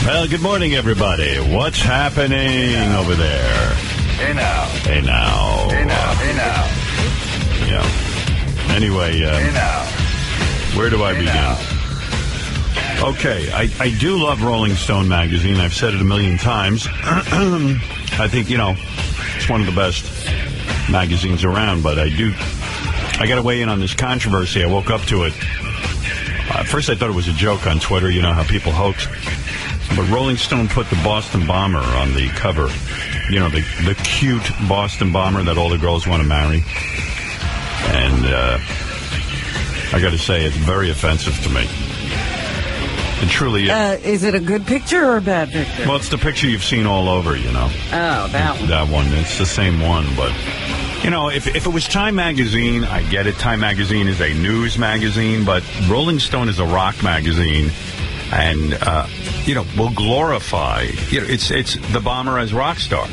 Well, good morning, everybody. What's happening over there? Hey now. Hey now. Hey now. Hey now. Yeah. Anyway, Hey now. where do I Hey begin? now. Okay, I do love Rolling Stone magazine. I've said it a million times. I think, it's one of the best magazines around, but I got to weigh in on this controversy. I woke up to it. At first I thought it was a joke on Twitter, you know how people hoax. But Rolling Stone put the Boston Bomber on the cover. You know, the cute Boston Bomber that all the girls want to marry. And I got to say, it's very offensive to me. It truly is. Is it a good picture or a bad picture? Well, it's the picture you've seen all over, you know. Oh, that one. That one. It's the same one, but... You know, if it was Time Magazine, I get it. Time Magazine is a news magazine, but Rolling Stone is a rock magazine, and will glorify. It's the Bomber as rock star.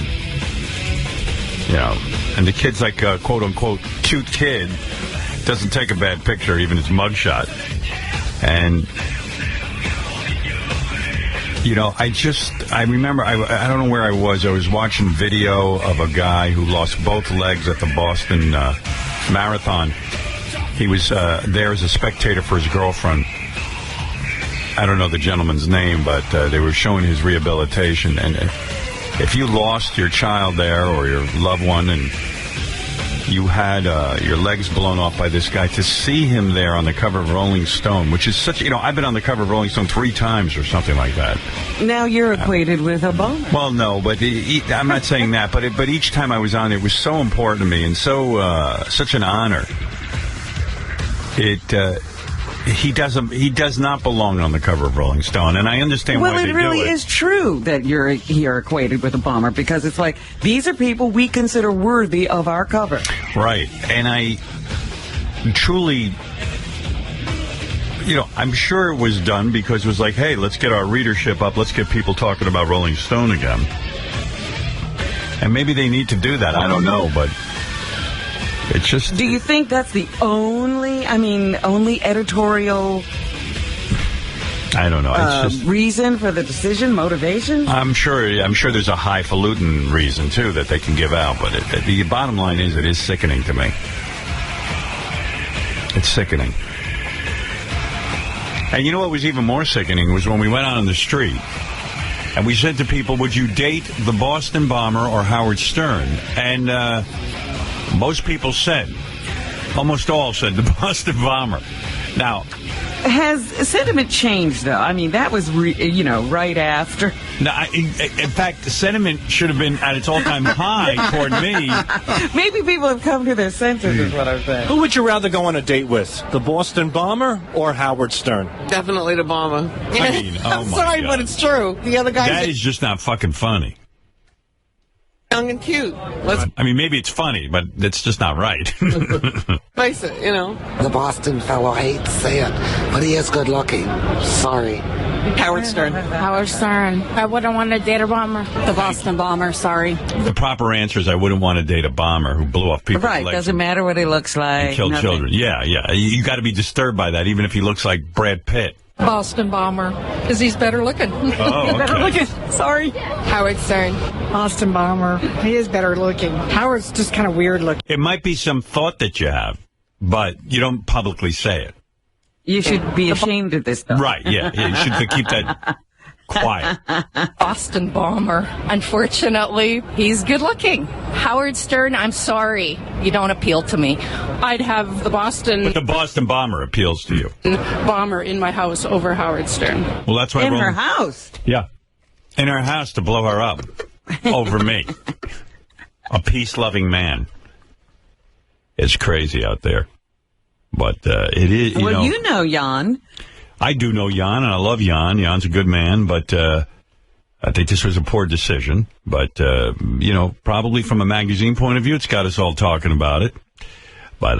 And the kid's like a quote unquote cute kid, doesn't take a bad picture, even his mugshot, and. I remember, I don't know where I was watching video of a guy who lost both legs at the Boston Marathon. He was there as a spectator for his girlfriend. I don't know the gentleman's name, but they were showing his rehabilitation. And if you lost your child there or your loved one and you had your legs blown off by this guy, to see him there on the cover of Rolling Stone, which is such, I've been on the cover of Rolling Stone 3 times or something like that. Now you're equated with a bomber. Well, no, but I'm not saying that, but each time I was on it was so important to me and such an honor. He does not belong on the cover of Rolling Stone, and I understand why they do it. Well, it really is true that you're equated with a bomber, because it's like, these are people we consider worthy of our cover. Right, and I truly, I'm sure it was done because it was like, hey, let's get our readership up, let's get people talking about Rolling Stone again. And maybe they need to do that, I don't know, but... It's just. Do you think that's the only editorial? I don't know. It's just reason for the decision, motivation. I'm sure there's a highfalutin reason too that they can give out, but the bottom line is, it is sickening to me. It's sickening. And you know what was even more sickening was when we went out on the street and we said to people, "Would you date the Boston Bomber or Howard Stern?" And most people said, almost all said, the Boston Bomber. Now, has sentiment changed, though? I mean, that was, right after. No, in fact, the sentiment should have been at its all-time high toward me. Maybe people have come to their senses, is what I'm saying. Who would you rather go on a date with, the Boston Bomber or Howard Stern? Definitely the Bomber. I mean, I'm sorry, God. but it's true. The other guy. That is just not fucking funny. Young and cute. Let's Maybe it's funny, but it's just not right. face it, The Boston fellow, I hate to say it, but he is good looking. Sorry. Howard Stern. Howard Stern. I wouldn't want to date a bomber. The Boston Bomber, sorry. The proper answer is I wouldn't want to date a bomber who blew off people's Right, legs. doesn't matter what he looks like. And killed nothing. children. Yeah. You got to be disturbed by that, even if he looks like Brad Pitt. Boston Bomber, because he's better looking. Oh, okay. Better looking. Sorry. Howard Stern. Boston Bomber. He is better looking. Howard's just kind of weird looking. It might be some thought that you have, but you don't publicly say it. You should be ashamed of this, though. Right, yeah. You should keep that quiet. Boston Bomber. Unfortunately, he's good looking. Howard Stern, I'm sorry. You don't appeal to me. I'd have the Boston But the Boston Bomber appeals to you. Bomber in my house over Howard Stern. Well, that's why In her house. Yeah. In her house to blow her up over me. A peace-loving man. It's crazy out there. But it is, Well, you know Jan. I do know Jan, and I love Jan. Jan's a good man, but I think this was a poor decision. But, probably from a magazine point of view, it's got us all talking about it. But,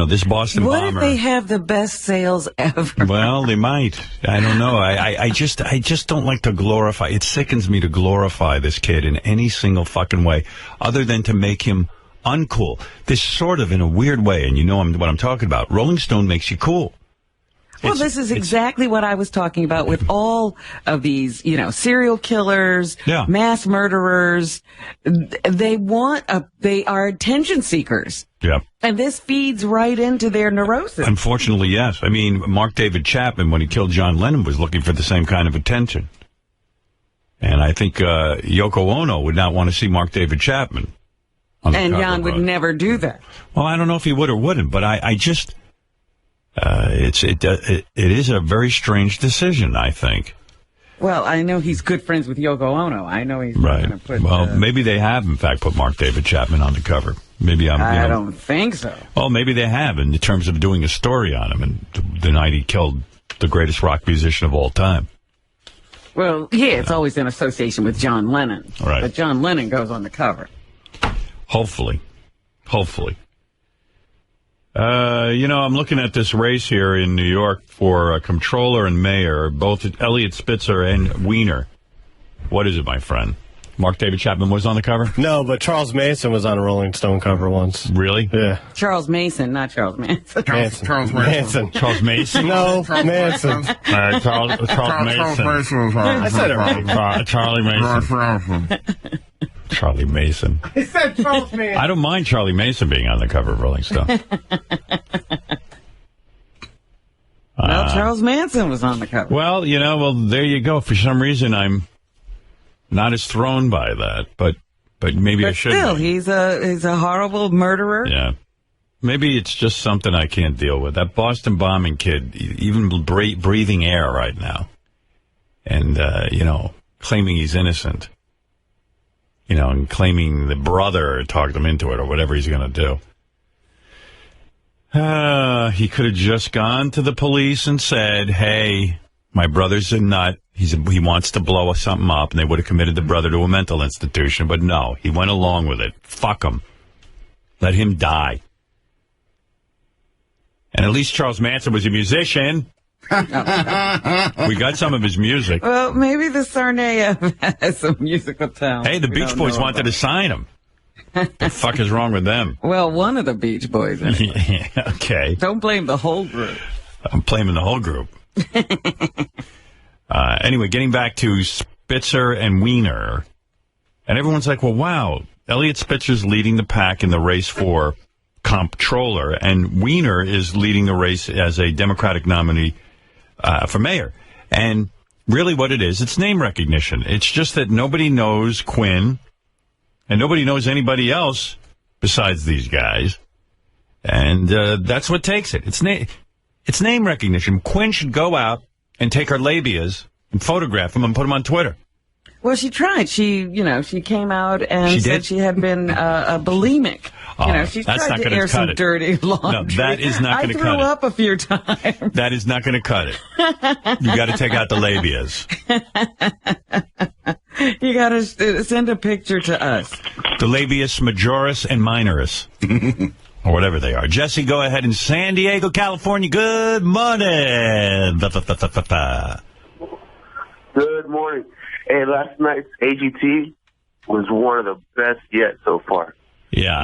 this Boston What Bomber... if they have the best sales ever? Well, they might. I don't know. I just don't like to glorify. It sickens me to glorify this kid in any single fucking way, other than to make him uncool. This sort of, in a weird way, and you know what I'm talking about. Rolling Stone makes you cool. Well, this is exactly what I was talking about with all of these, serial killers, mass murderers. They are attention seekers. Yeah. And this feeds right into their neurosis. Unfortunately, yes. I mean, Mark David Chapman, when he killed John Lennon, was looking for the same kind of attention. And I think Yoko Ono would not want to see Mark David Chapman. And Jan would never do that. Well, I don't know if he would or wouldn't, but I just... It is a very strange decision, I think. Well, I know he's good friends with Yoko Ono. I know he's right. going to put... Well, maybe they have, in fact, put Mark David Chapman on the cover. Maybe I don't think so. Well, maybe they have, in terms of doing a story on him, and the night he killed the greatest rock musician of all time. Well, yeah, it's always in association with John Lennon. Right. But John Lennon goes on the cover. Hopefully. I'm looking at this race here in New York for comptroller and mayor, both Elliot Spitzer and Wiener. What is it, my friend? Mark David Chapman was on the cover? No, but Charles Manson was on a Rolling Stone cover once. Really? Yeah. Charles Mason, not Charles Manson. Charles Manson. Charles Mason? No, Manson. Charles Mason. I said it right. Charlie Mason. Charlie Mason. It said Charles Manson. I don't mind Charlie Mason being on the cover of Rolling Stone. No, Charles Manson was on the cover. Well, there you go. For some reason, I'm not as thrown by that, but maybe I should. Still, he's a horrible murderer. Yeah. Maybe it's just something I can't deal with. That Boston bombing kid, even breathing air right now, and, claiming he's innocent, and claiming the brother talked him into it or whatever he's going to do. He could have just gone to the police and said, hey, my brother's a nut. He wants to blow something up, and they would have committed the brother to a mental institution. But no, he went along with it. Fuck him. Let him die. And at least Charles Manson was a musician. We got some of his music. Well, maybe the Sarnaev has some musical talent. Hey, the Beach Boys wanted to sign him. The fuck is wrong with them? Well, one of the Beach Boys. Anyway. Yeah, okay. Don't blame the whole group. I'm blaming the whole group. Anyway, getting back to Spitzer and Wiener. And everyone's like, well, wow, Elliot Spitzer's leading the pack in the race for comptroller, and Wiener is leading the race as a Democratic nominee for mayor. And really what it is, it's name recognition. It's just that nobody knows Quinn, and nobody knows anybody else besides these guys. And that's what takes it. It's name recognition. Quinn should go out and take her labias and photograph them and put them on Twitter. Well, she tried. She came out and said she had been bulimic. She tried to air some dirty laundry. No, that is not going to cut it. I threw up a few times. That is not going to cut it. You got to take out the labias. You got to send a picture to us. The labius majoris and minoris. Or whatever they are. Jesse, go ahead in San Diego, California. Good morning. Good morning. Hey, last night's AGT was one of the best yet so far. Yeah,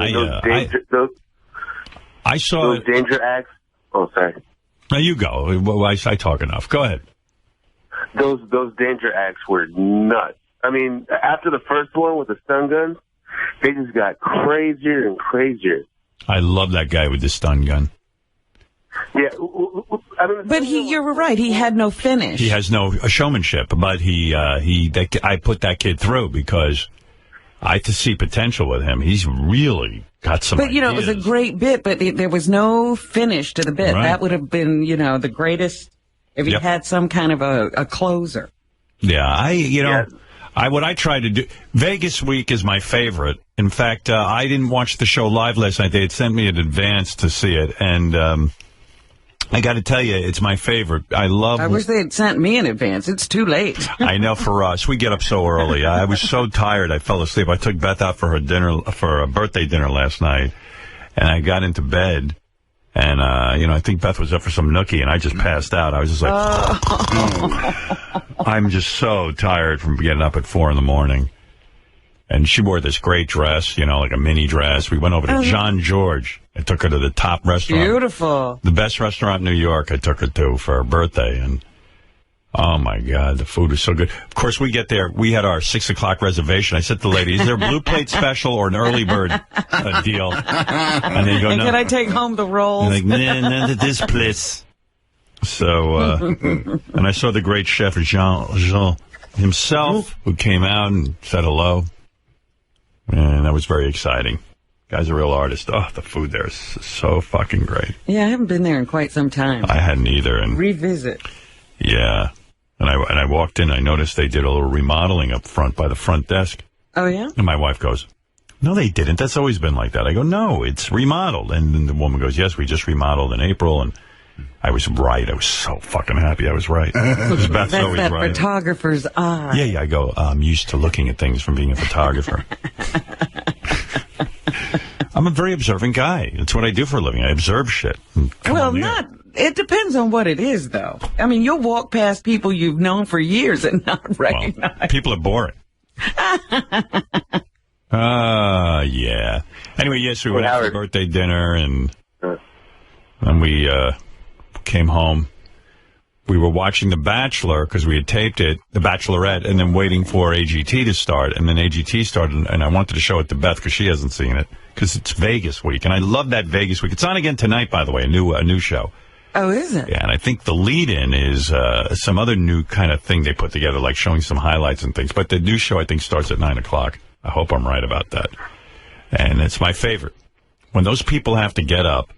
I saw those danger acts. Oh, sorry. Now you go. Well, I talk enough. Go ahead. Those danger acts were nuts. I mean, after the first one with the stun guns, they just got crazier and crazier. I love that guy with the stun gun. Yeah, but you're right. He had no finish. He has no showmanship, but I put that kid through because I to see potential with him. He's really got some. But ideas. It was a great bit, but there was no finish to the bit. Right. That would have been, the greatest if he had some kind of a closer. Yeah, what I tried to do, Vegas Week is my favorite. In fact, I didn't watch the show live last night. They had sent me in advance to see it, and I got to tell you, it's my favorite. I wish they had sent me in advance. It's too late. I know for us. We get up so early. I was so tired, I fell asleep. I took Beth out for a birthday dinner last night, and I got into bed. And, I think Beth was up for some nookie, and I just passed out. I was just like, I'm just so tired from getting up at 4 in the morning. And she wore this great dress, you know, like a mini dress. We went over to John George. I took her to the top restaurant. Beautiful. The best restaurant in New York I took her to for her birthday. And, oh, my God, the food was so good. Of course, we get there. We had our 6 o'clock reservation. I said to the lady, is there a blue plate special or an early bird deal? And they go, and no. can I take home the rolls? Like, nah, not at this place. So, and I saw the great chef Jean himself, who came out and said hello. And that was very exciting. Guy's a real artist. Oh, the food there is so fucking great. Yeah, I haven't been there in quite some time. I hadn't either. And revisit. Yeah. And I walked in, I noticed they did a little remodeling up front by the front desk. Oh, yeah? And my wife goes, no, they didn't. That's always been like that. I go, no, it's remodeled. And then the woman goes, yes, we just remodeled in April. And I was right. I was so fucking happy I was right. Beth's That's always that right. photographer's eye. Yeah, I go, I'm used to looking at things from being a photographer. I'm a very observant guy. It's what I do for a living. I observe shit. Well, it depends on what it is, though. I mean, you'll walk past people you've known for years and not recognize. Well, people are boring. Yeah. Anyway, yes, we went out for birthday dinner, and we came home. We were watching The Bachelor, because we had taped it, The Bachelorette, and then waiting for AGT to start. And then AGT started, and I wanted to show it to Beth, because she hasn't seen it, because it's Vegas week. And I love that Vegas week. It's on again tonight, by the way, a new show. Oh, is it? Yeah, and I think the lead-in is some other new kind of thing they put together, like showing some highlights and things. But the new show, I think, starts at 9 o'clock. I hope I'm right about that. And it's my favorite. When those people have to get up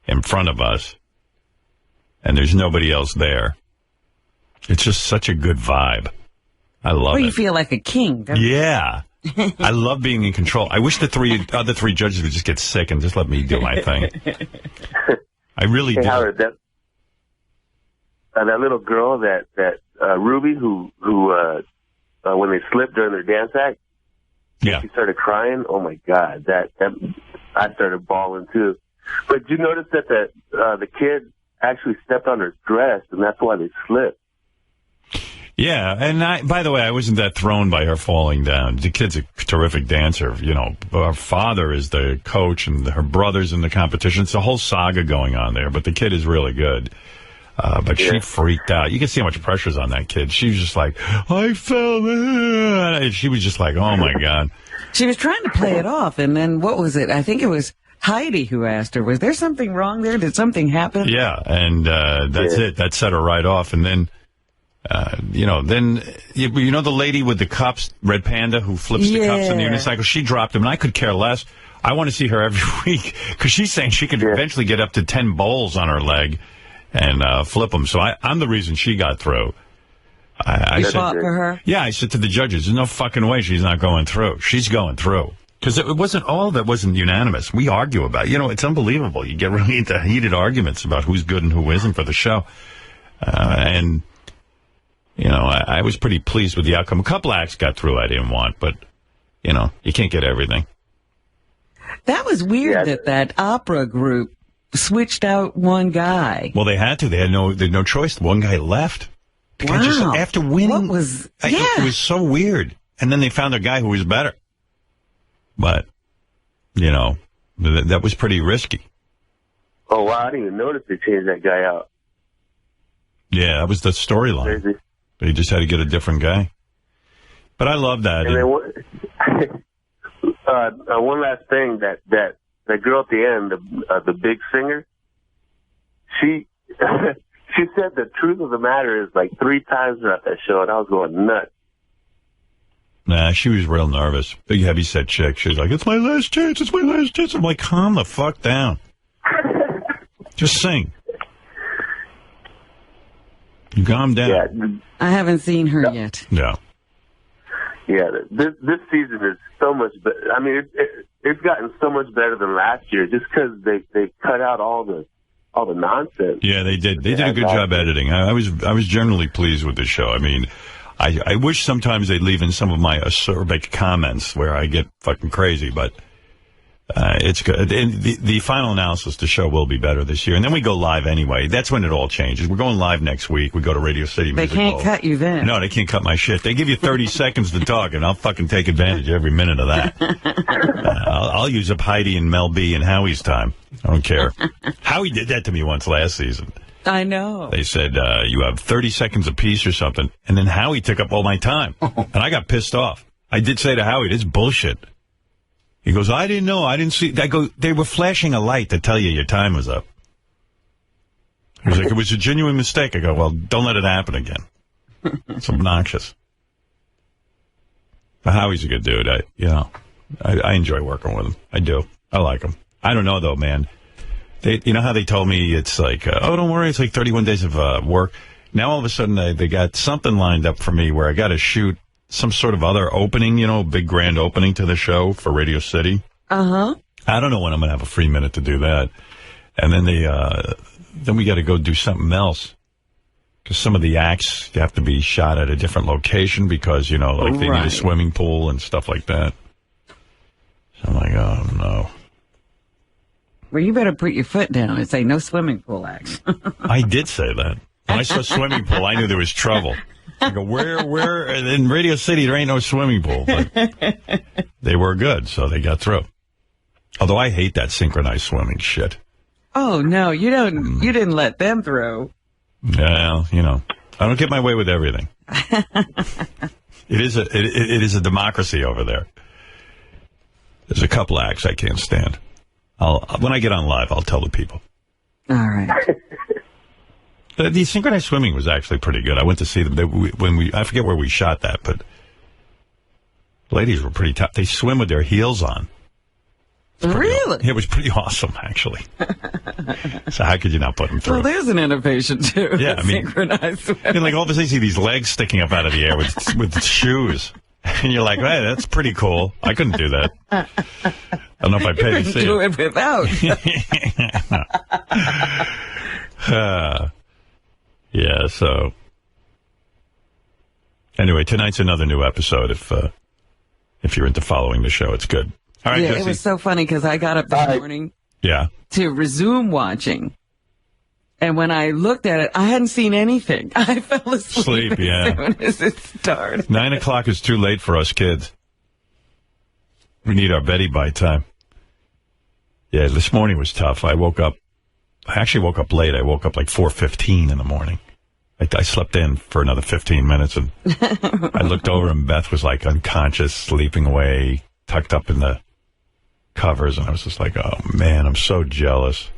in front of us, and there's nobody else there, it's just such a good vibe. I love it. You feel like a king, don't you? Yeah. I love being in control. I wish the other three judges would just get sick and just let me do my thing. I really do. Howard, that little girl, that Ruby, who when they slipped during their dance act, yeah, she started crying. Oh my God, that I started bawling too. But did you notice that the kid actually stepped on her dress, and that's why they slipped? Yeah, and by the way, I wasn't that thrown by her falling down. The kid's a terrific dancer. You know, her father is the coach, and her brother's in the competition. It's a whole saga going on there, but the kid is really good. But she freaked out. You can see how much pressure's on that kid. She was just like, I fell. And she was just like, oh, my God. She was trying to play it off, and then what was it? I think it was Heidi who asked her, was there something wrong there? Did something happen? Yeah, and that's it. That set her right off. And then, you know the lady with the cups, Red Panda, who flips the cups on the unicycle? She dropped them, and I could care less. I want to see her every week, because she's saying she could eventually get up to 10 bowls on her leg and flip them. So I'm the reason she got through. I said, fought for her? Yeah, I said to the judges, there's no fucking way she's not going through. She's going through. Because it wasn't all of it wasn't unanimous. We argue about it. You know, it's unbelievable. You get really into heated arguments about who's good and who isn't for the show. And, you know, I was pretty pleased with the outcome. A couple acts got through I didn't want, but, you know, you can't get everything. That was weird that opera group switched out one guy. Well, they had to. They had no choice. One guy left. The guy just, after winning, it was so weird. And then they found a guy who was better. But, you know, that was pretty risky. Oh, wow. I didn't even notice they changed that guy out. Yeah, that was the storyline. Crazy. They just had to get a different guy. But I love that. And then one last thing, that girl at the end, the big singer, she she said the truth of the matter is like 3 times throughout that show, and I was going nuts. Nah, she was real nervous. Big heavy-set chick. She was like, it's my last chance. It's my last chance. I'm like, calm the fuck down. Just sing. You calm down. Yeah. I haven't seen her yet. No. Yeah, this season is so much better. I mean, it's gotten so much better than last year, just because they cut out all the nonsense. Yeah, they did. They did a good job editing. I was generally pleased with the show. I mean, I wish sometimes they'd leave in some of my acerbic comments where I get fucking crazy, but It's good. And the final analysis, the show will be better this year. And then we go live anyway. That's when it all changes. We're going live next week. We go to Radio City Music They can't Hall. cut you then. No, they can't cut my shit. They give you 30 seconds to talk, and I'll fucking take advantage of every minute of that. I'll use up Heidi and Mel B and Howie's time. I don't care. Howie did that to me once last season. I know. They said, you have 30 seconds apiece or something. And then Howie took up all my time. And I got pissed off. I did say to Howie, this is bullshit. He goes, I didn't know. I didn't see. I go, they were flashing a light to tell you your time was up. He was like, it was a genuine mistake. I go, well, don't let it happen again. It's obnoxious. But Howie's a good dude. I enjoy working with him. I do. I like him. I don't know, though, man. You know how they told me it's like, oh, don't worry, it's like 31 days of work. Now, all of a sudden, they got something lined up for me where I got to shoot some sort of other opening, big grand opening to the show for Radio City. Uh-huh. I don't know when I'm going to have a free minute to do that. And then then we got to go do something else. Because some of the acts have to be shot at a different location because, they need a swimming pool and stuff like that. So I'm like, oh, no. Well, you better put your foot down and say no swimming pool acts. I did say that. When I saw swimming pool, I knew there was trouble. I go, where, in Radio City, there ain't no swimming pool. But they were good, so they got through. Although I hate that synchronized swimming shit. Oh, no, you didn't let them through. Well, I don't get my way with everything. It is a democracy over there. There's a couple acts I can't stand. When I get on live, I'll tell the people. All right. The synchronized swimming was actually pretty good. I went to see them I forget where we shot that, but ladies were pretty tough. They swim with their heels on. Really? It was pretty awesome, actually. So how could you not put them through? Well, there's an innovation, too. Yeah, I mean, synchronized swimming. Like all of a sudden you see these legs sticking up out of the air with shoes. And you're like, hey, that's pretty cool. I couldn't do that. I don't know if I paid to see do it without. Yeah, so anyway, tonight's another new episode. If you're into following the show, it's good. All right, yeah, Jesse. it was so funny because I got up this morning to resume watching. And when I looked at it, I hadn't seen anything. I fell asleep as soon as it started. 9 o'clock is too late for us kids. We need our Betty by time. Yeah, this morning was tough. I actually woke up late. I woke up like 4:15 in the morning. I slept in for another 15 minutes, and I looked over, and Beth was like unconscious, sleeping away, tucked up in the covers, and I was just like, oh, man, I'm so jealous.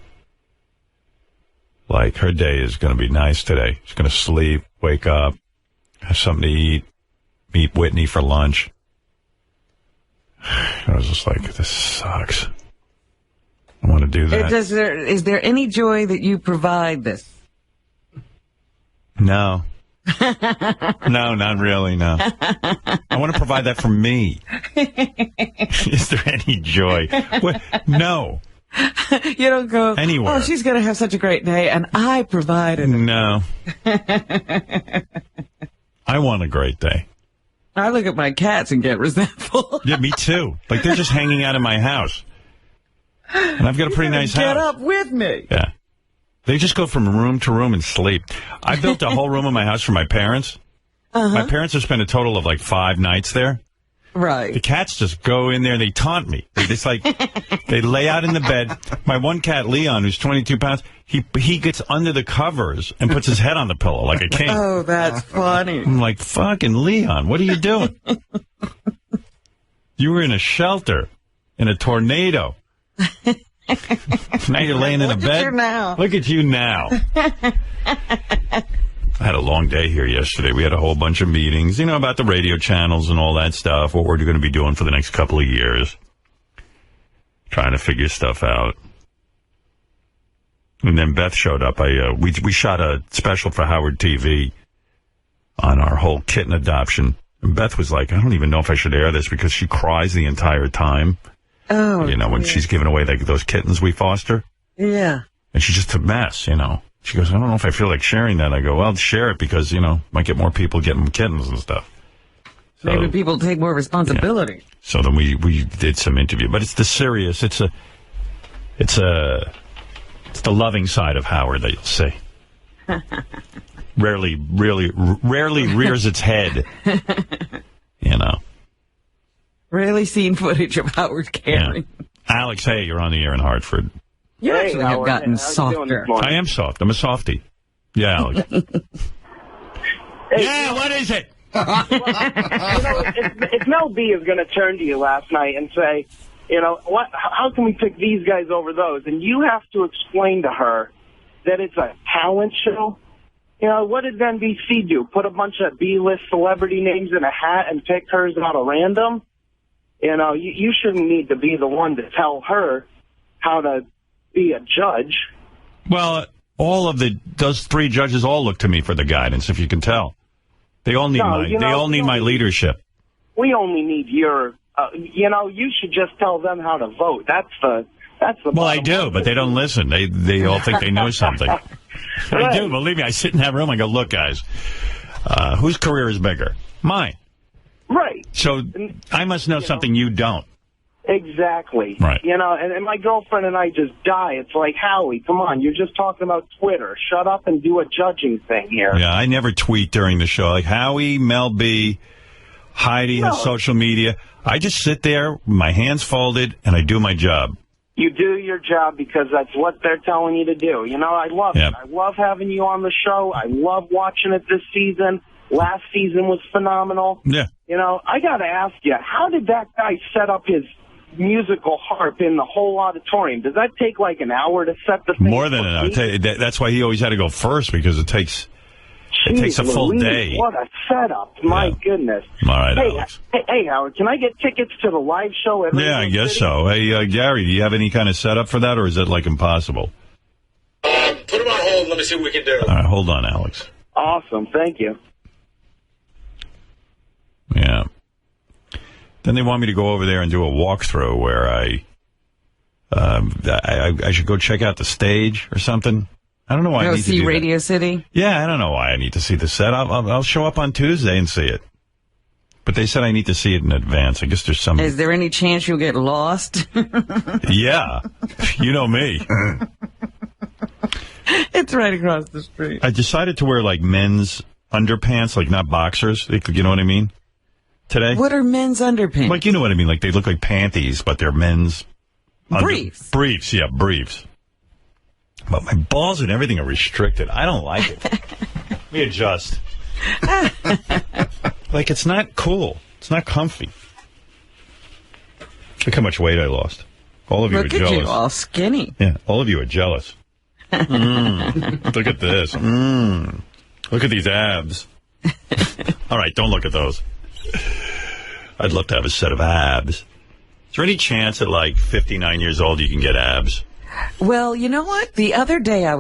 Like, her day is going to be nice today. She's going to sleep, wake up, have something to eat, meet Whitney for lunch. I was just like, this sucks. I want to do that. Is there any joy that you provide this? No. No, not really, no. I want to provide that for me. Is there any joy? What? No. You don't go anywhere. Oh, she's going to have such a great day, and I provided it. No. I want a great day. I look at my cats and get resentful. Yeah, me too. Like, they're just hanging out in my house. And I've got a pretty nice house. Get up with me. Yeah. They just go from room to room and sleep. I built a whole room in my house for my parents. My parents have spent a total of like 5 nights there. Right. The cats just go in there and they taunt me. They just like, they lay out in the bed. My one cat, Leon, who's 22 pounds, he gets under the covers and puts his head on the pillow like a king. Oh, that's funny. I'm like, fucking Leon, what are you doing? You were in a shelter in a tornado. Now you're laying in a bed. Look at you now. I had a long day here yesterday. We had a whole bunch of meetings, about the radio channels and all that stuff, what we're going to be doing for the next couple of years. Trying to figure stuff out. And then Beth showed up. We shot a special for Howard TV on our whole kitten adoption. And Beth was like, I don't even know if I should air this because she cries the entire time. Oh, when she's giving away those kittens we foster. Yeah. And she's just a mess, She goes, I don't know if I feel like sharing that. I go, well, share it because, might get more people getting kittens and stuff. Maybe people take more responsibility. Yeah. So then we did some interview, but it's the serious. It's the loving side of Howard that you'll see. rarely rears its head. You know. Rarely seen footage of Howard caring. Yeah. Alex, hey, you're on the air in Hartford. You actually have gotten softer. I am soft. I'm a softie. Yeah, Alex. Yeah, what is it? If Mel B is going to turn to you last night and say, how can we pick these guys over those? And you have to explain to her that it's a talent show. What did NBC do? Put a bunch of B-list celebrity names in a hat and pick hers out of random? You shouldn't need to be the one to tell her how to be a judge. Well, those three judges all look to me for the guidance, if you can tell. They all need my leadership. We only need your, you should just tell them how to vote. That's the. Well, I do, but they don't listen. They all think they know something. Right. I do, believe me. I sit in that room and go, look, guys, whose career is bigger? Mine. Right. So I must know something you don't. Exactly. Right. And my girlfriend and I just die. It's like, Howie, come on, you're just talking about Twitter. Shut up and do a judging thing here. Yeah, I never tweet during the show. Like Howie, Mel B, Heidi has social media. I just sit there, my hands folded, and I do my job. You do your job because that's what they're telling you to do. I love it. I love having you on the show. I love watching it this season. Last season was phenomenal. Yeah. I got to ask you, how did that guy set up his musical harp in the whole auditorium? Does that take like an hour to set the thing? More than an hour. That's why he always had to go first, because it takes a full day. What a setup. My goodness. All right, Alex. Hey, Howard, can I get tickets to the live show? Yeah, I guess so. Hey, Gary, do you have any kind of setup for that, or is it like impossible? Put him on hold. Let me see what we can do. All right, hold on, Alex. Awesome. Thank you. Yeah. Then they want me to go over there and do a walkthrough where I should go check out the stage or something. I don't know why I need to see Radio City? Yeah, I don't know why I need to see the set. I'll show up on Tuesday and see it. But they said I need to see it in advance. I guess there's some... Is there any chance you'll get lost? Yeah. You know me. It's right across the street. I decided to wear, like, men's underpants, like, not boxers. You know what I mean? Today. What are men's underpants? Like, you know what I mean? Like, they look like panties, but they're men's... Briefs. Briefs, yeah, briefs. But my balls and everything are restricted. I don't like it. Let me adjust. Like, it's not cool. It's not comfy. Look how much weight I lost. All of you are jealous. Look at you, all skinny. Yeah, all of you are jealous. Look at this. Look at these abs. All right, don't look at those. I'd love to have a set of abs. Is there any chance at, like, 59 years old you can get abs? Well, you know what? The other day I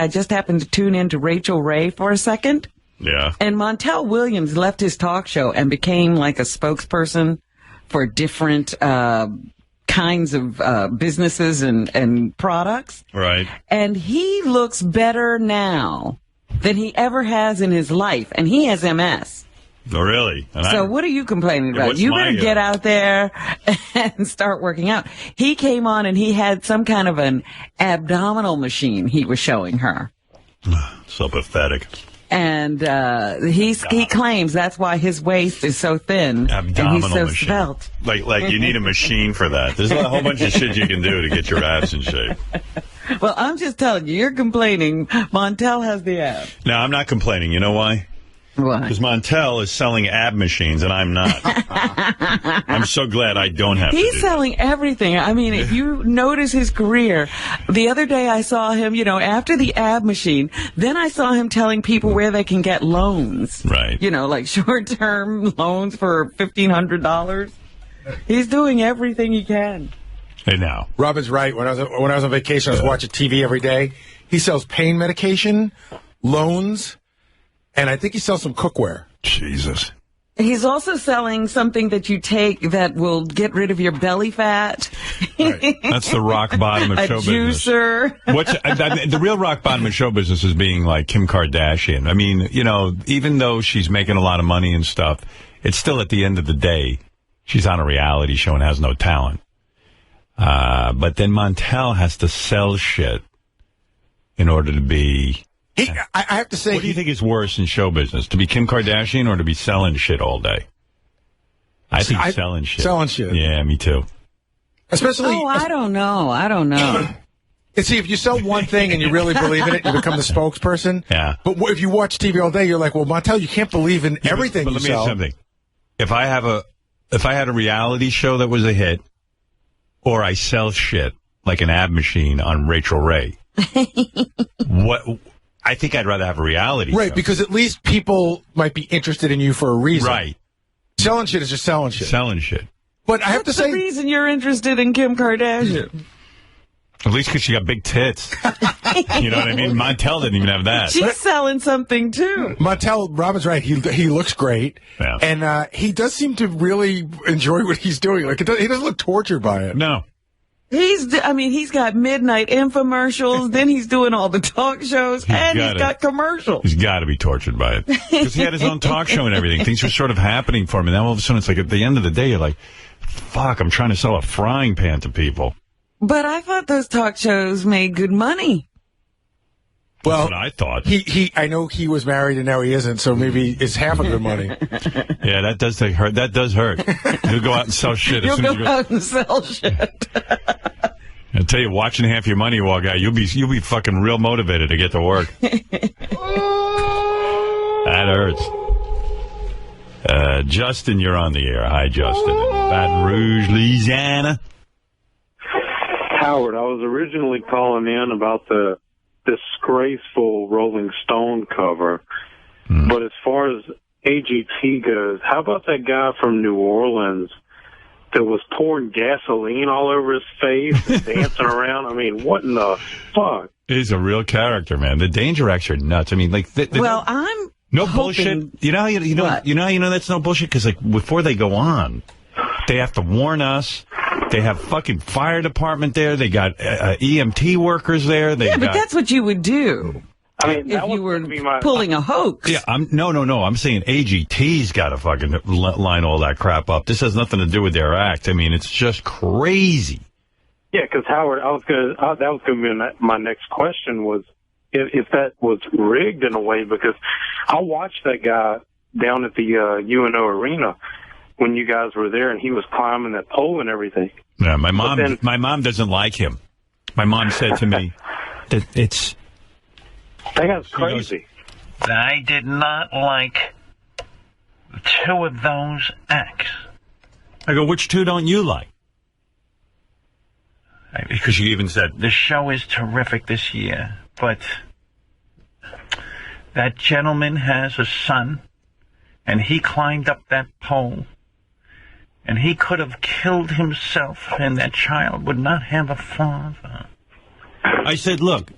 just happened to tune in to Rachel Ray for a second. Yeah. And Montel Williams left his talk show and became like a spokesperson for different kinds of businesses and products. Right. And he looks better now than he ever has in his life. And he has MS. Oh, really? So what are you complaining about? You better get out there and start working out. He came on and he had some kind of an abdominal machine he was showing her. So pathetic. And he claims that's why his waist is so thin and he's so machine. svelte. Like you need a machine for that. There's a whole bunch of shit you can do to get your abs in shape. Well, I'm just telling you, you're complaining. Montel has the abs. No, I'm not complaining. You know why? Why? Because Montel is selling ab machines and I'm not. I'm so glad I don't have to He's selling everything. I mean, if you notice his career, the other day I saw him, after the ab machine, then I saw him telling people where they can get loans. Right. Like short-term loans for $1,500. He's doing everything he can. Hey, now. Robin's right. When I was on vacation, I was watching TV every day. He sells pain medication, loans, and I think he sells some cookware. Jesus. He's also selling something that you take that will get rid of your belly fat. Right. That's the rock bottom of show business. Juicer. The real rock bottom of show business is being like Kim Kardashian. I mean, even though she's making a lot of money and stuff, it's still at the end of the day, she's on a reality show and has no talent. But then Montel has to sell shit in order to be... I have to say... What do you think is worse in show business? To be Kim Kardashian or to be selling shit all day? I think selling shit. Selling shit. Yeah, me too. Especially... Oh, I don't know. And see, if you sell one thing and you really believe in it, you become the spokesperson. Yeah. But if you watch TV all day, you're like, well, Montel, you can't believe in everything but you let me sell. ask you something. If I had a reality show that was a hit, or I sell shit like an ab machine on Rachel Ray, I think I'd rather have a reality show. Right, because at least people might be interested in you for a reason. Right. Selling shit is just selling shit. Selling shit. But I have to say... the reason you're interested in Kim Kardashian. At least because she got big tits. You know what I mean? Montel didn't even have that. She's selling something, too. Montel, Robin's right. He looks great. Yeah. And he does seem to really enjoy what he's doing. Like he doesn't look tortured by it. No. He's got midnight infomercials, then he's doing all the talk shows, he's got commercials. He's got to be tortured by it. Because he had his own talk show and everything. Things were sort of happening for him. And then all of a sudden, it's like at the end of the day, you're like, fuck, I'm trying to sell a frying pan to people. But I thought those talk shows made good money. Well, that's what I thought. I know he was married and now he isn't, so maybe it's half of the money. Yeah, that does hurt. That does hurt. You'll go out and sell shit. You'll go out and sell shit. I tell you, watching half your money walk out, you'll be fucking real motivated to get to work. That hurts. Justin, you're on the air. Hi, Justin. In Baton Rouge, Louisiana. Howard, I was originally calling in about the disgraceful Rolling Stone cover, but as far as AGT goes, how about that guy from New Orleans that was pouring gasoline all over his face and dancing around? I mean, what in the fuck? He's a real character, man. The Danger Acts are nuts. I mean, like, I'm no hoping... bullshit. You know how you know that's no bullshit, because like before they go on, they have to warn us. They have fucking fire department there. They got EMT workers there. But that's what you would do. I mean, if you were pulling a hoax. Yeah, no. I'm saying AGT's got to fucking line all that crap up. This has nothing to do with their act. I mean, it's just crazy. Yeah, because Howard, that was going to be my next question was if that was rigged in a way, because I watched that guy down at the UNO Arena when you guys were there, and he was climbing that pole and everything. Yeah, my mom doesn't like him. My mom said to me that it's... That guy's crazy. Goes, I did not like two of those acts. I go, which two don't you like? Because you even said... The show is terrific this year, but that gentleman has a son, and he climbed up that pole, and he could have killed himself, and that child would not have a father. I said, look...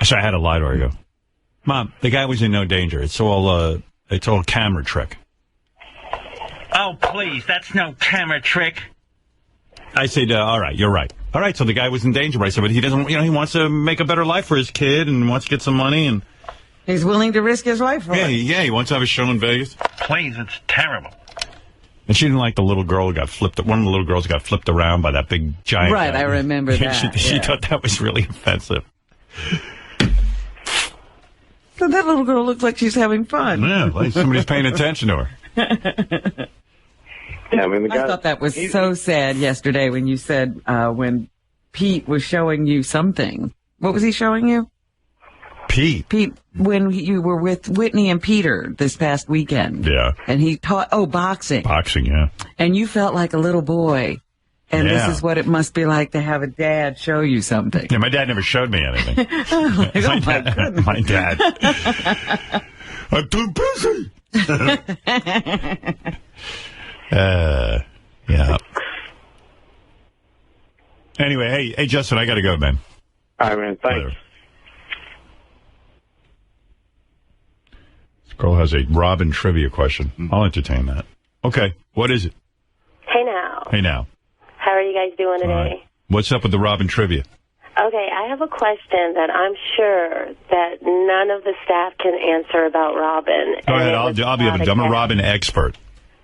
So I had to lie to her. I go, Mom, the guy was in no danger. It's all camera trick. Oh, please, that's no camera trick. I said, all right, you're right. All right, so the guy was in danger. But I said, but he doesn't, he wants to make a better life for his kid and wants to get some money. And he's willing to risk his life for it. Yeah, he wants to have a show in Vegas. Please, it's terrible. And she didn't like the little girl who got flipped. One of the little girls got flipped around by that big giant guy. I remember that. She thought that was really offensive. So that little girl looks like she's having fun. Yeah, like somebody's paying attention to her. Yeah, I mean, I thought that was so sad yesterday when you said when Pete was showing you something. What was he showing you? Pete, when you were with Whitney and Peter this past weekend. Yeah. And he taught, boxing. Boxing, yeah. And you felt like a little boy. And this is what it must be like to have a dad show you something. Yeah, my dad never showed me anything. My dad. I'm too busy. Yeah. Anyway, hey, Justin, I got to go, man. All right, man. Thanks. It's Girl has a Robin trivia question. I'll entertain that. Okay, what is it? Hey now. Hey now. How are you guys doing today? Right. What's up with the Robin trivia? Okay, I have a question that I'm sure that none of the staff can answer about Robin. Go ahead, I'll be I'm a Robin expert.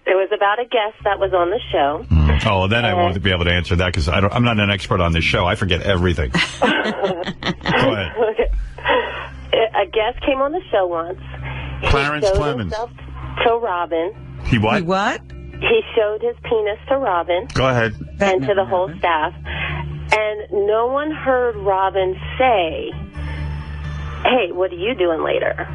It was about a guest that was on the show. Oh, then I won't be able to answer that because I'm not an expert on this show. I forget everything. Go ahead. A guest came on the show once. Clarence Clemens. To Robin. He what? He what? He showed his penis to Robin. Go ahead. And to the whole staff. And no one heard Robin say, hey, what are you doing later?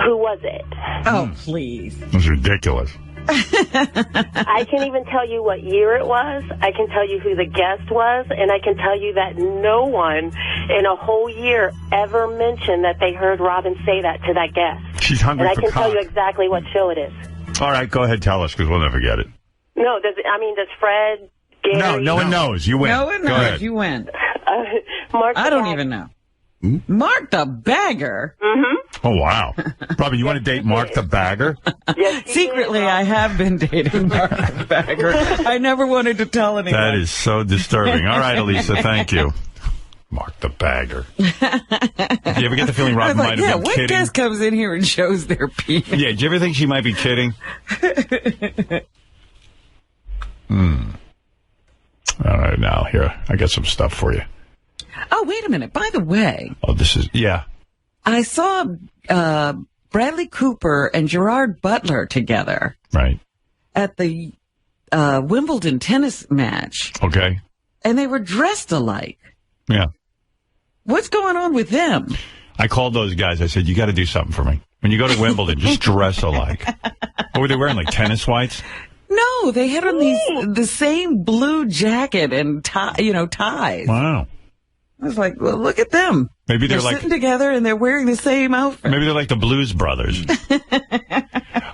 Who was it? Oh, please. That's ridiculous. I can't even tell you what year it was. I can tell you who the guest was, and I can tell you that no one in a whole year ever mentioned that they heard Robin say that to that guest. She's hungry and for I can cock. tell you exactly what show it is. All right, go ahead, tell us, because we'll never get it. No, does Fred, Gary... No one knows. You win. No one knows. Go ahead. You win. Mark I don't even know. Mark the Bagger? Mm-hmm. Oh, wow. Robin, you want to date Mark the Bagger? Yes, secretly, I have been dating Mark the Bagger. I never wanted to tell anyone. That is so disturbing. All right, Elisa, thank you. Mark the Bagger. Do you ever get the feeling Robin might have been what kidding? guest comes in here and shows their penis? Yeah, do you ever think she might be kidding? All right, now, here, I got some stuff for you. Oh, wait a minute. By the way. Oh, this is, yeah. I saw Bradley Cooper and Gerard Butler together. Right. At the Wimbledon tennis match. Okay. And they were dressed alike. Yeah. What's going on with them? I called those guys. I said, you got to do something for me. When you go to Wimbledon, just dress alike. What were they wearing, like tennis whites? No, they had on the same blue jacket and ties. Wow. I was like, well, look at them. Maybe they're like sitting together and they're wearing the same outfit. Maybe they're like the Blues Brothers.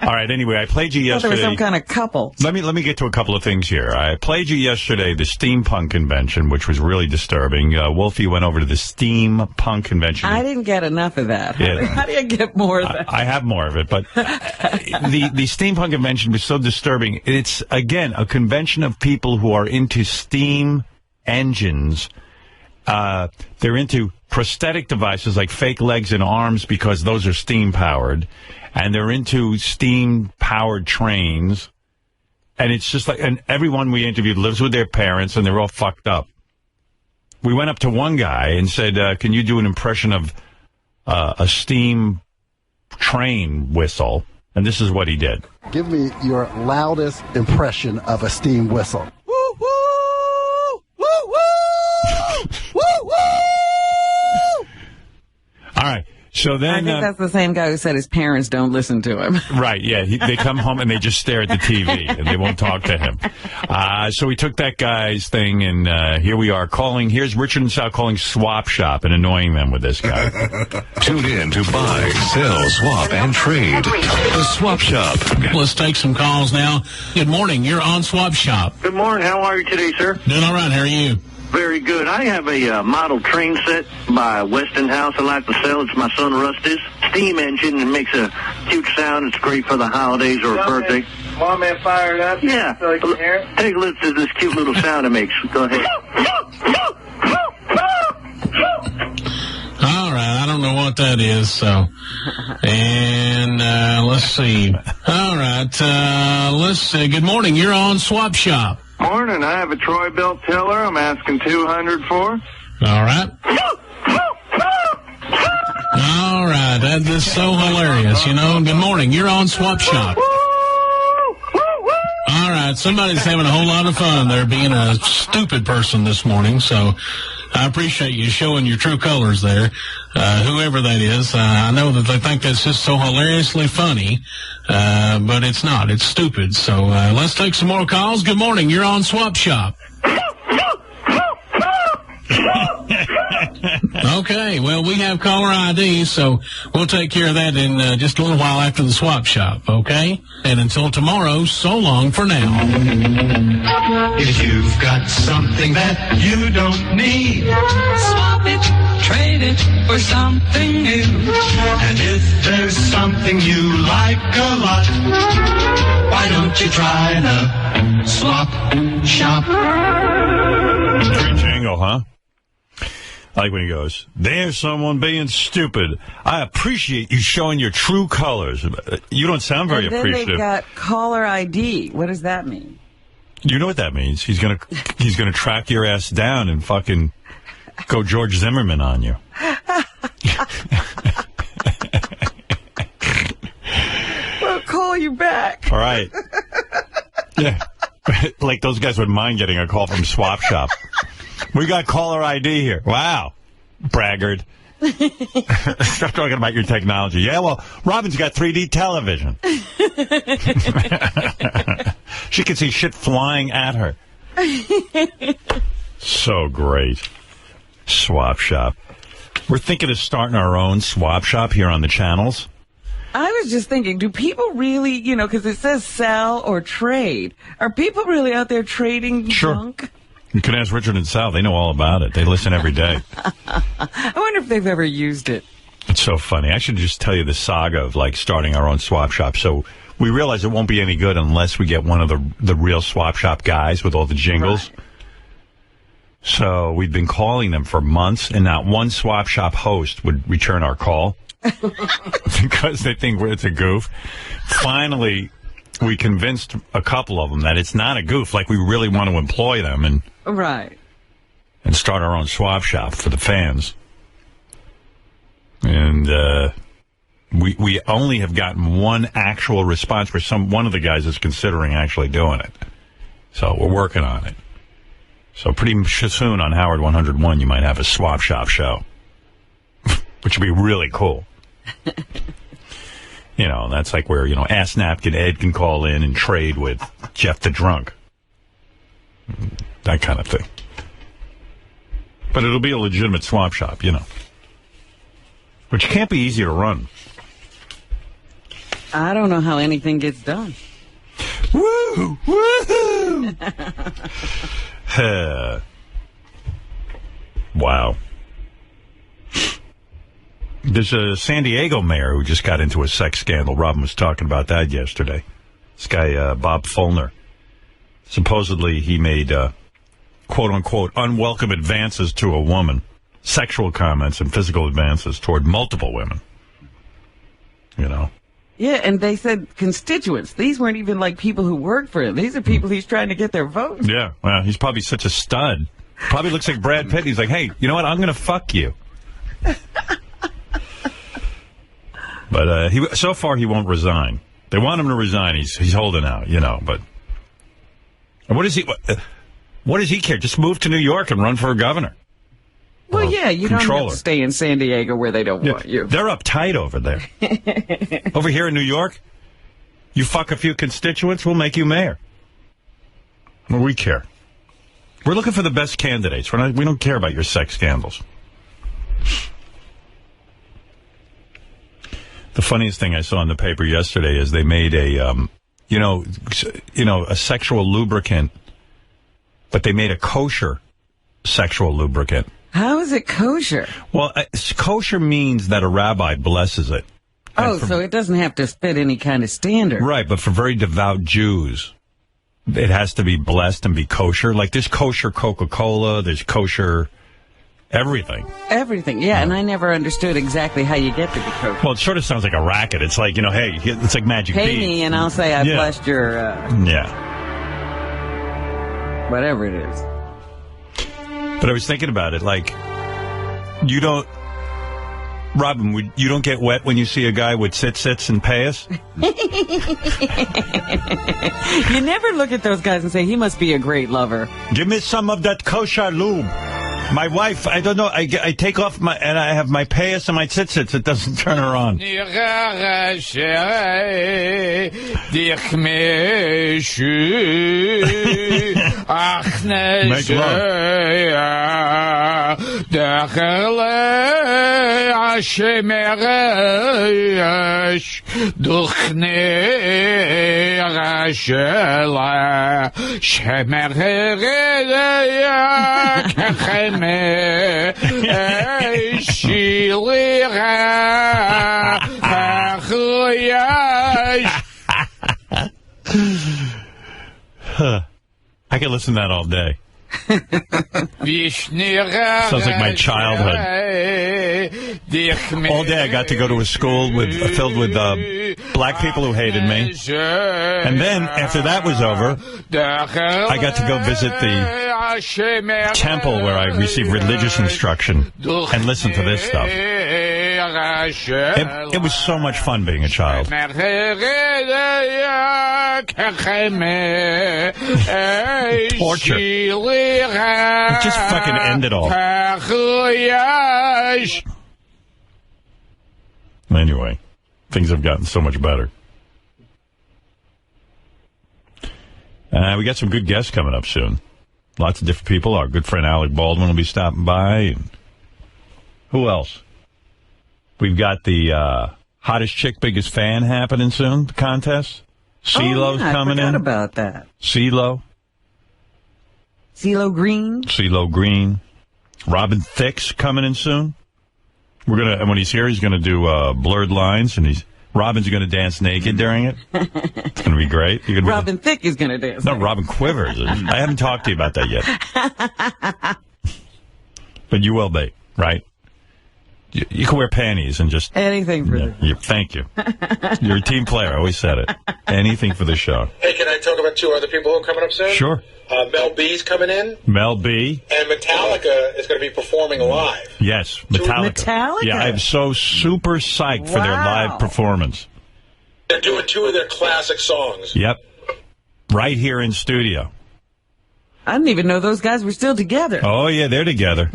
All right. Anyway, I played you yesterday. There was some kind of couple. Let me get to a couple of things here. I played you yesterday the Steampunk Convention, which was really disturbing. Wolfie went over to the Steampunk Convention. I didn't get enough of that. Yeah. How do you get more of that? I have more of it, but the Steampunk Convention was so disturbing. It's, again, a convention of people who are into steam engines. They're into prosthetic devices like fake legs and arms because those are steam-powered. And they're into steam-powered trains. And it's just like, and everyone we interviewed lives with their parents, and they're all fucked up. We went up to one guy and said, can you do an impression of a steam train whistle? And this is what he did. Give me your loudest impression of a steam whistle. Woo, woo! Woo, woo! Woo, woo! All right. So then, I think that's the same guy who said his parents don't listen to him. Right, yeah. They come home and they just stare at the TV and they won't talk to him. So we took that guy's thing and here we are calling. Here's Richard and Sal calling Swap Shop and annoying them with this guy. Tune in to buy, sell, swap, and trade. The Swap Shop. Let's take some calls now. Good morning. You're on Swap Shop. Good morning. How are you today, sir? Doing all right. How are you? Very good. I have a model train set by Westinghouse I'd like to sell. It's my son Rusty's steam engine. It makes a cute sound. It's great for the holidays or a birthday. Mom man fired up. Yeah. So you can hear it? Take a listen to this cute little sound it makes. Go ahead. All right. I don't know what that is. So, and let's see. All right. Let's see. Good morning. You're on Swap Shop. Morning. I have a Troy Belt tiller. I'm asking $200 for. All right. All right. That is so hilarious. You know, good morning. You're on Swap Shop. All right. Somebody's having a whole lot of fun. They're being a stupid person this morning. So I appreciate you showing your true colors there. Whoever that is. I know that they think that's just so hilariously funny. But it's not. It's stupid. So let's take some more calls. Good morning. You're on Swap Shop. Okay, well, we have caller ID, so we'll take care of that in just a little while after the swap shop, okay? And until tomorrow, so long for now. If you've got something that you don't need, swap it, trade it for something new. And if there's something you like a lot, why don't you try the swap shop? Great jingle, huh? I like when he goes, there's someone being stupid. I appreciate you showing your true colors. You don't sound very appreciative. And then they've got caller ID. What does that mean? You know what that means. He's gonna track your ass down and fucking go George Zimmerman on you. We'll call you back. All right. Yeah. Like those guys wouldn't mind getting a call from Swap Shop. We got caller ID here. Wow. Braggart. Stop talking about your technology. Yeah, well, Robin's got 3D television. She can see shit flying at her. So great. Swap Shop. We're thinking of starting our own Swap Shop here on the channels. I was just thinking, do people really, because it says sell or trade. Are people really out there trading junk? You can ask Richard and Sal. They know all about it. They listen every day. I wonder if they've ever used it. It's so funny. I should just tell you the saga of, starting our own swap shop. So we realize it won't be any good unless we get one of the real swap shop guys with all the jingles. Right. So we've been calling them for months, and not one swap shop host would return our call because they think it's a goof. Finally, we convinced a couple of them that it's not a goof. We really want to employ them and start our own swap shop for the fans. And we only have gotten one actual response where one of the guys is considering actually doing it. So we're working on it. So pretty soon on Howard 101, you might have a swap shop show, which would be really cool. That's like where, Ass Napkin Ed can call in and trade with Jeff the Drunk. That kind of thing. But it'll be a legitimate swap shop, Which can't be easy to run. I don't know how anything gets done. Woo! Woo! Wow. There's a San Diego mayor who just got into a sex scandal. Robin was talking about that yesterday. This guy, Bob Fulner. Supposedly he made, quote-unquote, unwelcome advances to a woman. Sexual comments and physical advances toward multiple women. Yeah, and they said constituents. These weren't even people who work for him. These are people he's trying to get their votes. Yeah, well, he's probably such a stud. Probably looks like Brad Pitt. He's like, hey, you know what? I'm going to fuck you. But so far he won't resign. They want him to resign. He's holding out, But what does he care? Just move to New York and run for governor. Well, yeah, you don't have to stay in San Diego where they don't want you. They're uptight over there. Over here in New York, you fuck a few constituents, we'll make you mayor. Well, we care. We're looking for the best candidates. We don't care about your sex scandals. The funniest thing I saw in the paper yesterday is they made a, a sexual lubricant, but they made a kosher sexual lubricant. How is it kosher? Well, kosher means that a rabbi blesses it. Oh, so it doesn't have to fit any kind of standard. Right, but for very devout Jews, it has to be blessed and be kosher. There's kosher Coca-Cola, there's kosher everything. Everything, yeah, and I never understood exactly how you get to be kosher. Well, it sort of sounds like a racket. It's like, hey, it's like Magic Pay Bean. me and I'll say I blessed your... yeah. Whatever it is. But I was thinking about it, you don't... Robin, you don't get wet when you see a guy with sits and payas? You never look at those guys and say, he must be a great lover. Give me some of that kosher lube. My wife, I don't know, I take off and I have my payas and my tsit-sits. It doesn't turn her on. dich mich ach ne dachele ashmeresh duchne rashela shmereya khame shilira I could listen to that all day. Sounds like my childhood. All day I got to go to a school filled with black people who hated me. And then, after that was over, I got to go visit the temple where I received religious instruction and listen to this stuff. It was so much fun being a child. Torture. Just fucking end it all. Anyway, things have gotten so much better. We got some good guests coming up soon. Lots of different people. Our good friend Alec Baldwin will be stopping by. And who else? We've got the hottest chick, biggest fan happening soon, the contest. CeeLo's coming in. I forgot about that. CeeLo. CeeLo Green. CeeLo Green. Robin Thicke's coming in soon. And when he's here, he's gonna do blurred lines, and Robin's gonna dance naked during it. It's gonna be great. Robin Thicke is gonna dance. No, Robin Quivers. I haven't talked to you about that yet. But you will be, right? You can wear panties and just... Anything for thank you. You're a team player. I always said it. Anything for the show. Hey, can I talk about two other people who are coming up soon? Sure. Mel B's coming in. Mel B. And Metallica is going to be performing live. Yes, Metallica. Metallica? Yeah, I'm so super psyched for their live performance. They're doing two of their classic songs. Yep. Right here in studio. I didn't even know those guys were still together. Oh, yeah, they're together.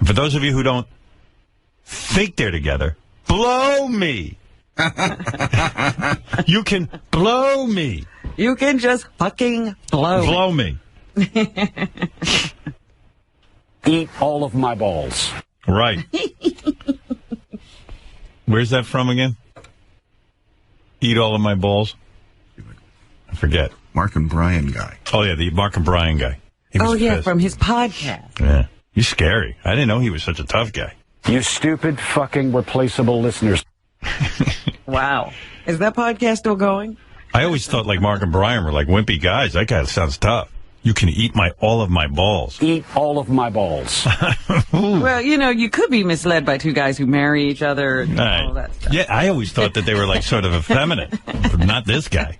For those of you who don't think they're together, blow me. You can blow me. You can just fucking blow me. Eat all of my balls. Right. Where's that from again? Eat all of my balls? I forget. Mark and Brian guy. Oh, yeah, the Mark and Brian guy. Oh, yeah, from his podcast. Yeah. He's scary. I didn't know he was such a tough guy. You stupid fucking replaceable listeners. Wow. Is that podcast still going? I always thought like Mark and Brian were like wimpy guys. That guy sounds tough. You can eat all of my balls. Eat all of my balls. Well, you could be misled by two guys who marry each other and all that stuff. Yeah, I always thought that they were like sort of effeminate. But not this guy.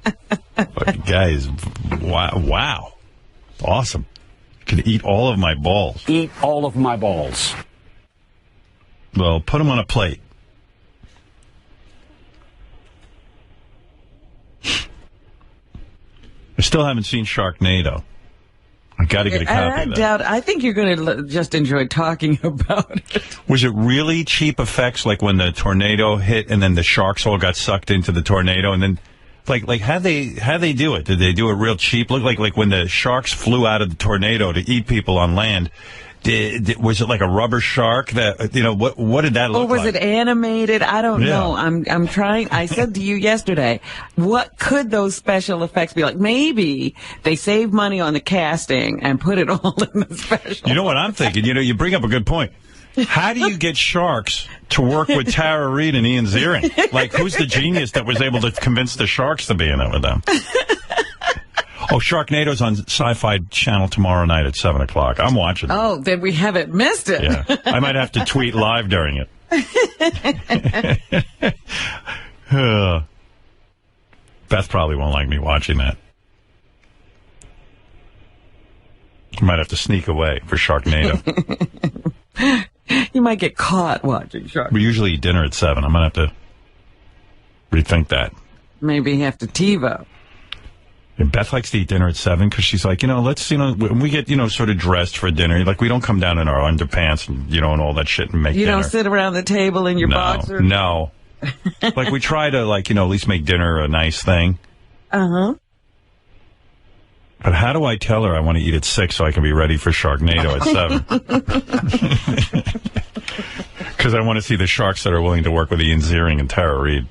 Fucking guy is, wow. Awesome. You can eat all of my balls. Eat all of my balls. Well, put them on a plate. I still haven't seen Sharknado. I got to get a copy of that. I think you're going to just enjoy talking about it. Was it really cheap effects, like when the tornado hit and then the sharks all got sucked into the tornado, and then like how'd they do it? Did they do it real cheap? Looked like when the sharks flew out of the tornado to eat people on land. Was it like a rubber shark that, what did that look like? Or was it animated? I don't know. I'm trying. I said to you yesterday, what could those special effects be like? Maybe they save money on the casting and put it all in the special. You know what I'm thinking? You bring up a good point. How do you get sharks to work with Tara Reid and Ian Ziering? Like, who's the genius that was able to convince the sharks to be in it with them? Oh, Sharknado's on Sci-Fi Channel tomorrow night at 7 o'clock. I'm watching it. Oh, then we haven't missed it. Yeah. I might have to tweet live during it. Beth probably won't like me watching that. I might have to sneak away for Sharknado. You might get caught watching Sharknado. We usually eat dinner at 7. I'm going to have to rethink that. Maybe have to TiVo. And Beth likes to eat dinner at 7 because she's like, let's, when we get, sort of dressed for dinner, like we don't come down in our underpants and, and all that shit and make dinner. You don't sit around the table in your boxer? No. Like, we try to, like, at least make dinner a nice thing. Uh-huh. But how do I tell her I want to eat at 6 so I can be ready for Sharknado at 7? Because I want to see the sharks that are willing to work with Ian Ziering and Tara Reid.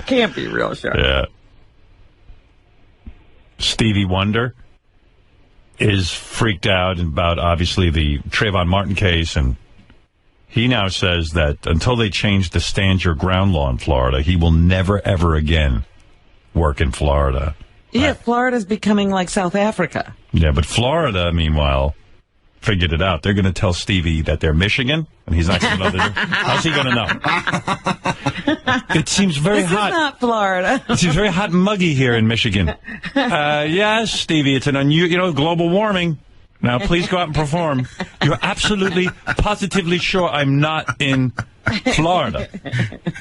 Can't be real sharks. Yeah. Stevie Wonder is freaked out about, obviously, the Trayvon Martin case, and he now says that until they change the stand your ground law in Florida, he will never, ever again work in Florida. Yeah, Florida's becoming like South Africa. Yeah, but Florida, meanwhile, figured it out. They're going to tell Stevie that they're Michigan, and he's not going to know. How's he going to know? It seems very hot. This is not Florida. It seems very hot and muggy here in Michigan. Yes, Stevie, it's an unusual, global warming. Now, please go out and perform. You're absolutely, positively sure I'm not in Florida.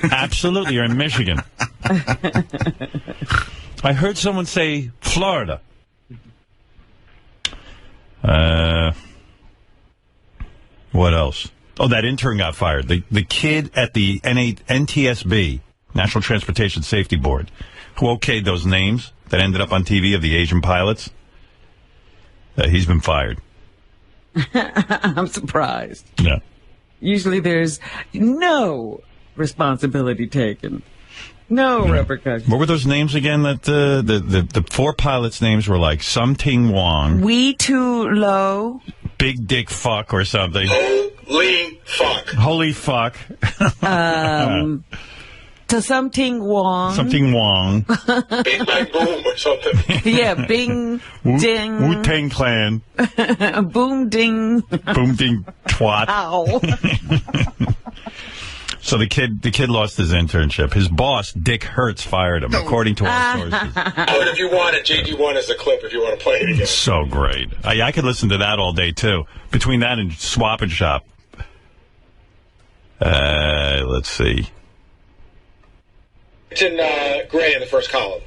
Absolutely, you're in Michigan. I heard someone say Florida. What else? Oh, that intern got fired. The kid at the NTSB, National Transportation Safety Board, who okayed those names that ended up on TV of the Asian pilots, he's been fired. I'm surprised. Yeah. Usually there's no responsibility taken. No repercussions. What were those names again? That the 4 pilots' names were like Something Wong. We Too Low. Big Dick Fuck or something. Holy fuck. Holy fuck. To Something Wong. Something Wong. Big Bang Boom or something. Yeah, Bing Ding. Wu-Tang Clan. Boom Ding. Boom Ding Twat. Ow. So the kid lost his internship. His boss, Dick Hertz, fired him, according to our sources. But if you want it, JD1 is the clip if you want to play it again. So great. I could listen to that all day, too. Between that and Swap and Shop. Let's see. It's in gray in the first column.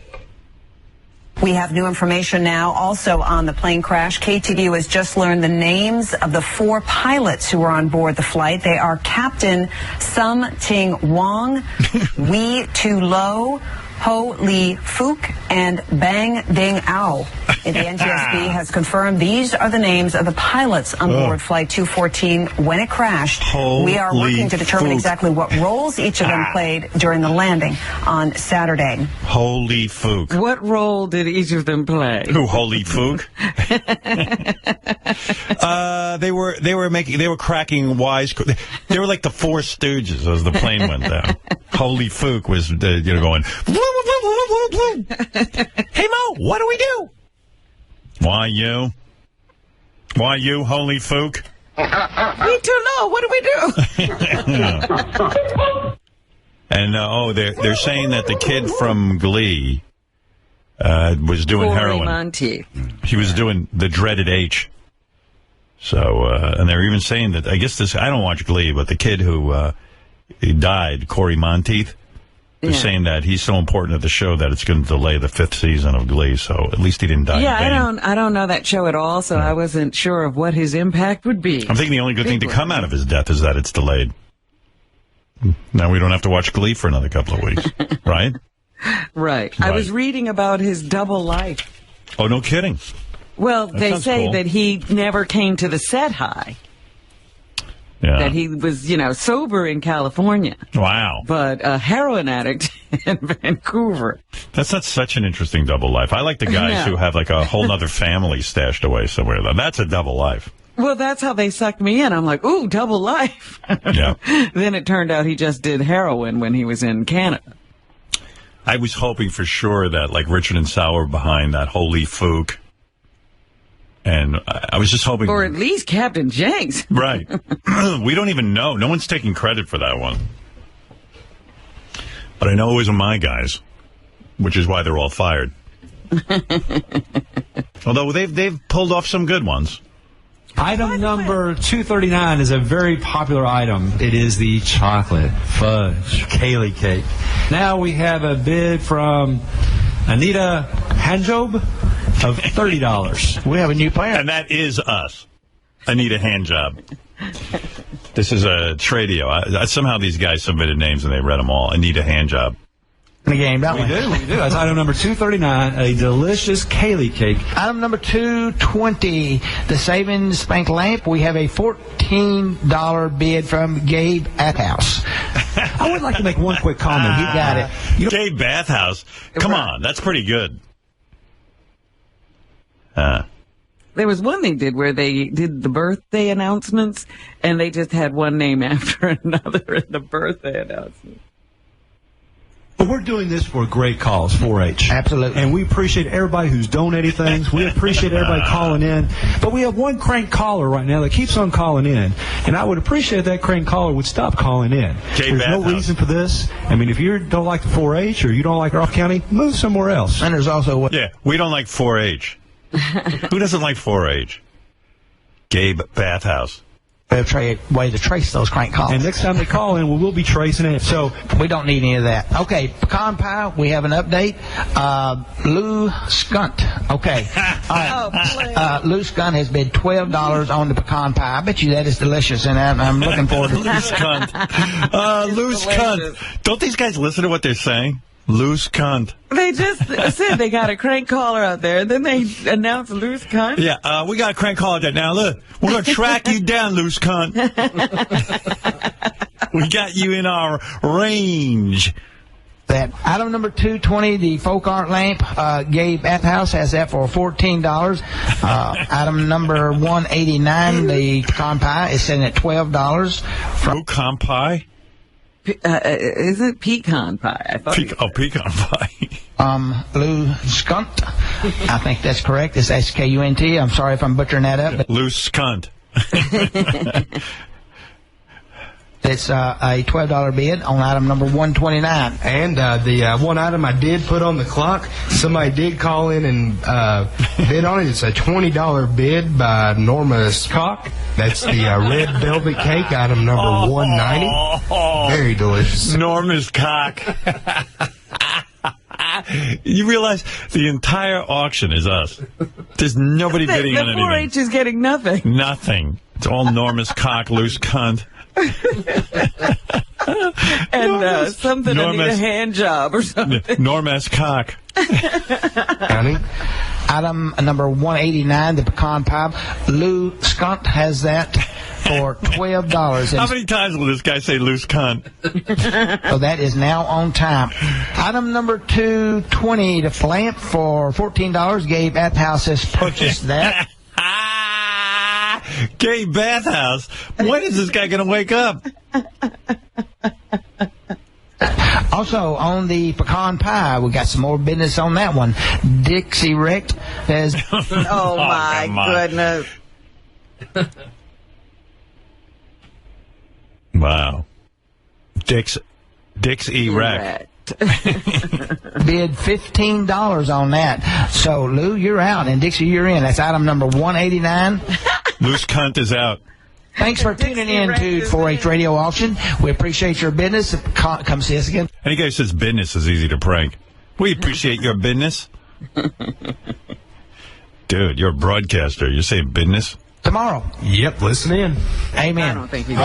We have new information now also on the plane crash. KTVU has just learned the names of the 4 pilots who were on board the flight. They are Captain Something Wong, Wee Too Low, Ho Lee Fook, and Bang Ding Ao. The NTSB has confirmed these are the names of the pilots on board Flight 214 when it crashed. We are working to determine exactly what roles each of them played during the landing on Saturday. Holy Fook. What role did each of them play? Who, Holy Fook? They were cracking wise. They were like the 4 Stooges as the plane went down. Holy Fook was going. Hey Mo, what do we do? Why you, Holy Fook? Me too low. What do we do? And they're saying that the kid from Glee was doing heroin. Monteith. He was doing the dreaded H. So, and they're even saying that, I guess I don't watch Glee, but the kid who he died, Corey Monteith, they're saying that he's so important to the show that it's going to delay the 5th season of Glee. So at least he didn't die. Yeah, I don't know that show at all, so I wasn't sure of what his impact would be. I'm thinking the only good thing to come out of his death is that it's delayed. Now we don't have to watch Glee for another couple of weeks, right? Right. I was reading about his double life. Oh, no kidding. Well, they say that he never came to the set high. Yeah. That he was, sober in California. Wow. But a heroin addict in Vancouver. That's not such an interesting double life. I like the guys who have like a whole other family stashed away somewhere. That's a double life. Well, that's how they sucked me in. I'm like, ooh, double life. Yeah. Then it turned out he just did heroin when he was in Canada. I was hoping for sure that like Richard and Sal were behind that Holy Fook. And I was just hoping... Or at least Captain Jenks. Right. We don't even know. No one's taking credit for that one. But I know it wasn't my guys, which is why they're all fired. Although they've pulled off some good ones. Item number 239 is a very popular item. It is the chocolate fudge Kaylee cake. Now we have a bid from Anita Handjob of $30. We have a new plan. And that is us, Anita Handjob. This is a Tradio. Somehow these guys submitted names and they read them all. I need a hand job. The game, don't we? We do. That's item number 239, a delicious Kaylee cake. Item number 220, the Savings Bank lamp. We have a $14 bid from Gabe Athouse. I would like to make one quick comment. You got it. Gabe Bathhouse. Come on, that's pretty good. There was one they did where they did the birthday announcements, and they just had one name after another in the birthday announcement. But we're doing this for a great cause, 4-H. Absolutely. And we appreciate everybody who's donating things. We appreciate everybody calling in. But we have one crank caller right now that keeps on calling in. And I would appreciate if that crank caller would stop calling in. There's no reason for this. I mean, if you don't like the 4-H or you don't like Rolfe County, move somewhere else. And there's also... Yeah, we don't like 4-H. Who doesn't like 4-H? Gabe Bathhouse. Way to trace those crank calls. And next time they call in, we'll be tracing it. So we don't need any of that. Okay, pecan pie, we have an update. Lou Skunt. Okay. All right. Lou Skunt has bid $12 on the pecan pie. I bet you that is delicious, and I'm looking forward to Loose cunt. Loose cunt. Don't these guys listen to what they're saying? Loose cunt. They just said they got a crank caller out there, and then they announced loose cunt. Yeah, we got a crank caller out there. Now, look, we're going to track you down, loose cunt. We got you in our range. That item number 220, the folk art lamp, Gabe Athouse has that for $14. Item number 189, the pecan pie, is sitting at $12. Pecan pie? Is it pecan pie? I thought pecan pie. Lou Skunt. I think that's correct. It's S-K-U-N-T. I'm sorry if I'm butchering that up. But Loose cunt. It's a $12 bid on item number 129. And the one item I did put on the clock, somebody did call in and bid on it. It's a $20 bid by Norma's Cock. That's the red velvet cake, item number 190. Very delicious. Norma's Cock. You realize the entire auction is us. There's nobody bidding on anything. The 4-H is getting nothing. Nothing. It's all Norma's Cock, loose cunt. And something I need a hand job or something. Norma's Cock. Item number 189, the pecan pie. Lou Skunt has that for $12. How many times will this guy say loose cunt? So that is now on time. Item number 220, the lamp for $14. Gabe Athouse has purchased that. Gabe Bathhouse. When is this guy going to wake up? Also, on the pecan pie, we got some more business on that one. Dixie Wrecked has... Oh, my goodness. Wow. Dix Erect. Bid $15 on that. So, Lou, you're out, and Dixie, you're in. That's item number 189. Loose cunt is out. Thanks for tuning in to 4-H Radio Auction. We appreciate your business. Come see us again. Any guy who says business is easy to prank. We appreciate your business. Dude, you're a broadcaster. You say business? Tomorrow. Yep, listen in. Amen. I don't think he Loose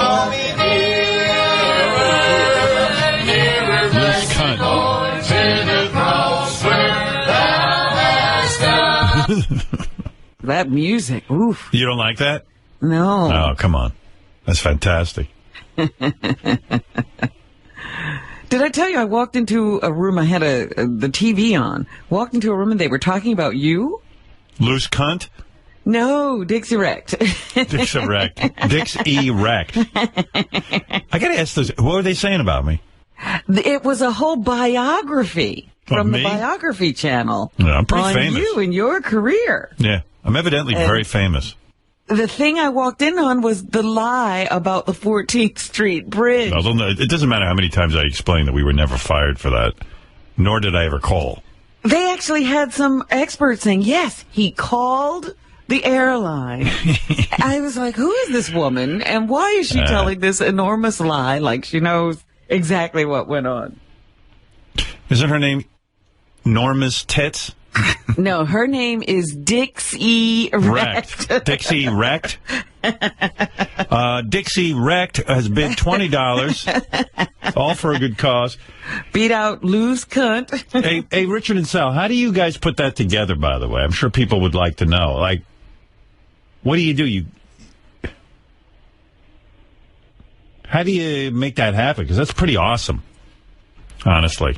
cunt. That music, oof. You don't like that? No. Oh, come on. That's fantastic. Did I tell you I walked into a room, I had the TV on, walked into a room and they were talking about you? Loose cunt? No, Dixie Wrecked. Dix Erect. Dix Erect. I got to ask this. What were they saying about me? It was a whole biography from the Biography Channel. Yeah, I'm pretty on famous. You and your career. Yeah, I'm evidently very famous. The thing I walked in on was the lie about the 14th Street Bridge. No, it doesn't matter how many times I explained that we were never fired for that, nor did I ever call. They actually had some experts saying, yes, he called the airline. I was like, who is this woman, and why is she telling this enormous lie like she knows exactly what went on? Isn't her name Norma's Tits? No, her name is Dixie Wrecked. Dixie Wrecked? Dixie Wrecked has bid $20, all for a good cause. Beat out Lou's cunt. Hey, Richard and Sal, how do you guys put that together, by the way? I'm sure people would like to know. Like, what do? How do you make that happen? Because that's pretty awesome, honestly.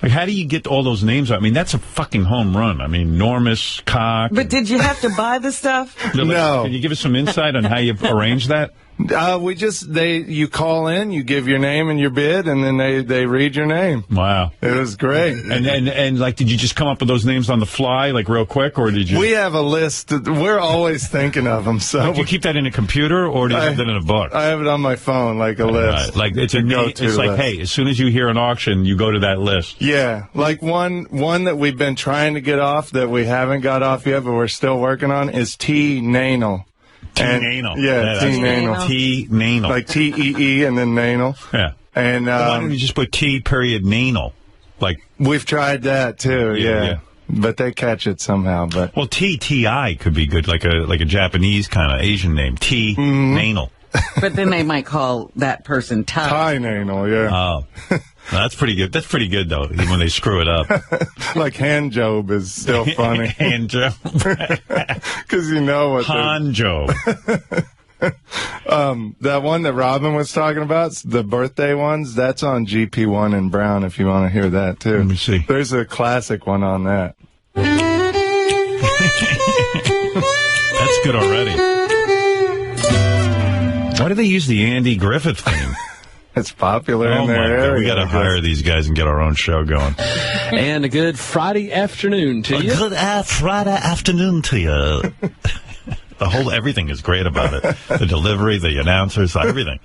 Like, how do you get all those names out? I mean, that's a fucking home run. I mean, Normus, Cock. But did you have to buy the stuff? No. Can you give us some insight on how you arrange that? You call in, you give your name and your bid, and then they read your name. Wow. It was great. And like, did you just come up with those names on the fly, like real quick, or did you? We have a list. We're always thinking of them. So do you keep that in a computer, or do you have that in a book? I have it on my phone, like a list. Like it's like, hey, as soon as you hear an auction, you go to that list. Yeah, like one that we've been trying to get off that we haven't got off yet, but we're still working on is T. Nanel. T-Nanel. Yeah, T-Nanel. T-Nanel. Like T-E-E and then Nanel. Yeah. And why don't you just put T.Nanel? Like, we've tried that too, yeah. But they catch it somehow. But well, T-T-I could be good, like a Japanese kind of Asian name. T-Nanel. But then they might call that person Ty. Ty-Nanel, yeah. Oh. That's pretty good. That's pretty good, though, even when they screw it up. Like Hand-Job is still funny. Hand-Job. Because you know what Han-Job. That one that Robin was talking about, the birthday ones, that's on GP1 and Brown if you want to hear that, too. Let me see. There's a classic one on that. That's good already. Why do they use the Andy Griffith theme? It's popular in their area. We got to hire these guys and get our own show going. And a good Friday afternoon to you. A good Friday afternoon to you. Everything is great about it. The delivery, the announcers, everything.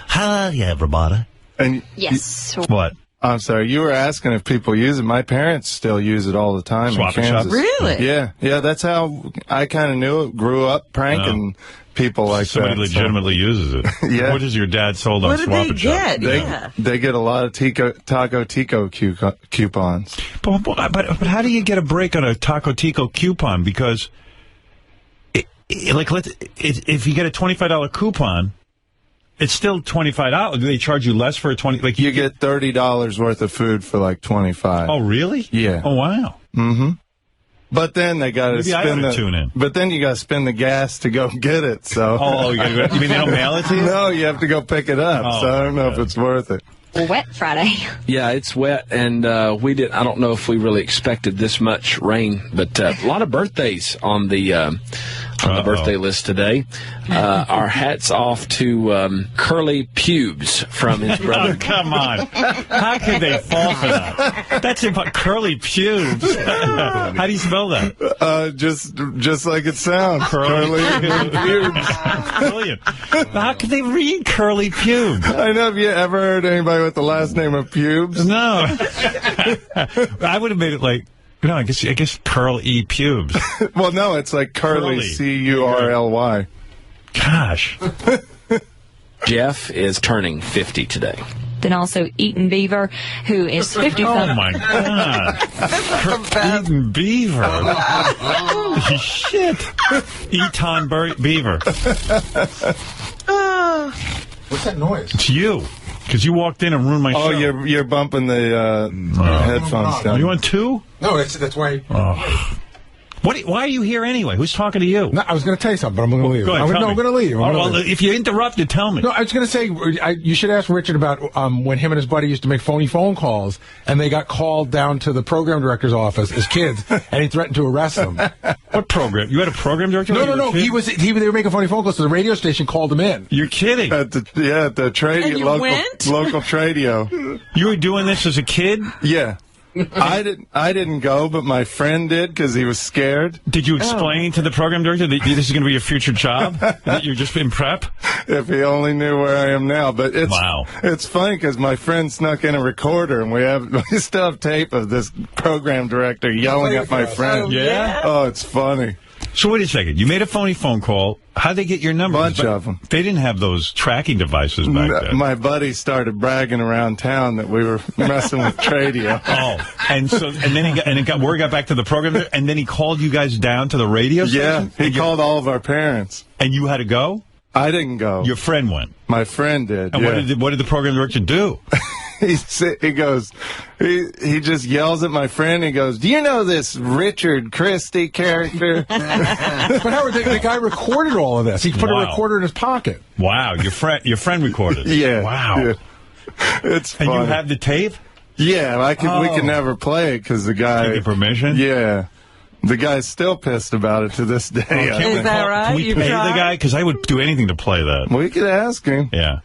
How are you, everybody? And yes. What? I'm sorry. You were asking if people use it. My parents still use it all the time. Swap and shop? Really? Yeah. Yeah, that's how I kind of knew it. Grew up pranking people like Somebody that. Somebody legitimately uses it. Yeah. What is your dad sold on Swap and Shop? They get a lot of Taco Tico coupons. But how do you get a break on a Taco Tico coupon? Because if you get a $25 coupon, it's still $25. Do they charge you less for a 20? Like you get $30 worth of food for like $25. Oh, really? Yeah. Oh, wow. Mm-hmm. But then they got to spend tune in. But then you got to spend the gas to go get it. So. You mean they don't mail it to you? No, you have to go pick it up. So I don't know if it's worth it. Wet Friday. Yeah, it's wet, and I don't know if we really expected this much rain, but a lot of birthdays on the birthday list today. Our hats off to Curly Pubes from his brother. Oh, come on. How could they fall for that? That's about Curly Pubes. How do you spell that? Just like it sounds. Curly Pubes. Brilliant. How could they read Curly Pubes? I know. Have you ever heard anybody with the last name of Pubes? No. I would have made it like, no, I guess Curl E. Pubes. Well, no, it's like Curly. C-U-R-L-Y. Gosh. Jeff is turning 50 today. Then also Eaton Beaver, who is 55. Oh, my God. Eaton Beaver. Shit. Eton Beaver. What's that noise? It's you. Because you walked in and ruined my show. Oh, you're bumping the headphones down. You want two? No, that's why. Oh. Why are you here anyway? Who's talking to you? No, I was going to tell you something, but I'm going to leave. Go ahead, I'm going to leave. If you interrupted, tell me. No, I was going to say, you should ask Richard about when him and his buddy used to make phony phone calls, and they got called down to the program director's office as kids, and he threatened to arrest them. What program? You had a program director? No. They were making phony phone calls, so the radio station called him in. You're kidding. At the tradio, local tradio. You were doing this as a kid? Yeah. I didn't go, but my friend did because he was scared. Did you explain to the program director that this is going to be your future job? That you're just in prep? If he only knew where I am now. But it's funny because my friend snuck in a recorder, and we still have tape of this program director yelling at my friend. Yeah? Oh, it's funny. So wait a second. You made a phony phone call. How'd they get your number? Bunch of them. They didn't have those tracking devices back then. My buddy started bragging around town that we were messing with Tradio. Oh, and then word got back to the program, and then he called you guys down to the radio station? Yeah, he called all of our parents. And you had to go? I didn't go. Your friend went. My friend did. And yeah. what did the program director do? He goes, he just yells at my friend. He goes, "Do you know this Richard Christie character?" But Howard, the guy recorded all of this. He put a recorder in his pocket. Wow, your friend recorded. Yeah. Wow. Yeah. It's funny. And you have the tape? Yeah, we could never play it because the guy... Take the permission? Yeah. The guy's still pissed about it to this day. Is that right? Can we You pay tried? the guy? Because I would do anything to play that. We could ask him. Yeah.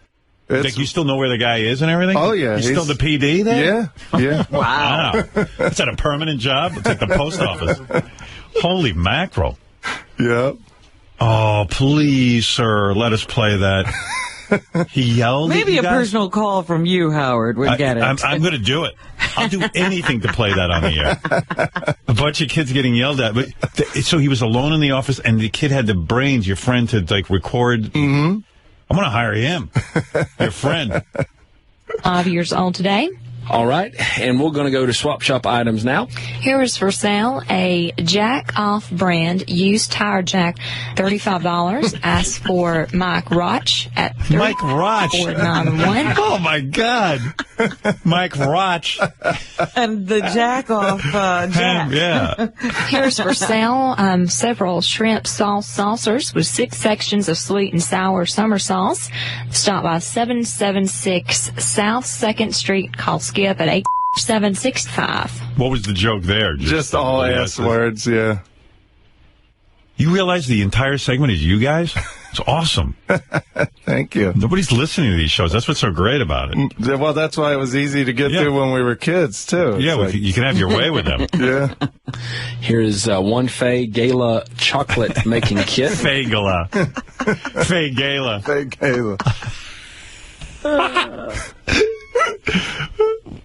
Like, you still know where the guy is and everything? Oh, yeah. He's still the PD there? Yeah. Yeah. Wow. Is that a permanent job? It's like the post office. Holy mackerel. Yep. Oh, please, sir, let us play that. He yelled at Maybe you a guys? personal call from you, Howard, would get it. I'm going to do it. I'll do anything to play that on the air. A bunch of kids getting yelled at. But so he was alone in the office, and the kid had the brains, your friend, to like record. Mm-hmm. I'm going to hire him. Your friend. 5 years old today. All right, and we're going to go to Swap Shop items now. Here is for sale a Jack Off brand used tire jack, $35. Ask for Mike Roch at Mike Roch. 491. Oh, my God. Mike Roch. And the Jack Off jack. Yeah. Here's for sale several shrimp sauce saucers with 6 sections of sweet and sour summer sauce. Stop by 776 South 2nd Street. Call Skip at 8765. What was the joke there? Just all ass words, yeah. You realize the entire segment is you guys? It's awesome. Thank you. Nobody's listening to these shows. That's what's so great about it. Well, that's why it was easy to get through when we were kids, too. Yeah, you can have your way with them. Yeah. Here's one Faye Gala chocolate making kit. Faye Gala. Faye Gala. Faye Gala.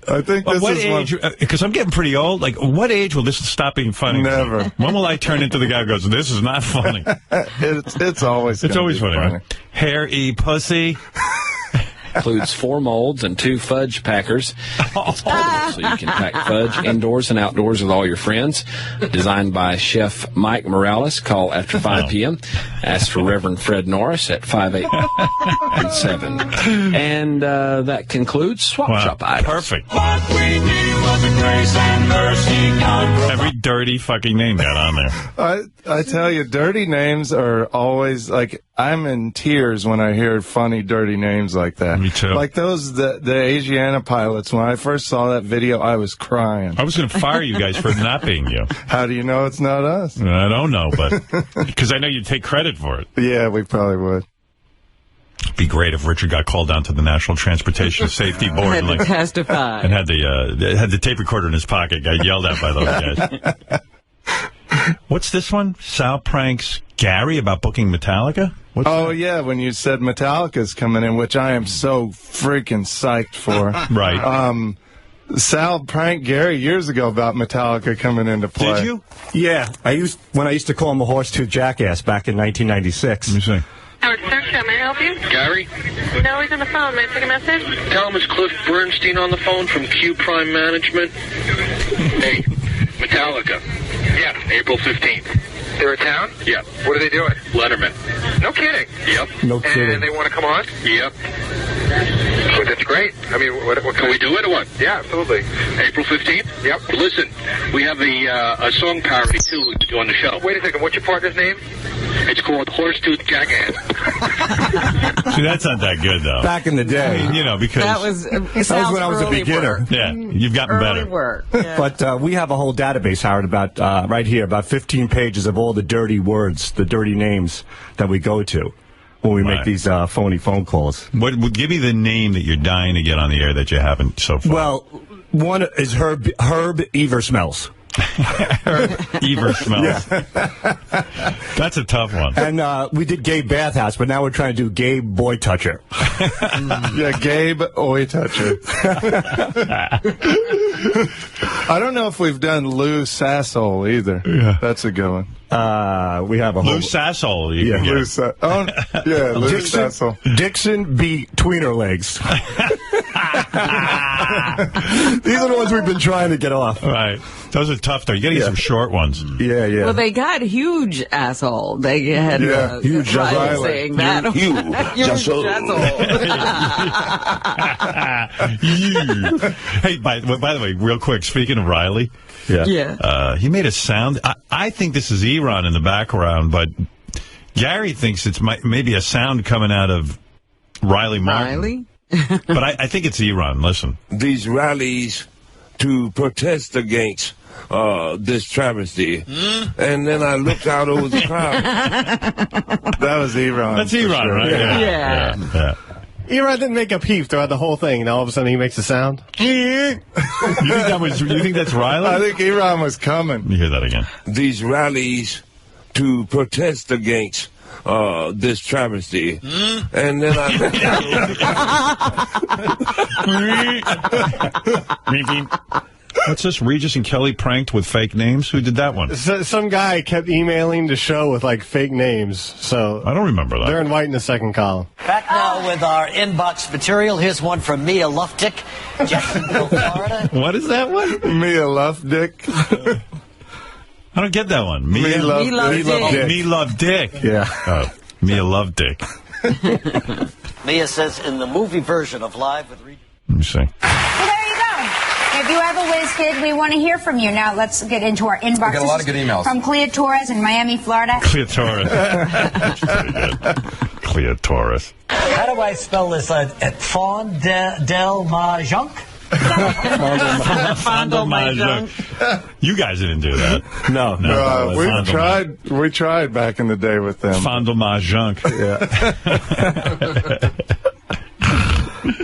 I think this what is age, because I'm getting pretty old, like, what age will this stop being funny? Never. When will I turn into the guy who goes, this is not funny? It's always funny. Right? Hair-y pussy. Includes 4 molds and 2 fudge packers. It's portable, so you can pack fudge indoors and outdoors with all your friends. Designed by Chef Mike Morales. Call after 5 p.m. Ask for Reverend Fred Norris at 5887. And that concludes Swap Shop items. Perfect. What we need was a grace and mercy God. Every dirty fucking name got on there. I tell you, dirty names are always, like, I'm in tears when I hear funny, dirty names like that. Me too. Like those, the Asiana pilots, when I first saw that video, I was crying. I was going to fire you guys for not being you. How do you know it's not us? I don't know, but because I know you'd take credit for it. Yeah, we probably would. It'd be great if Richard got called down to the National Transportation Safety Board Had to testify. and had the tape recorder in his pocket, got yelled at by those guys. What's this one? Sal pranks Gary about booking Metallica? Yeah, when you said Metallica's coming in, which I am so freaking psyched for. Right. Sal pranked Gary years ago about Metallica coming into play. Did you? Yeah, when I used to call him a horse-tooth jackass back in 1996. Let me see. Howard Stern, may I help you? Gary? No, he's on the phone. May I take a message? Tell him it's Cliff Bernstein on the phone from Q Prime Management. Hey, Metallica. Yeah, April 15th. They're in town? Yeah. What are they doing? Letterman. No kidding. Yep. No kidding. And they want to come on? Yep. Well, that's great. I mean, what can we do it or what? Yeah, absolutely. April 15th? Yep. Listen, we have a song parody, too, to do on the show. Wait a second. What's your partner's name? It's called Horsetooth Jackass. See, that's not that good, though. Back in the day. I mean, because... That was when I was a beginner. Yeah, you've gotten better. Work. Yeah. But we have a whole database, Howard, about right here, about 15 pages of all the dirty words, the dirty names that we go to when we make these phony phone calls. Give me the name that you're dying to get on the air that you haven't so far. Well, one is Herb Eversmells. Ever smells. Yeah. That's a tough one. And we did Gabe Bathhouse, but now we're trying to do Gabe Boy Toucher. Yeah, Gabe Boy Toucher. I don't know if we've done Lou Sassole either. Yeah. That's a good one. We have a whole... Lou Sassole. Yeah. Lou Sassole. Lou Sassole. Dixon B. Tweener Legs. These are the ones we've been trying to get off. Right. Those are tough, though. You got to get some short ones. Yeah, yeah. Well, they got huge asshole. They had huge Riley saying that. Huge asshole. Hey, by the way, real quick, speaking of Riley, he made a sound. I think this is Eron in the background, but Gary thinks it's maybe a sound coming out of Riley Martin. Riley? But I think it's Eron. Listen. These rallies to protest against this travesty. And then I looked out over the crowd. That was Eron. That's Eron, sure. right? Yeah. Eron didn't make a peep throughout the whole thing, and all of a sudden he makes a sound. You think that's Riley? I think Eron was coming. You hear that again. These rallies to protest against this travesty. And then I What's this? Regis and Kelly pranked with fake names? Who did that one? Some guy kept emailing the show with like fake names, so I don't remember that. They're inviting the second column. Back now with our inbox material. Here's one from Mia Lufdick, Jacksonville, Florida. What is that one? Mia Lufdick. I don't get that one. Me love Dick. Yeah. Mia love Dick. Mia says in the movie version of Live with Regis. Let me see. Well, there you go. If you have a whiz kid, we want to hear from you. Now let's get into our inbox. We got a lot of good emails. From Clea Torres in Miami, Florida. Clea Torres. Pretty good. Clea Torres. How do I spell this? Fawn del Majunk? Fondle my junk. You guys didn't do that. No. We tried back in the day with them. Fondle my junk. Yeah.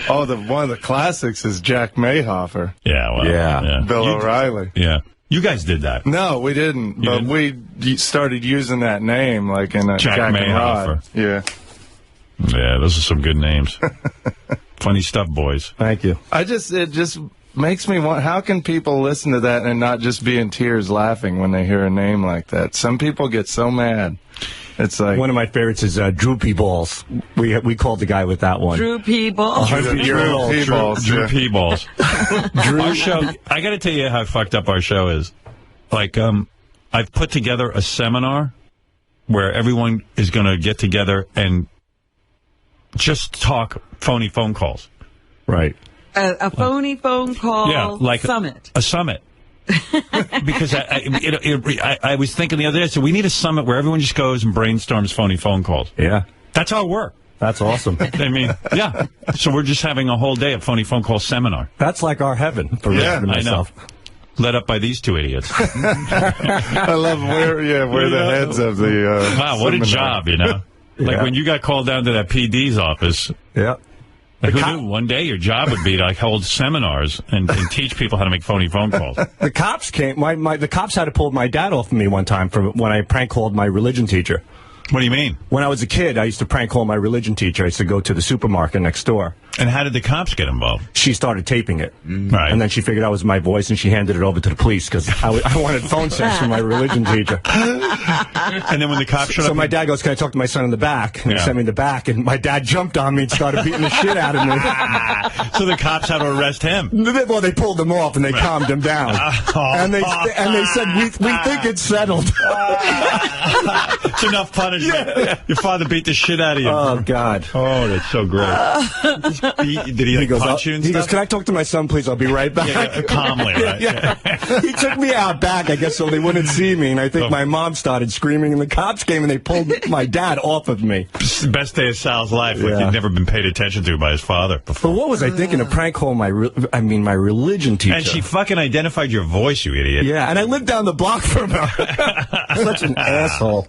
One of the classics is Jack Mayhofer. Yeah, well, yeah. Bill O'Reilly. Yeah. You guys did that. No, we didn't. But we started using that name, like in a Jack Mayhofer. Yeah. Yeah, those are some good names. Funny stuff, boys. Thank you. It just makes me want, how can people listen to that and not just be in tears laughing when they hear a name like that? Some people get so mad. It's like one of my favorites is Droopy Balls. We called the guy with that one. Droopy Balls. 100-year-old Droopy Balls. Our show, I got to tell you how fucked up our show is. Like, I've put together a seminar where everyone is going to get together and just talk phony phone calls. Right. A phony phone call like summit. A summit. Because I was thinking the other day, so we need a summit where everyone just goes and brainstorms phony phone calls. Yeah. That's our work. That's awesome. I mean, yeah. So we're just having a whole day of phony phone call seminar. That's like our heaven for Richard and myself. I know. Led up by these two idiots. I love we're the heads of the wow, what seminar. a job, you know? Like when you got called down to that PD's office. Yeah. Like who knew one day your job would be to like hold seminars and teach people how to make phony phone calls. The cops came. The cops had to pull my dad off of me one time for when I prank called my religion teacher. What do you mean? When I was a kid, I used to prank call my religion teacher. I used to go to the supermarket next door. And how did the cops get involved? She started taping it. Right. And then she figured out it was my voice, and she handed it over to the police because I wanted phone sex from my religion teacher. And then when the cops showed up... So my dad goes, can I talk to my son in the back? And he sent me in the back, and my dad jumped on me and started beating the shit out of me. So the cops had to arrest him? Well, they pulled him off, and they calmed him down. And they said, we think it's settled. It's enough punishment. Yeah. Your father beat the shit out of you. Oh, God. Oh, that's so great. Did he like, punch you and He stuff? goes, can I talk to my son, please? I'll be right back. Yeah, calmly, right? Yeah. He took me out back, I guess, so they wouldn't see me. And I think my mom started screaming, and the cops came, and they pulled my dad off of me. Best day of Sal's life. Like he'd never been paid attention to by his father before. But what was I thinking? To prank call my religion teacher. And she fucking identified your voice, you idiot. Yeah, and I lived down the block from her. Such an asshole.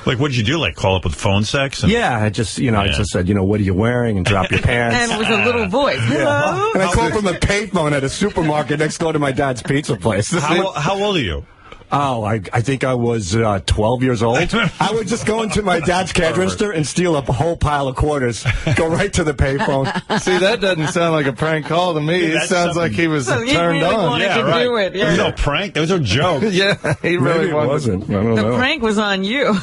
Like, what did you do? Like, call up with phone sex? Yeah, I just, I just said, what are you wearing? And drop your pants. And with a little voice. Hello? Yeah. And I called from a payphone at a supermarket next door to my dad's pizza place. How old are you? Oh, I think I was 12 years old. I would just go into my dad's cash register and steal a whole pile of quarters, go right to the payphone. See, that doesn't sound like a prank call to me. It sounds like he was turned on. Yeah, right. Do it. There was no prank. There was a joke. Yeah, he really wasn't. I don't know. The prank was on you.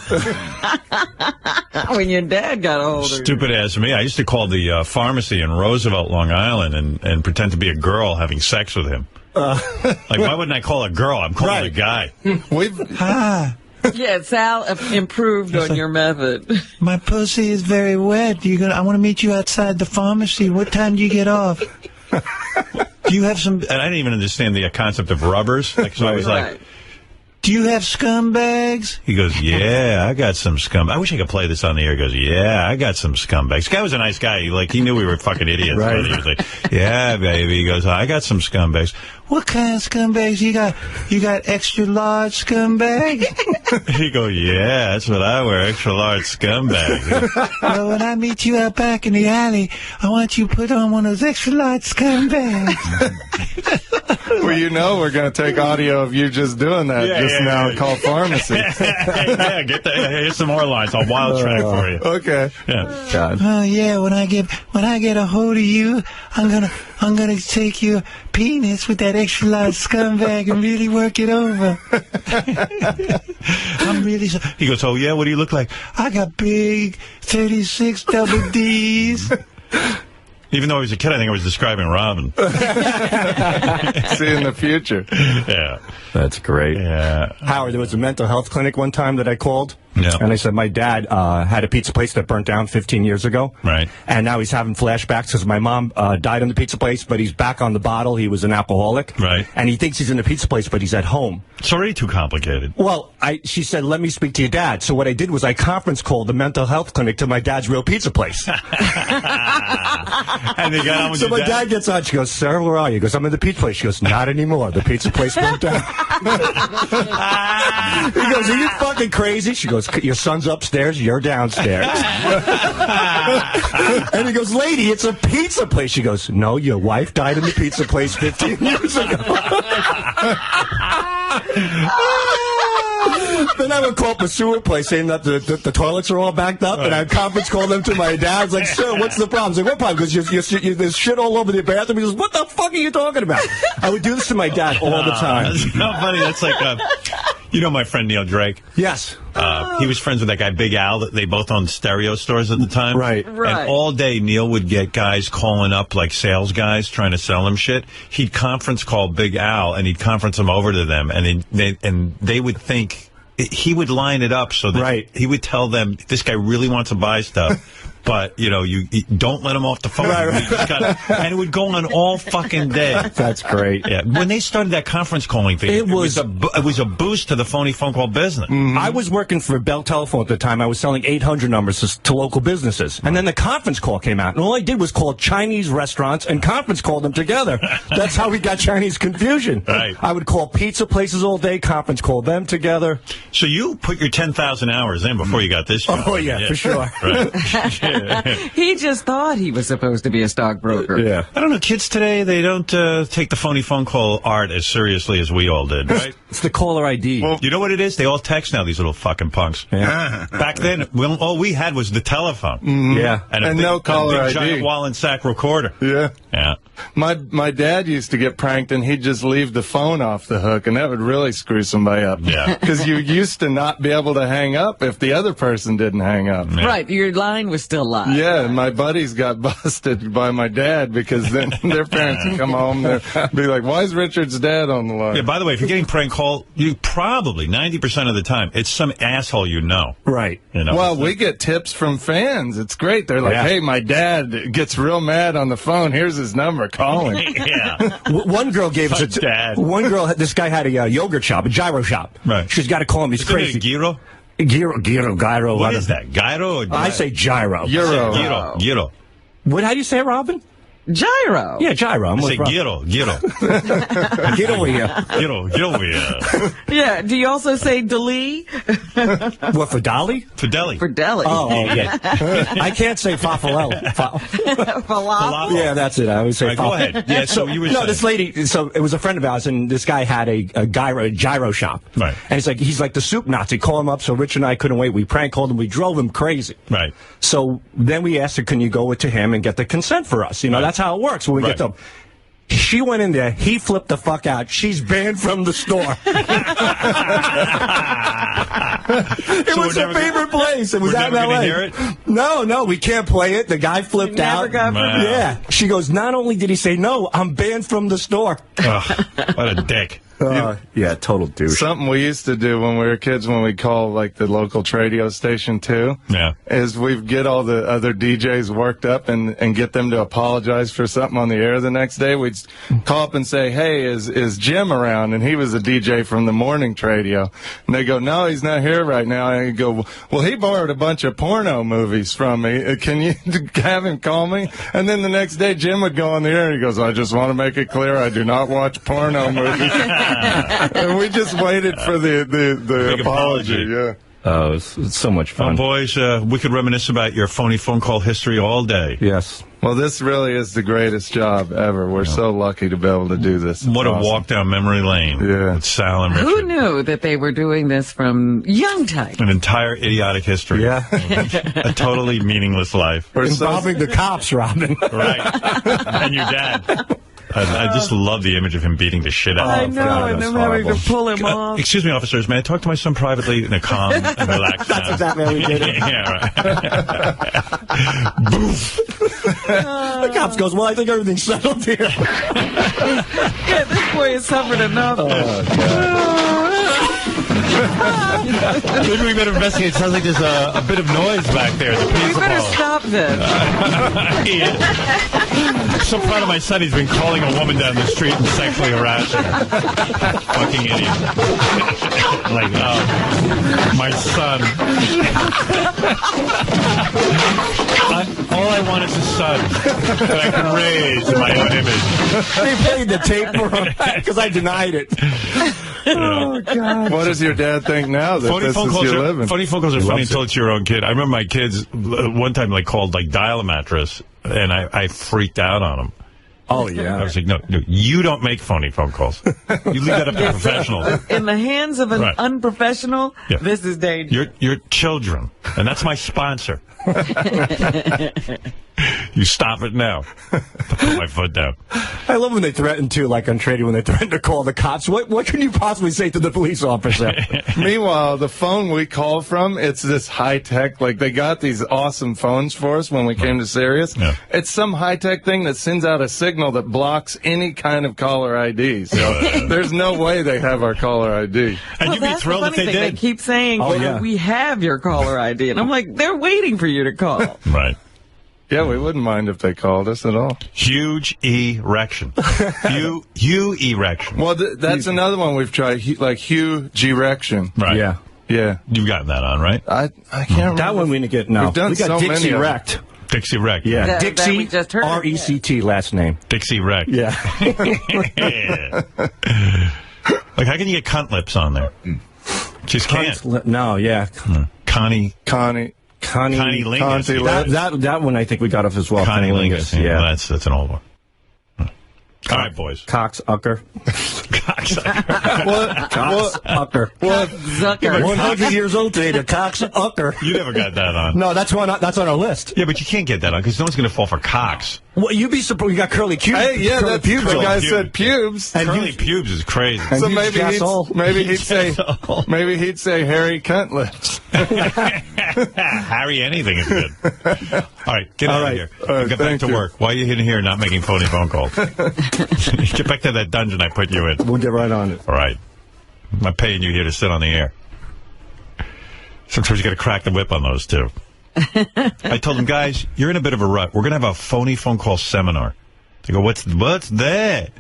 When your dad got older. Stupid ass me. I used to call the pharmacy in Roosevelt, Long Island, and pretend to be a girl having sex with him. Like, why wouldn't I call a girl? I'm calling a guy. Yeah, Sal improved on your method. My pussy is very wet. I want to meet you outside the pharmacy. What time do you get off? Do you have some... And I didn't even understand the concept of rubbers. Like, so I was like... Do you have scumbags? He goes, yeah, I got some scumbags. I wish I could play this on the air. He goes, yeah, I got some scumbags. The guy was a nice guy. He knew we were fucking idiots. Right. He was like, yeah, baby. He goes, I got some scumbags. What kind of scumbags you got? You got extra large scumbags? He goes, yeah, that's what I wear, extra large scumbags. Well, when I meet you out back in the alley, I want you to put on one of those extra large scumbags. Well, you know we're going to take audio of you just doing that now and call pharmacy. Yeah, here's some more lines. I'll wild track for you. Okay. Yeah. God. Oh yeah, when I get a hold of you, I'm gonna take your penis with that extra large scumbag and really work it over. I'm really so. He goes, oh yeah, what do you look like? I got big 36 double D's. Even though I was a kid, I think I was describing Robin. See in the future. Yeah. That's great. Yeah. Howard, there was a mental health clinic one time that I called. Yeah. And I said my dad had a pizza place that burnt down 15 years ago. Right. And now he's having flashbacks because my mom died on the pizza place, but he's back on the bottle. He was an alcoholic. Right. And he thinks he's in the pizza place, but he's at home. It's already too complicated. Well, she said, let me speak to your dad. So what I did was I conference called the mental health clinic to my dad's real pizza place. And they got on with so your my dad gets on. She goes, sir, where are you? He goes, I'm in the pizza place. She goes, not anymore. The pizza place burnt down. He goes, are you fucking crazy? She goes, your son's upstairs, you're downstairs. And he goes, lady, it's a pizza place. She goes, no, your wife died in the pizza place 15 years ago. Then I would call up the sewer place saying that the toilets are all backed up, and I'd conference call them to my dad. I was like, sir, what's the problem? I was like, what problem? Because there's shit all over the bathroom. He goes, what the fuck are you talking about? I would do this to my dad all the time. That's not funny. That's like, you know my friend Neil Drake? Yes. He was friends with that guy Big Al. They both owned stereo stores at the time. Right. And all day Neil would get guys calling up, like sales guys, trying to sell him shit. He'd conference call Big Al, and he'd conference him over to them, and they would think... He would line it up so that he would tell them, this guy really wants to buy stuff, but, you don't let him off the phone. And it would go on all fucking day. That's great. Yeah. When they started that conference calling thing, it was a boost to the phony phone call business. Mm-hmm. I was working for Bell Telephone at the time. I was selling 800 numbers to local businesses. And then the conference call came out. And all I did was call Chinese restaurants and conference call them together. That's how we got Chinese confusion. Right. I would call pizza places all day, conference call them together. So you put your 10,000 hours in before you got this job. Oh, yeah. For sure. Right. He just thought he was supposed to be a stockbroker. Yeah. I don't know. Kids today, they don't take the phony phone call art as seriously as we all did, right? It's the caller ID. Well, you know what it is? They all text now, these little fucking punks. Yeah. Back then, all we had was the telephone. Mm-hmm. Yeah. And no caller ID. Giant Wallensack recorder. Yeah. Yeah. My dad used to get pranked, and he'd just leave the phone off the hook, and that would really screw somebody up. Yeah. Because you used to not be able to hang up if the other person didn't hang up. Yeah. Right, your line was still live. Yeah, and my buddies got busted by my dad because then their parents would come home and be like, why is Richard's dad on the line? Yeah, by the way, if you're getting prank called, you probably, 90% of the time, it's some asshole you know. Right. Well, we get tips from fans. It's great. They're like, hey, my dad gets real mad on the phone. Here's his number. Call him. Yeah. One girl gave us dad. One girl, this guy had a yogurt shop, a gyro shop. Right. She's got to call him. He's crazy. Gyro? Gyro. What is that? Gyro? I say gyro. Gyro. What? How do you say it, Robin? Gyro. Yeah, gyro. I say gyro. Get over here. Get over here. Yeah. Do you also say Dali? What, for Dolly? For deli. For deli. Oh, yeah. I can't say falafel. Falafel? Yeah, that's it. I always say All right, go falafel. ahead. Yeah, so you were No, saying. this lady, so it was a friend of ours, and this guy had a gyro shop. Right. And he's like the soup Nazi. Call him up, so Rich and I couldn't wait. We prank called him. We drove him crazy. Right. So then we asked her, can you go to him and get the consent for us? You know, that's how it works when we get to him. She went in there. He flipped the fuck out. She's banned from the store. It was her favorite place. It was out in L.A. Hear it? No, we can't play it. The guy flipped out. Yeah. She goes, not only did he say no, I'm banned from the store. What a dick. Yeah, total douche. Something we used to do when we were kids, when we call like the local radio station too, is we'd get all the other DJs worked up and get them to apologize for something on the air the next day. We'd call up and say, hey, is Jim around? And he was a DJ from the morning radio. And they go, no, he's not here right now. And I go, well, he borrowed a bunch of porno movies from me. Can you have him call me? And then the next day, Jim would go on the air and he goes, I just want to make it clear, I do not watch porno movies. And we just waited for the apology. Yeah. Oh, it's so much fun. Well, boys, we could reminisce about your phony phone call history all day. Yes. Well, this really is the greatest job ever. We're so lucky to be able to do this. What a walk down memory lane with Sal and Richard. Who knew that they were doing this from young time? An entire idiotic history. Yeah. A totally meaningless life. Involving the cops, Robin. Right. And your dad. I just love the image of him beating the shit out I of him. know, and them having to pull him off. Excuse me, officers. May I talk to my son privately in a calm and relaxed That's exactly how we did it. Yeah, right. The cops goes, well, I think everything's settled here. Yeah, this boy has suffered enough. Maybe we better investigate. It sounds like there's a bit of noise back there. We better stop this. So proud of my son. He's been calling a woman down the street and sexually harassing her. Fucking idiot. Like, my son. All I want is a son that I can raise in my own image. They played the tape for him because I denied it. Oh, God. What does your dad think now that this is your living? Funny phone calls are funny until it's your own kid. I remember my kids one time called Dial-A-Mattress, and I freaked out on them. Oh, yeah. I was like, no, you don't make phony phone calls. You leave that up to professionals. In the hands of an Right. unprofessional, this is dangerous. You're children, and that's my sponsor. You stop it now. Put my foot down. I love when they threaten, too, like on trading, when they threaten to call the cops. What can you possibly say to the police officer? Meanwhile, the phone we call from, it's this high-tech, like they got these awesome phones for us when we came to Sirius. Yeah. It's some high-tech thing that sends out a signal that blocks any kind of caller ID. So there's no way they have our caller ID. And you'd be thrilled if they did. They keep saying, we have your caller ID. And I'm like, they're waiting for you to call. Right. Yeah, we wouldn't mind if they called us at all. Huge erection. Hugh erection. Well, that's another one we've tried, like huge erection. Right. Yeah. Yeah. You've gotten that on, right? I can't remember. That one we didn't get, no. We've done we got so Dixie many Wrecked. Dixie Wrecked. Yeah. That we Dixie, just heard. R-E-C-T, last name. Dixie Wrecked. Yeah. Like, how can you get cunt lips on there? Just can't. No, yeah. Connie Lingus. That one I think we got off as well. Connie Lingus. Yeah. Well, that's an old one. All right, boys. Coxucker. Coxucker. Zucker. 100 years old today, the Coxucker. You never got that on. No, that's on our list. Yeah, but you can't get that on because no one's going to fall for Cox. Well, you'd be surprised. You got curly pubes. Hey, yeah, curly that's pubes. the guy said pubes. And curly pubes is crazy. So maybe he'd say Harry Cunt Lips. Harry anything is good. All right, get out of here. Get back to work. Why are you in here not making phony phone calls? Get back to that dungeon I put you in. We'll get right on it. All right. I'm not paying you here to sit on the air. Sometimes you got to crack the whip on those, too. I told them, guys, you're in a bit of a rut. We're going to have a phony phone call seminar. They go, what's that?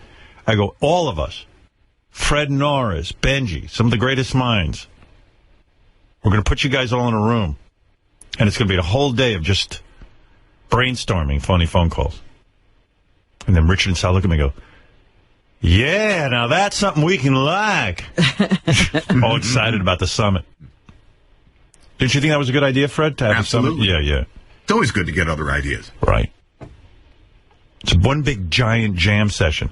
I go, all of us. Fred Norris, Benji, some of the greatest minds. We're going to put you guys all in a room. And it's going to be a whole day of just brainstorming phony phone calls. And then Richard and Sal look at me and go, yeah, now that's something we can like. All excited about the summit. Didn't you think that was a good idea, Fred, to have Absolutely. a summit? Yeah. It's always good to get other ideas. Right. It's one big, giant jam session.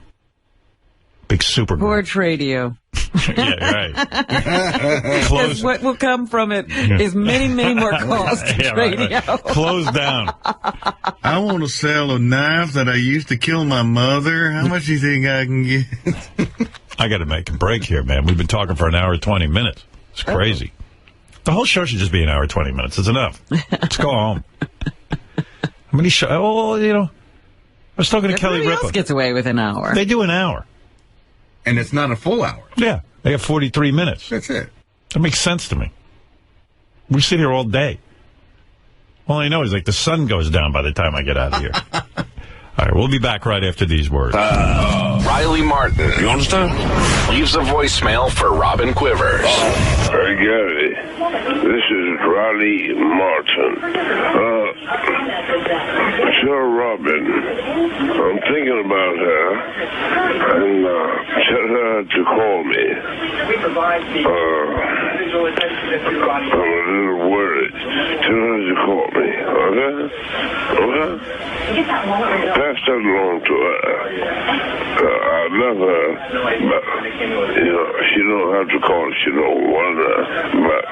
Big super group. Porch radio. Yeah, right. Because what will come from it is many, many more calls to radio. Right. Close down. I want to sell a knife that I used to kill my mother. How much do you think I can get? I got to make a break here, man. We've been talking for an hour and 20 minutes. It's crazy. The whole show should just be an hour and 20 minutes. It's enough. Let's go home. How many shows? Oh, you know, I was talking to Kelly Everybody Ripa. else gets away with an hour. They do an hour. And it's not a full hour. Yeah. They have 43 minutes. That's it. That makes sense to me. We sit here all day. All I know is, like, the sun goes down by the time I get out of here. All right, we'll be back right after these words. Riley Martin. You understand? Leaves a voicemail for Robin Quivers. Hey, Gary. This is Riley Martin. Tell Robin I'm thinking about her, and tell her to call me. I'm a little worried. Tell her to call me, okay? Okay? Pass that along to her. I love her, but, you know, she don't have to call if she don't want her, but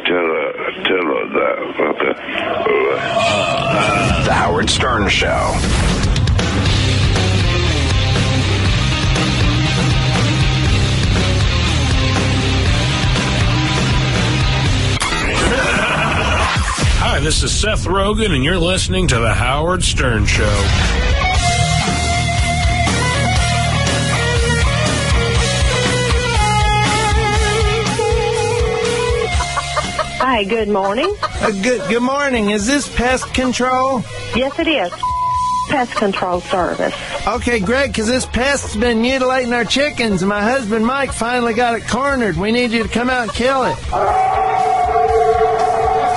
tell her that, okay? All right. The Howard Stern Show. Hi, this is Seth Rogen, and you're listening to The Howard Stern Show. Hi, good morning. Good morning. Is this pest control? Yes, it is. Pest control service. Okay, Greg, because this pest's been mutilating our chickens, and my husband Mike finally got it cornered. We need you to come out and kill it.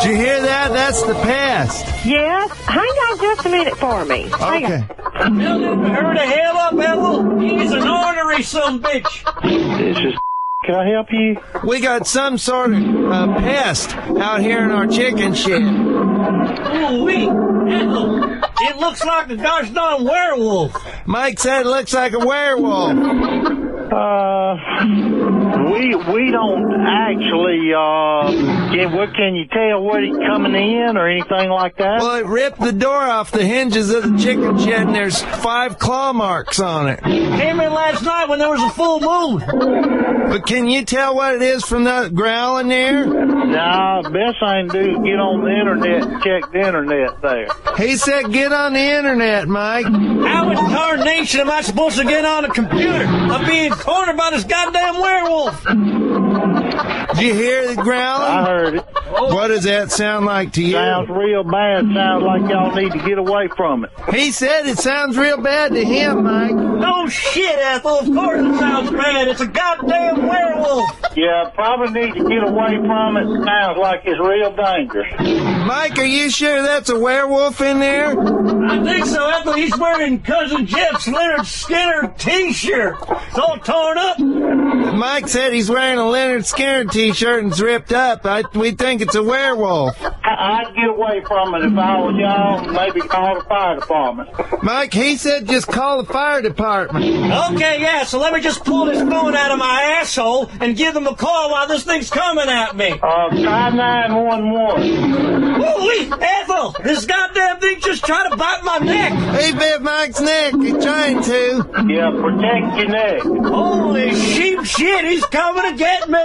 Did you hear that? That's the pest. Yes? Hang on just a minute for me. Okay. Hurry the hell up, Ethel. He's an ornery son bitch. This is... Can I help you? We got some sort of pest out here in our chicken shed. Ooh-wee, Ethel, it looks like a gosh darn werewolf. Mike said it looks like a werewolf. We don't actually, can you tell what he's coming in or anything like that? Well, it ripped the door off the hinges of the chicken shed, and there's 5 claw marks on it. Came in last night when there was a full moon. But can you tell what it is from the growling there? No, best thing to do is get on the internet and check the internet there. He said get on the internet, Mike. How in tarnation am I supposed to get on a computer? I'm being cornered by this goddamn werewolf. Did you hear the growling? I heard it. What does that sound like to you? Sounds real bad. Sounds like y'all need to get away from it. He said it sounds real bad to him, Mike. No shit, Ethel. Of course it sounds bad. It's a goddamn werewolf. Yeah, probably need to get away from it. Sounds like it's real dangerous. Mike, are you sure that's a werewolf in there? I think so, Ethel. He's wearing Cousin Jeff's Leonard Skinner t-shirt. It's all torn up. Mike said he's wearing a Leonard Skinner t-shirt and it's ripped up. We think it's a werewolf. I'd get away from it if I was y'all. Maybe call the fire department. Mike, he said just call the fire department. Okay, yeah, so let me just pull this phone out of my asshole and give them a call while this thing's coming at me. Try 911. Holy Ethel! This goddamn thing just tried to bite my neck! He bit Mike's neck. He's trying to. Yeah, protect your neck. Holy sheep shit, he's coming to get me! Oh,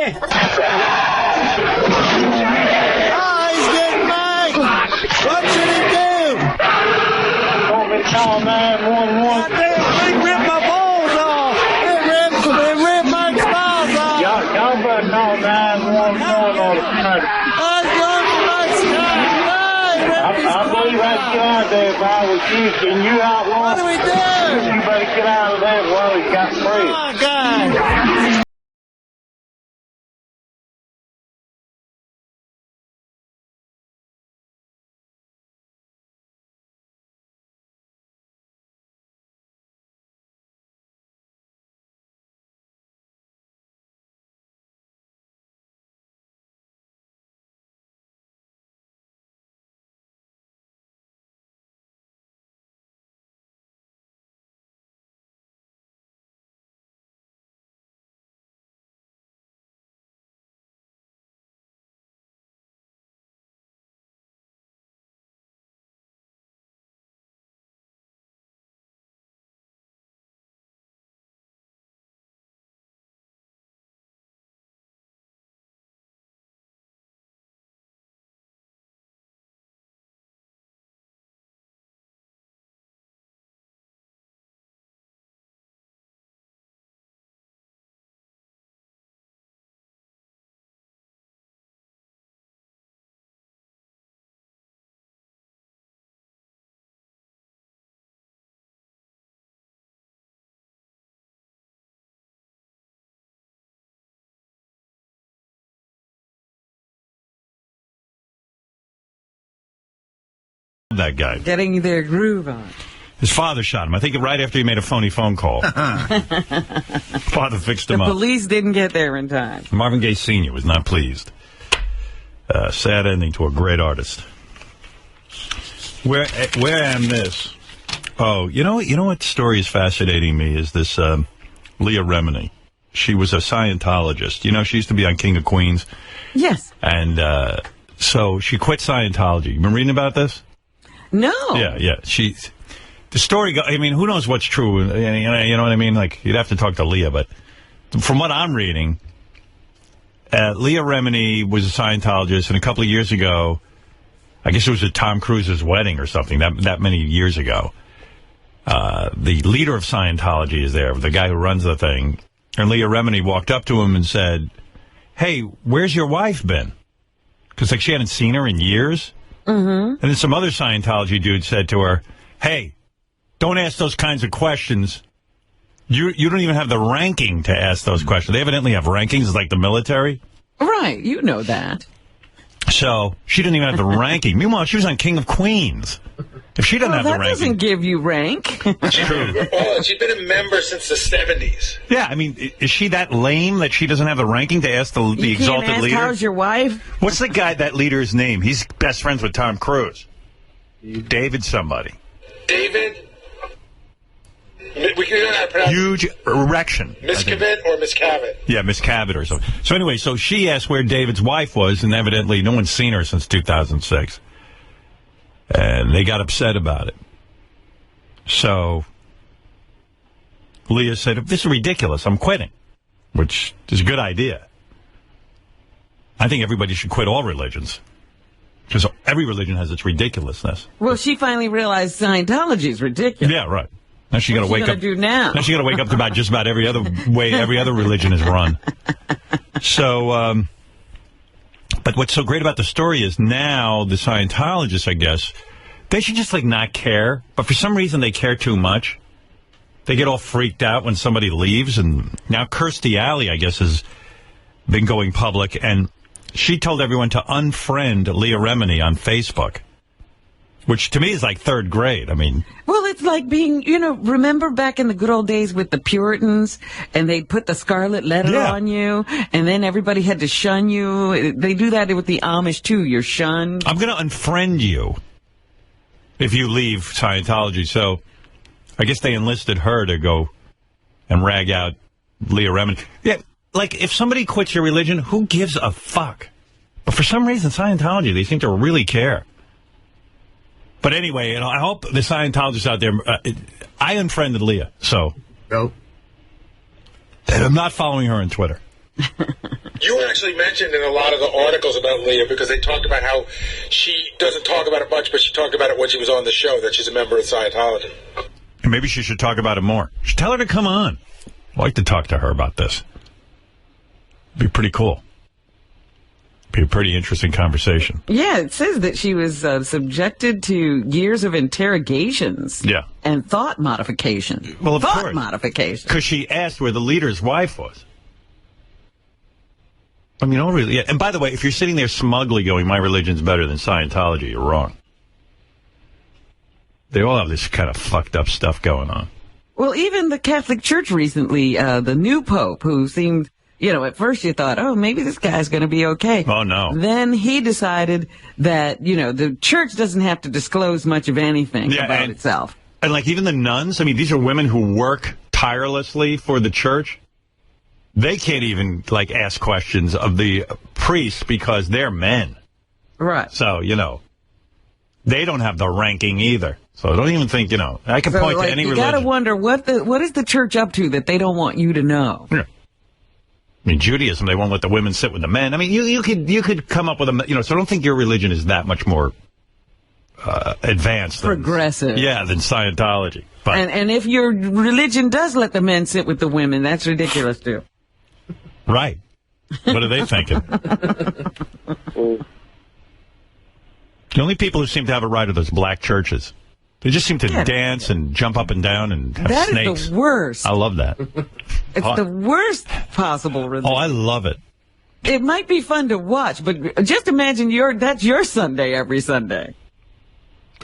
he's getting Mike! What should he do? Want me to call 911? Goddamn thing ripped my balls off! It ripped Mike's balls off! Y'all better call 911 on the fire. I'm going to Mike's car! I believe I'd get out there if I was you. Can you outlaw? What do we do? You better get out of there while he's got free. Oh, God. that guy. Getting their groove on. His father shot him. I think right after he made a phony phone call. Father fixed him The up. police didn't get there in time. Marvin Gaye Sr. was not pleased. Sad ending to a great artist. Where am this? Oh, you know what story is fascinating me is this Leah Remini. She was a Scientologist. You know, she used to be on King of Queens. Yes. And so she quit Scientology. You been reading about this? No. Yeah. The story, I mean, who knows what's true? You know what I mean? Like, you'd have to talk to Leah, but from what I'm reading, Leah Remini was a Scientologist, and a couple of years ago, I guess it was at Tom Cruise's wedding or something, that many years ago, the leader of Scientology is there, the guy who runs the thing, and Leah Remini walked up to him and said, "Hey, where's your wife been?" Because, like, she hadn't seen her in years. And then some other Scientology dude said to her, "Hey, don't ask those kinds of questions. You don't even have the ranking to ask those questions." They evidently have rankings like the military. Right, you know that. So she didn't even have the ranking. Meanwhile, she was on King of Queens. If she doesn't have the ranking... that doesn't give you rank. That's true. Oh, she's been a member since the 70s. Yeah, I mean, is she that lame that she doesn't have the ranking to ask the exalted can't ask, leader? how's your wife? What's the guy, that leader's name? He's best friends with Tom Cruise. David somebody. David? We can know how to pronounce Huge erection. Miss Cavett or Miss Cavett? Yeah, Miss Cavett or something. So anyway, so she asked where David's wife was, and evidently no one's seen her since 2006. And they got upset about it. So Leah said, "This is ridiculous. I'm quitting," which is a good idea. I think everybody should quit all religions, because every religion has its ridiculousness. Well, she finally realized Scientology is ridiculous. Yeah, right. Now she got to wake up. Do now? Now she got to wake up to about just about every other way every other religion is run. So, but what's so great about the story is now the Scientologists, I guess, they should just like not care. But for some reason, they care too much. They get all freaked out when somebody leaves, and now Kirstie Alley, I guess, has been going public, and she told everyone to unfriend Leah Remini on Facebook. Which, to me, is like third grade. I mean... Well, it's like being, remember back in the good old days with the Puritans, and they'd put the scarlet letter on you, and then everybody had to shun you. They do that with the Amish, too. You're shunned. I'm going to unfriend you if you leave Scientology. So, I guess they enlisted her to go and rag out Leah Remini. Yeah, like, if somebody quits your religion, who gives a fuck? But for some reason, Scientology, they seem to really care. But anyway, I hope the Scientologists out there, I unfriended Leah, so. No. And I'm not following her on Twitter. You were actually mentioned in a lot of the articles about Leah because they talked about how she doesn't talk about it much, but she talked about it when she was on the show, that she's a member of Scientology. And maybe she should talk about it more. Tell her to come on. I'd like to talk to her about this. It'd be pretty cool. Be a pretty interesting conversation. Yeah, it says that she was subjected to years of interrogations. Yeah. And thought modification. Well, of thought course. modification. Because she asked where the leader's wife was. I mean, really. Yeah. And by the way, if you're sitting there smugly going, my religion's better than Scientology, you're wrong. They all have this kind of fucked up stuff going on. Well, even the Catholic Church recently, the new pope, who seemed... at first you thought, oh, maybe this guy's going to be okay. Oh, no. Then he decided that, the church doesn't have to disclose much of anything about itself. And, like, even the nuns, I mean, these are women who work tirelessly for the church. They can't even, like, ask questions of the priests because they're men. Right. So, they don't have the ranking either. So don't even think, I can point to any religion. You got to wonder, what is the church up to that they don't want you to know? Yeah. I mean, Judaism, they won't let the women sit with the men. I mean, you could come up with so I don't think your religion is that much more advanced. Progressive. Than Scientology. But, and if your religion does let the men sit with the women, that's ridiculous, too. Right. What are they thinking? The only people who seem to have it right are those black churches. They just seem to dance and jump up and down and have snakes. That is the worst. I love that. It's the worst possible religion. Oh, I love it. It might be fun to watch, but just imagine that's your Sunday every Sunday.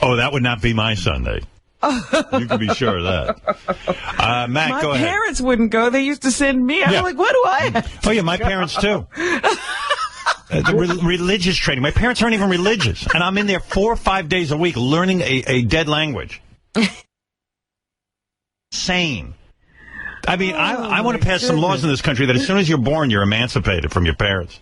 Oh, that would not be my Sunday. You can be sure of that. Matt, go ahead. My parents wouldn't go. They used to send me. I'm like, what do I have? Oh, yeah, my parents, too. The religious training. My parents aren't even religious. And I'm in there 4 or 5 days a week learning a dead language. Sane. I mean, I want to pass some laws in this country that as soon as you're born, you're emancipated from your parents.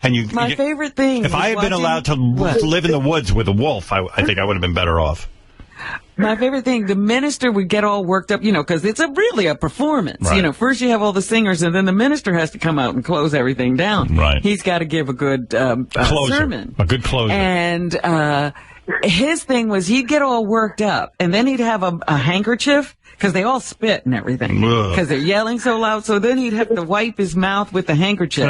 And my favorite thing. If I had been allowed to live in the woods with a wolf, I think I would have been better off. My favorite thing, the minister would get all worked up, because it's really a performance. Right. First you have all the singers, and then the minister has to come out and close everything down. Right. He's got to give a good sermon. A good closer. And his thing was he'd get all worked up, and then he'd have a handkerchief, because they all spit and everything, because they're yelling so loud. So then he'd have to wipe his mouth with the handkerchief.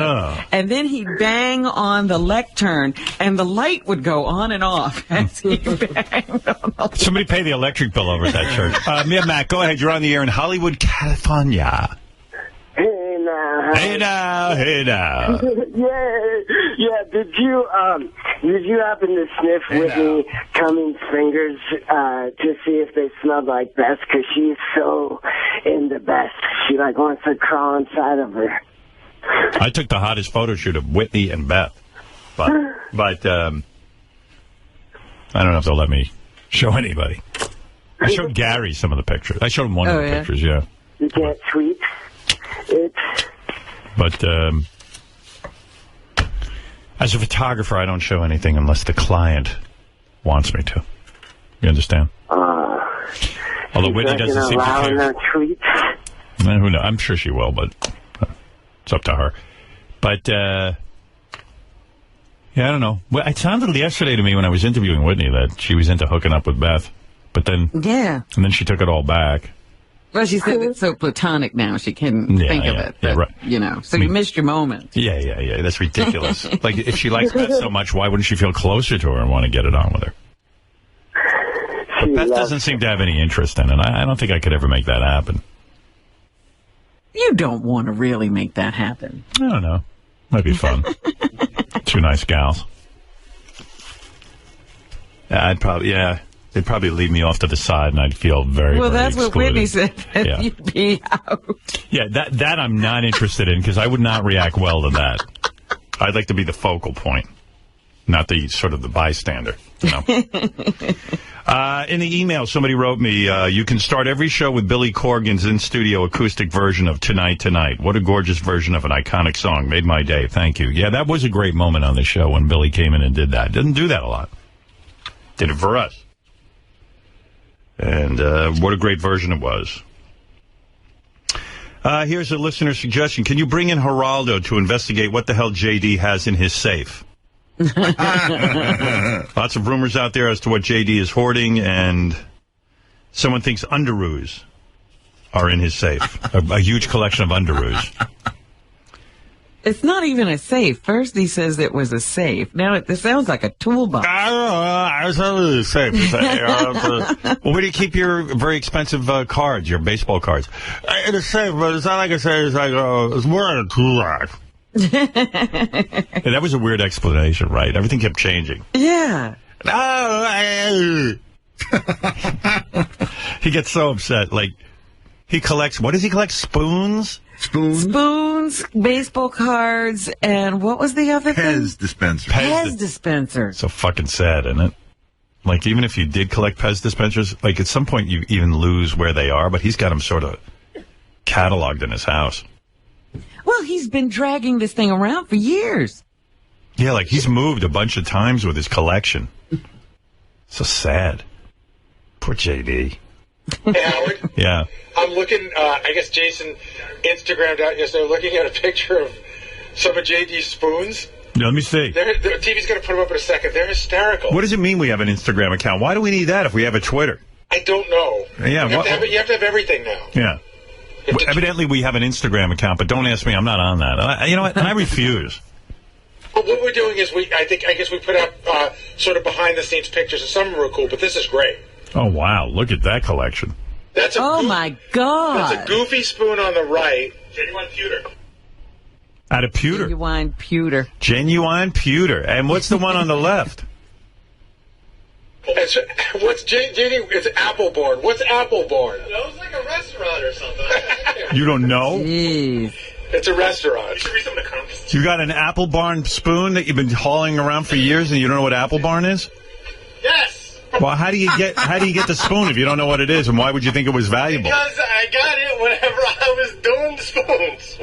And then he'd bang on the lectern, and the light would go on and off as he banged on. Somebody pay the electric bill over at that church. Yeah, Matt, go ahead. You're on the air in Hollywood, California. Hey now. Hey now. Hey now. Yeah. Did you happen to sniff Whitney Cummings' fingers to see if they smelled like Beth? Because she's so into Beth. She wants to crawl inside of her. I took the hottest photo shoot of Whitney and Beth, but I don't know if they'll let me show anybody. I showed Gary some of the pictures. I showed him one of the pictures. Yeah. You can't tweet it. But as a photographer, I don't show anything unless the client wants me to. You understand? Although Whitney doesn't seem to care. Who knows? I'm sure she will, but it's up to her. But, yeah, I don't know. Well, it sounded yesterday to me when I was interviewing Whitney that she was into hooking up with Beth. But then... Yeah. And then she took it all back. Well, she said it's so platonic now, she couldn't think of it. But, right. So you missed your moment. Yeah. That's ridiculous. Like, if she likes Beth so much, why wouldn't she feel closer to her and want to get it on with her? But Beth doesn't seem to have any interest in it. I don't think I could ever make that happen. You don't want to really make that happen. I don't know. Might be fun. Two nice gals. I'd probably, they'd probably leave me off to the side, and I'd feel very, well, very that's excluded. what Whitney said. That you'd be out. Yeah, that I'm not interested in, because I would not react well to that. I'd like to be the focal point, not the sort of the bystander. In the email, somebody wrote me, you can start every show with Billy Corgan's in-studio acoustic version of Tonight Tonight. What a gorgeous version of an iconic song. Made my day. Thank you. Yeah, that was a great moment on the show when Billy came in and did that. Didn't do that a lot. Did it for us. And what a great version it was. Here's a listener suggestion. Can you bring in Geraldo to investigate what the hell JD has in his safe? Lots of rumors out there as to what JD is hoarding, and someone thinks underoos are in his safe. A huge collection of underoos. It's not even a safe. First he says it was a safe. Now it sounds like a toolbox. I was a safe. Well, where do you keep your very expensive cards, your baseball cards? In a safe, but it's not like a safe. It's like it's more like a toolbox. Yeah, that was a weird explanation, right? Everything kept changing. Yeah. He gets so upset. Like, he collects, what does he collect? Spoons? Spoons, baseball cards, and what was the other thing? Pez dispensers. Pez dispensers. So fucking sad, isn't it? Like, even if you did collect Pez dispensers, like, at some point you even lose where they are, but he's got them sort of cataloged in his house. Well, he's been dragging this thing around for years. Yeah, like he's moved a bunch of times with his collection. So sad. Poor JD. Hey, Howard. Yeah. I'm looking, I guess Jason Instagrammed out yesterday, looking at a picture of some of JD's spoons. Yeah, let me see. The TV's going to put them up in a second. They're hysterical. What does it mean we have an Instagram account? Why do we need that if we have a Twitter? I don't know. Yeah, you have to have everything now. Yeah. Well, evidently, we have an Instagram account, but don't ask me. I'm not on that. You know what? And I refuse. Well, what we're doing is I guess we put up sort of behind-the-scenes pictures, and some of them are cool, but this is great. Oh, wow. Look at that collection. My God. That's a goofy spoon on the right. Genuine pewter. Out of pewter? Genuine pewter. Genuine pewter. And what's the one on the left? What's JD? It's Appleborn. What's Appleborn? That was like a restaurant or something. You don't know? It's a restaurant. You should read some of the comments. You got an Apple Barn spoon that you've been hauling around for years and you don't know what Apple Barn is? Yes. Well, how do you get the spoon if you don't know what it is, and why would you think it was valuable? Because I got it whenever I was doing the spoons.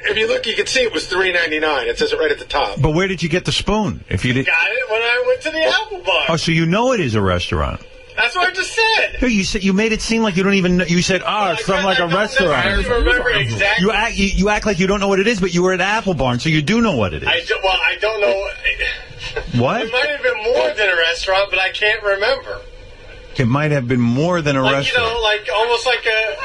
If you look, you can see it was $3.99. It says it right at the top. But where did you get the spoon? If you did, Got it when I went to the Apple Bar. oh, so you know it is a restaurant? That's what I just said. No, you made it seem like you don't even know. You said, it's from like a restaurant. I don't remember exactly. You act like you don't know what it is, but you were at Apple Barn, so you do know what it is. I don't know. What? It might have been more than a restaurant, but I can't remember. It might have been more than a restaurant. You know, like almost like a.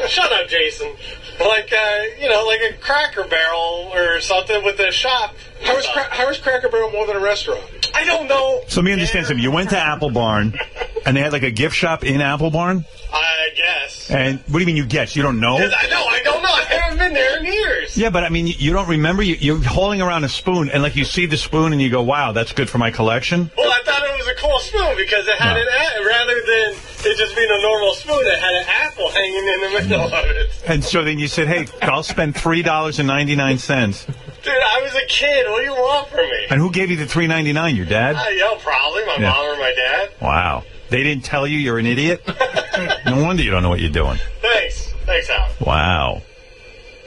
Shut up, Jason. Like like a Cracker Barrel or something with a shop. How is Cracker Barrel more than a restaurant? I don't know. So let me understand something. You went to Apple Barn, and they had like a gift shop in Apple Barn? I guess. And what do you mean you guess? You don't know? I don't know. I haven't been there in years. Yeah, but I mean, you don't remember? You're holding around a spoon, and like you see the spoon, and you go, wow, that's good for my collection? Well, I thought it was a cool spoon because it had rather than it just being a normal spoon, it had an apple hanging in the middle of it. And so then you said, hey, I'll spend $3.99. Dude, I was a kid. What do you want from me? And who gave you the $3.99? Your dad? Probably my mom or my dad. Wow. They didn't tell you you're an idiot? No wonder you don't know what you're doing. Thanks, Al. Wow.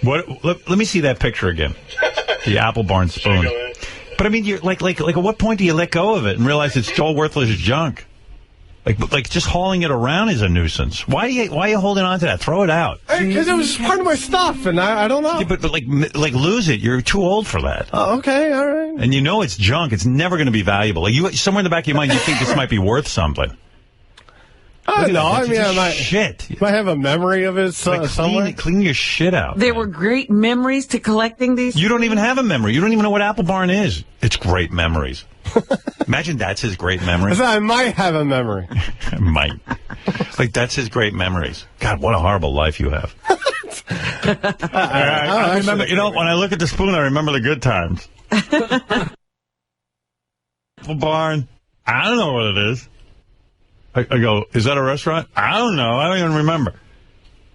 Let me see that picture again. The Apple Barn spoon. But I mean, you're like at what point do you let go of it and realize it's all worthless junk? Like just hauling it around is a nuisance. Why are you holding on to that? Throw it out. Because it was part of my stuff, and I don't know. Yeah, but like lose it. You're too old for that. Oh, okay, all right. And you know it's junk. It's never going to be valuable. Like somewhere in the back of your mind, you think this might be worth something. I don't know. I mean, I might have a memory of it somewhere. Clean your shit out. There were great memories to collecting these. You don't even have a memory. You don't even know what Apple Barn is. It's great memories. Imagine that's his great memory. I might have a memory. Might. Like, that's his great memories. God, what a horrible life you have. I remember, when I look at the spoon, I remember the good times. Apple Barn. I don't know what it is. I go, is that a restaurant? I don't know. I don't even remember.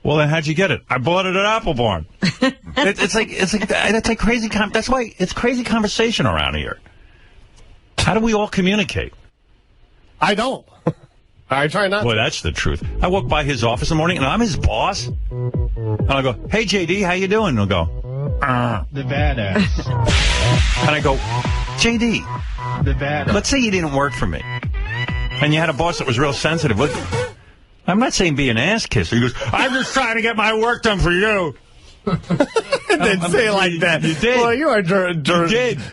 Well, then how'd you get it? I bought it at Apple Barn. It's like crazy. That's why it's crazy conversation around here. How do we all communicate? I don't. I try not. Boy, that's the truth. I walk by his office in the morning, and I'm his boss. And I go, hey, JD, how you doing? And he'll go, the badass. And I go, JD, the badass. Let's say you didn't work for me. And you had a boss that was real sensitive. I'm not saying be an ass kisser. He goes, I'm just trying to get my work done for you. Didn't say it like that. You did. Well, you are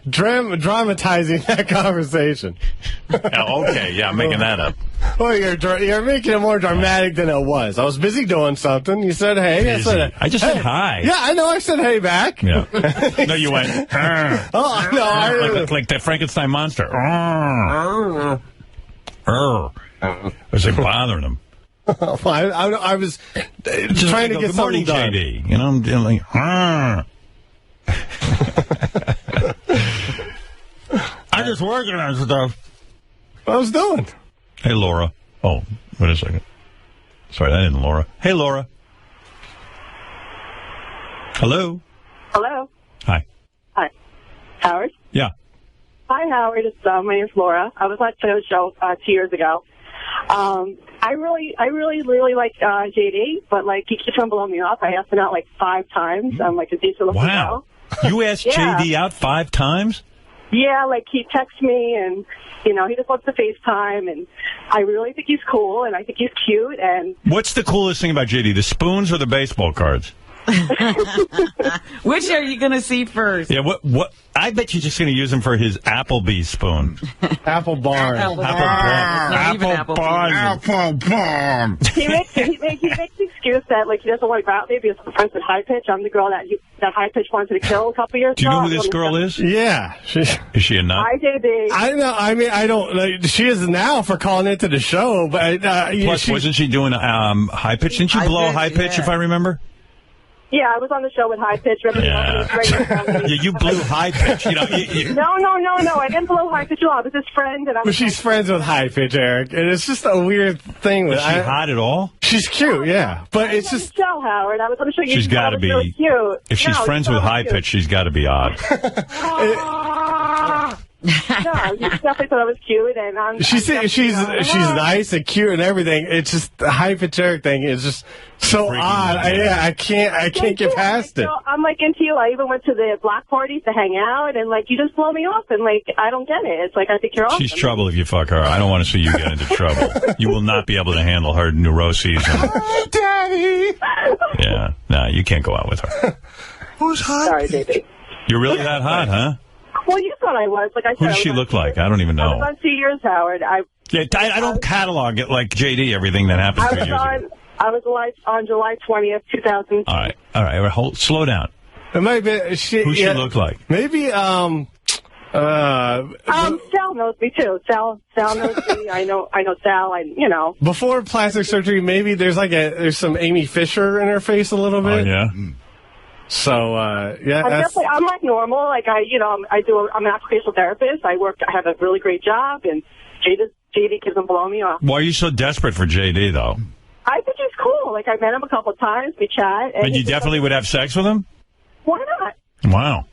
dramatizing that conversation. Okay, yeah, I'm making that up. Well, you're making it more dramatic than it was. I was busy doing something. You said, hey. I just said hi. Yeah, I know. I said hey back. Yeah. No, you went, oh, no. Like the Frankenstein monster. It was like bothering him. I was just trying to get something done. JD. You know, I'm like, I'm just working on stuff. What I was doing. Hey, Laura. Oh, wait a second. Sorry, that isn't Laura. Hey, Laura. Hello. Hello. Hi. Hi. Howard? Yeah. Hi, Howard. It's, my name's Laura. I was on the show 2 years ago. I really like JD, but like he keeps on blowing me off. I asked him out like 5 times. I'm like a decent looking Wow. You asked JD out 5 times? Yeah, like he texts me and he just wants to FaceTime, and I really think he's cool and I think he's cute. And what's the coolest thing about JD? The spoons or the baseball cards? Which are you going to see first? Yeah, what? I bet you're just going to use him for his Applebee's spoon. Apple Barn. Apple Barn. He makes the excuse that like he doesn't want to go out there because I'm friends with High Pitch. I'm the girl that High Pitch wanted to kill a couple years ago. Do you know who this girl is? Yeah. Is she a nut? Hi, JD. I know. I mean, I don't. Like, she is now for calling into the show, but plus, wasn't she doing High Pitch? Didn't you blow High Pitch? If I remember. Yeah, I was on the show with High Pitch. Yeah, you blew High Pitch. You know, No. I didn't blow High Pitch at all. I was his friend, and I But was. she's friends with High Pitch, Eric, and it's just a weird thing. Is she hot at all? She's cute, yeah, but it's just. Show, Howard. I was on the show. She's got to be. Really cute. If she's friends with High Pitch, she's got to be odd. No, you definitely thought I was cute, and She's nice and cute and everything. It's just the High Pitch Eric thing is just so odd. I can't get past it. I'm like into you. I even went to the block parties to hang out, and like you just blow me off, and like I don't get it. It's like I think you're awesome. She's trouble if you fuck her. I don't want to see you get into trouble. You will not be able to handle her neuroses. Daddy. Yeah, no, you can't go out with her. Who's hot? Sorry, baby. You're really that hot, huh? Well, you thought I was. Like I said, Who does she look like? I don't even I was know. on 2 years, Howard. I don't catalog it like JD, everything that happened 2 years ago. I was alive on July 20th, 2000. All right. Slow down. It might be. Who she look like? Maybe, Sal knows me too. Sal knows me. I know Sal. Before plastic surgery, maybe there's some Amy Fisher in her face a little bit. Oh, yeah? So, I'm like normal. Like I'm an occupational therapist. I have a really great job, and JD keeps on blowing me off. Why are you so desperate for JD, though? I think he's cool. Like I met him a couple of times. We chat. And you definitely would have sex with him? Why not? Wow.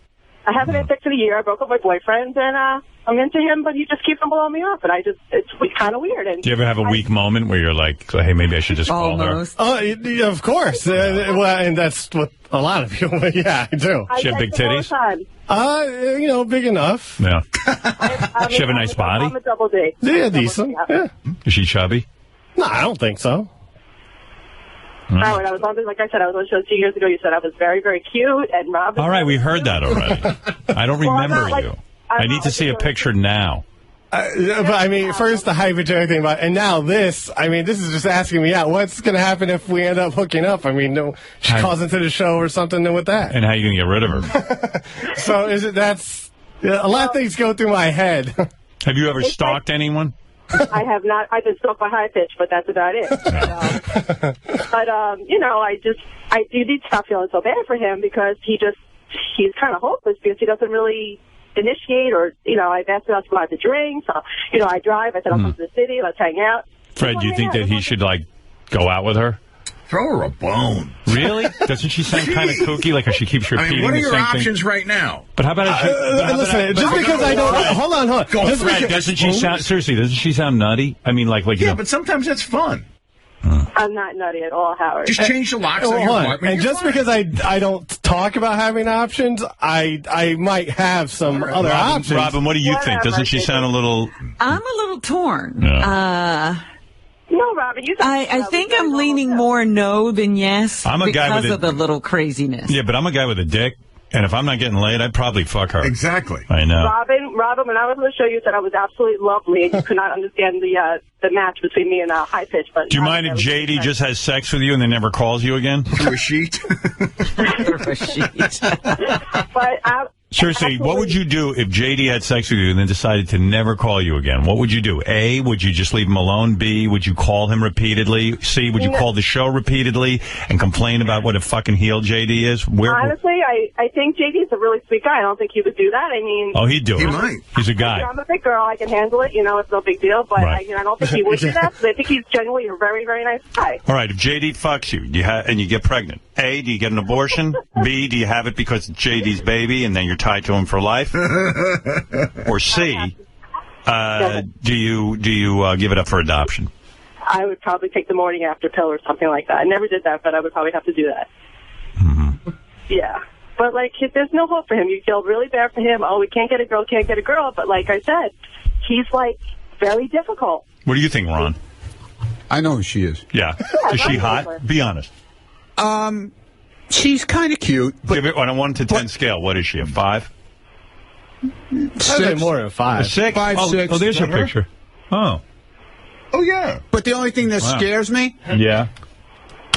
I haven't had sex in a year. I broke up with my boyfriend, and I'm into him, but he just keeps on blowing me off, and it's kind of weird. And do you ever have a weak moment where you're like, hey, maybe I should just call her? Oh, yeah, of course. Well, and that's what a lot of people. Yeah, I do. She have big titties? Big enough. Yeah. She have a nice body? I'm a double D. Yeah, decent. Yeah. Is she chubby? No, I don't think so. Howard, I was on, like I said, I was on the show 2 years ago. You said I was very, very cute, and Rob. All right, we heard that already. I don't remember you. I need to see a picture now. But I mean, first the High Pitch thing about, and now this. I mean, this is just asking me out. What's going to happen if we end up hooking up? I mean, she calls into the show or something. Then with that, and how are you going to get rid of her? So a lot of things go through my head. Have you ever stalked anyone? I have not. I've been stalked by High Pitch, but that's about it. But I do need to stop feeling so bad for him because he's kind of hopeless because he doesn't really initiate or, I've asked him to go out to drink. So, I drive. I said, I'll come to the city. Let's hang out. Fred, do you think that he should, go out with her? Throw her a bone. Really? Doesn't she sound kind of kooky? Like she keeps repeating what are the your same options thing? right now? But how about listen? Just because I don't. Hold on. Fred, doesn't she sound seriously? Doesn't she sound nutty? I mean, but sometimes that's fun. I'm not nutty at all, Howard. Just change the locks on your apartment. And just because I don't talk about having options, I might have some other options. Robin, what do you think? Doesn't she sound a little? I'm a little torn. Yeah. No, Robin, I think I'm leaning more no than yes I'm a guy because of the little craziness. Yeah, but I'm a guy with a dick, and if I'm not getting laid, I'd probably fuck her. Exactly. I know. Robin, when I was on the show, you said I was absolutely lovely, and you could not understand the match between me and High Pitch. But do you mind if JD just has sex with you and then never calls you again? Through a sheet. Through a sheet. But seriously, what would you do if JD had sex with you and then decided to never call you again? What would you do? A, would you just leave him alone? B, would you call him repeatedly? C, would you call the show repeatedly and complain about what a fucking heel JD is? Honestly, I think JD's a really sweet guy. I don't think he would do that. I mean... Oh, he'd do it. He might. He's a guy. I'm a big girl. I can handle it. It's no big deal. But right. I don't think he would do that. Because I think he's genuinely a very, very nice guy. All right, if JD fucks you and you get pregnant, A, do you get an abortion? B, do you have it because it's JD's baby and then you're tied to him for life? Or C, do you give it up for adoption? I would probably take the morning after pill or something like that. I never did that, but I would probably have to do that. Mm-hmm. Yeah. But, there's no hope for him. You feel really bad for him. Oh, we can't get a girl. But like I said, he's, very difficult. What do you think, Ron? I know who she is. Yeah. Is she hot? Be honest. She's kind of cute. But give it on a 1 to 10 scale. What is she, a 5? 6. More than 5. A 6? 5, 6. Oh, there's her picture. Oh. Oh, yeah. But the only thing that scares me... Yeah.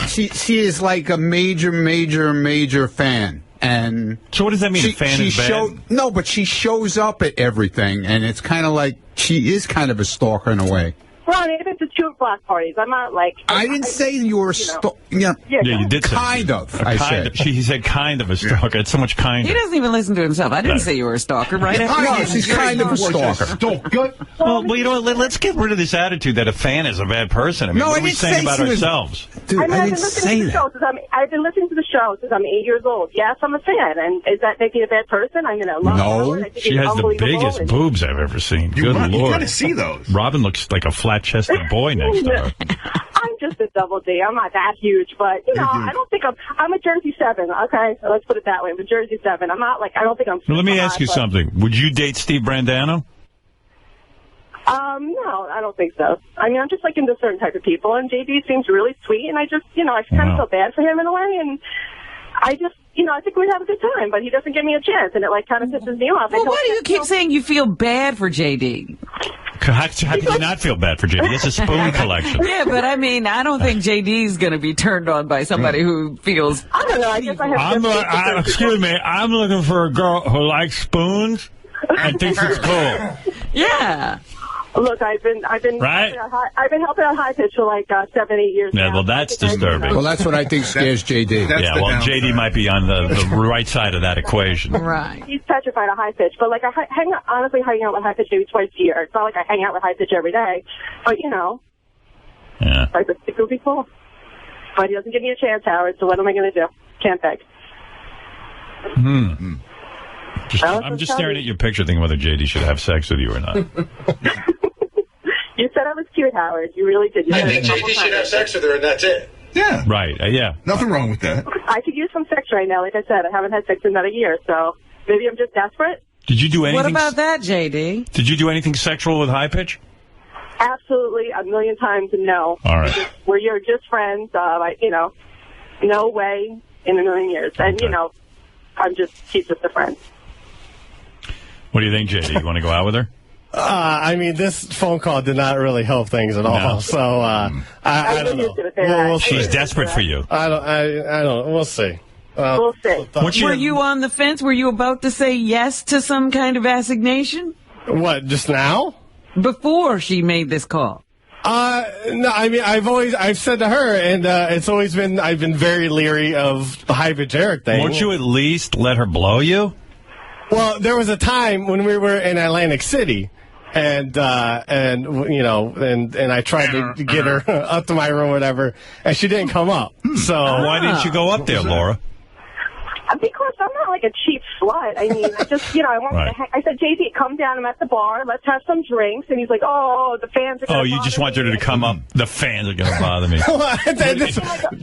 She is like a major fan. And so what does that mean? A fan is bad? No, but she shows up at everything, and it's kind of like she is kind of a stalker in a way. Ron, even if it's cute block parties. I'm not like. I didn't say you were Yeah, you did say kind of. I said. He said kind of a stalker. It's so much kinder. He doesn't even listen to himself. I didn't say you were a stalker, right? No, she's kind of a stalker. Well, you know what? Let's get rid of this attitude that a fan is a bad person. I mean, what are we saying about ourselves? Dude, I've been listening to the show since I'm 8 years old. Yes, I'm a fan. And is that making a bad person? I'm going to love Howard. I think She he's has the unbelievable biggest and- boobs I've ever seen. Good Lord. You got to see those. Robin looks like a flat-chested boy next to her. I'm just a double D. I'm not that huge, but I don't think I'm a Jersey 7. Okay, so let's put it that way. I'm a Jersey 7. I'm not like I don't think I'm. Well, let me super ask you hot, but- something. Would you date Steve Brandano? No, I don't think so. I mean, I'm just like into certain type of people, and JD seems really sweet, and I just, I kind of feel bad for him in a way, and I just, I think we'd have a good time, but he doesn't give me a chance, and it like kind of pisses me off. Well, why do you keep saying you feel bad for JD? How can you not feel bad for JD? It's a spoon collection. Yeah, but I mean, I don't think JD's going to be turned on by somebody who feels. I don't know. I guess I have. Excuse me. I'm looking for a girl who likes spoons and thinks it's cool. Yeah. Look, I've been Right? helping out High Pitch for like 7, 8 years. Yeah, now. well, that's disturbing. Well, that's what I think scares JD. Yeah, well, JD might be on the right side of that equation. Right. He's petrified of High Pitch, but like I hang out with High Pitch maybe twice a year. It's not like I hang out with High Pitch every day, but Yeah. I think it would be cool. But he doesn't give me a chance, Howard. So what am I going to do? Can't beg. I'm just staring at your picture, thinking whether JD should have sex with you or not. You said I was cute, Howard. You really did. You I said think it a couple JD should times. have sex with her, and that's it. Yeah. Right. Yeah. Nothing wrong with that. I could use some sex right now. Like I said, I haven't had sex in about a year, so maybe I'm just desperate. Did you do anything? What about that, JD? Did you do anything sexual with High Pitch? Absolutely, a million times no. All right. You're just friends. No way in a million years. And she's just a friend. What do you think, JD? You want to go out with her? I mean, this phone call did not really help things at all. No. So I don't know. We'll see. She's desperate for you. I don't. We'll see. We'll see. Were you on the fence? Were you about to say yes to some kind of assignation? What? Just now? Before she made this call. No, I mean, I've said to her, and it's always been, I've been very leery of the High Pitch Eric thing. Won't you at least let her blow you? Well, there was a time when we were in Atlantic City, and I tried to get her up to my room or whatever, and she didn't come up. So why didn't you go up there, Laura? Because I'm not like a cheap slut. I mean, I just, I want Right. to I said, JD, come down. I'm at the bar. Let's have some drinks. And he's like, oh, the fans are going to Oh, you just wanted her to come up. The fans are going to bother me.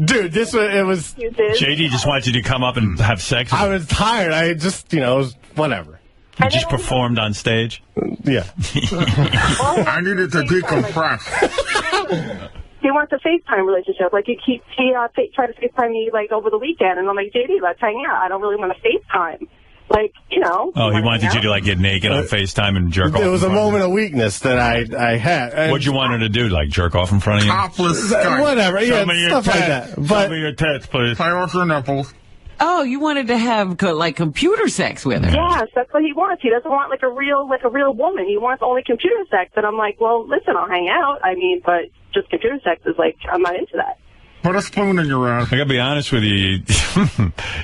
Dude, it was. JD just wanted you to come up and have sex with I her. was tired. I just, it was whatever. You just performed on stage? Yeah. I needed to decompress. He wants a FaceTime relationship. Like, he tried to FaceTime me, like, over the weekend. And I'm like, JD, let's hang out. I don't really want to FaceTime. Like, Oh, he wanted you to, like, get naked on FaceTime and jerk off. It was in a front of moment of weakness that I had. And What'd you want her to do? Like, jerk off in front of you? Topless whatever, Show yeah, me your stuff like tits. that. But Show me your tits, please. Play off your nipples. Oh, you wanted to have like computer sex with her? Yes, that's what he wants. He doesn't want like a real woman. He wants only computer sex. And I'm like, well, listen, I'll hang out. I mean, but just computer sex is like, I'm not into that. Put a spoon in your ass. I gotta be honest with you.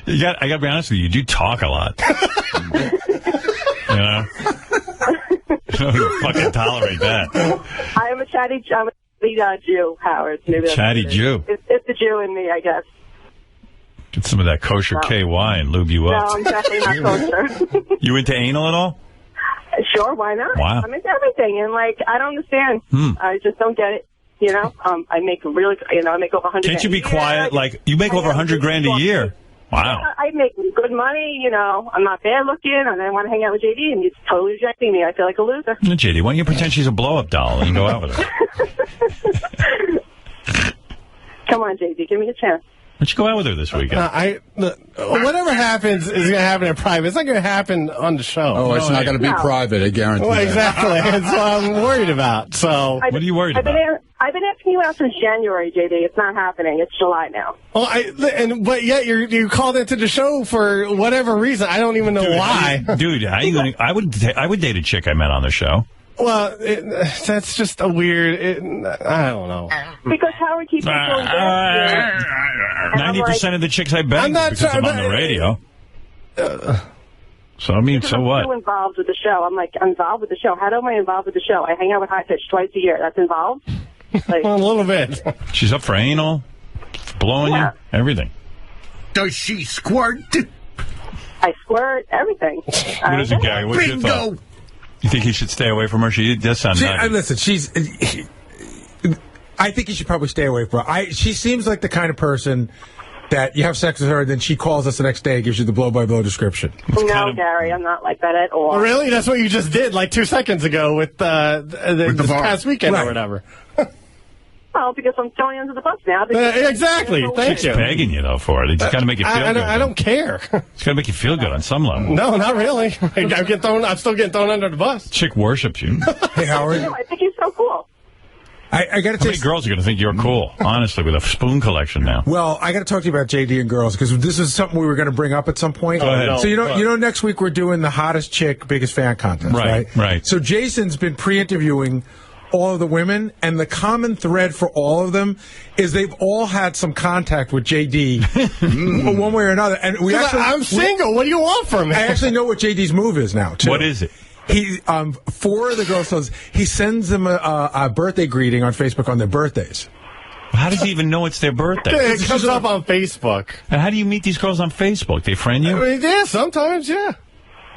I gotta be honest with you. You do talk a lot. You know? I don't fucking tolerate that. I am a chatty Jew, Howard. Maybe that's Chatty what it is. Jew. It's the Jew in me, I guess. Get some of that kosher No. KY and lube you No, up. I'm definitely not kosher. You into anal at all? Sure, why not? Wow. I'm into everything, and like, I don't understand. I just don't get it. I make really, I make over 100. Can't you be quiet? Like, you make over $100,000 a year. Wow. I make good money, I'm not bad looking, and I want to hang out with JD, and he's totally rejecting me. I feel like a loser. JD, why don't you pretend she's a blow-up doll and go out with her? Come on, JD, give me a chance. Why don't you go out with her this weekend? Whatever happens is going to happen in private. It's not going to happen on the show. Oh, it's not going to be private, I guarantee Well, that. exactly. That's what I'm worried about. So, what are you worried I've been asking you out since January, JD. It's not happening. It's July now. Well, but yet you called into the show for whatever reason. I don't even know why. Dude, I would date a chick I met on the show. Well, that's just a weird. I don't know. Because Howard keeps on going back. 90% of the chicks I bang because I'm on the radio. So, I mean, because so I'm what? so involved with the show. I'm like, I'm involved with the show. How am I involved with the show? I hang out with High Pitch twice a year. That's involved? Like, a little bit. She's up for anal, blowing you, everything. Does she squirt? I squirt, everything. What is it, Gary? What's your thought? You think he should stay away from her? She does sound nutty. Listen, I think you should probably stay away from her. She seems like the kind of person that you have sex with her, and then she calls us the next day and gives you the blow-by-blow description. No, Gary, I'm not like that at all. Oh, really? That's what you just did like 2 seconds ago with this past weekend or whatever. Well, because I'm throwing you under the bus now. Exactly. Thank She's you. begging you, though, for it. It's got to make you feel good. I don't care. It's got to make you feel good on some level. No, not really. I'm still getting thrown under the bus. Chick worships you. Hey, Howard. I think he's so cool. I got to How many girls are going to think you're cool, honestly, with a spoon collection now? Well, I got to talk to you about JD and girls, because this is something we were going to bring up at some point. Go ahead. So you know, next week we're doing the hottest chick, biggest fan contest, right? Right. So Jason's been pre-interviewing all of the women, and the common thread for all of them is they've all had some contact with JD one way or another. And I'm single. What do you want from me? I actually know what JD's move is now, too. What is it? He 4 of the girls, he sends them a birthday greeting on Facebook on their birthdays. How does he even know it's their birthday? It comes up on Facebook. And how do you meet these girls on Facebook? They friend you? I mean, yeah, sometimes, yeah.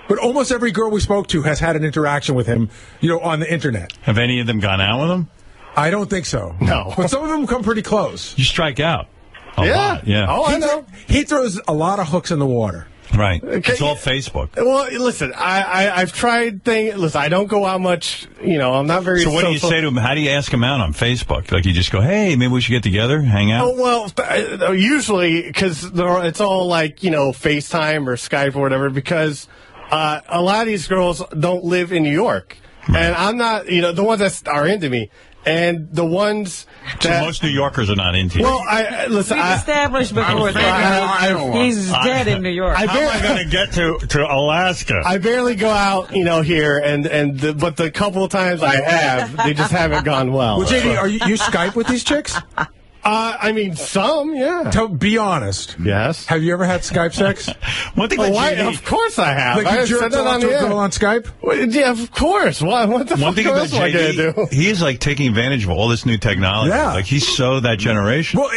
But almost every girl we spoke to has had an interaction with him, on the internet. Have any of them gone out with him? I don't think so. No. But some of them come pretty close. You strike out. A lot, yeah. Oh, I know. He throws a lot of hooks in the water. Right. It's all Facebook. Well, listen, I've tried things. Listen, I don't go out much. I'm not very. So what do you say to him? How do you ask him out on Facebook? Like you just go, hey, maybe we should get together, hang out? Oh, well, usually, because it's all like, FaceTime or Skype or whatever, because a lot of these girls don't live in New York. Right. And I'm not, the ones that are into me. And the ones that... So most New Yorkers are not into you. Well, listen, we've established before he's dead in New York. How am I going to get to Alaska? I barely go out, here, but the couple of times I have, they just haven't gone well. Well, JD, are you Skype with these chicks? I mean, some, yeah. Be honest. Yes. Have you ever had Skype sex? One thing of course I have. Like you jerked off to a girl on Skype? Well, yeah, of course. What the fuck else am I going to do? He is like taking advantage of all this new technology. Yeah. Like he's so that generation. Well,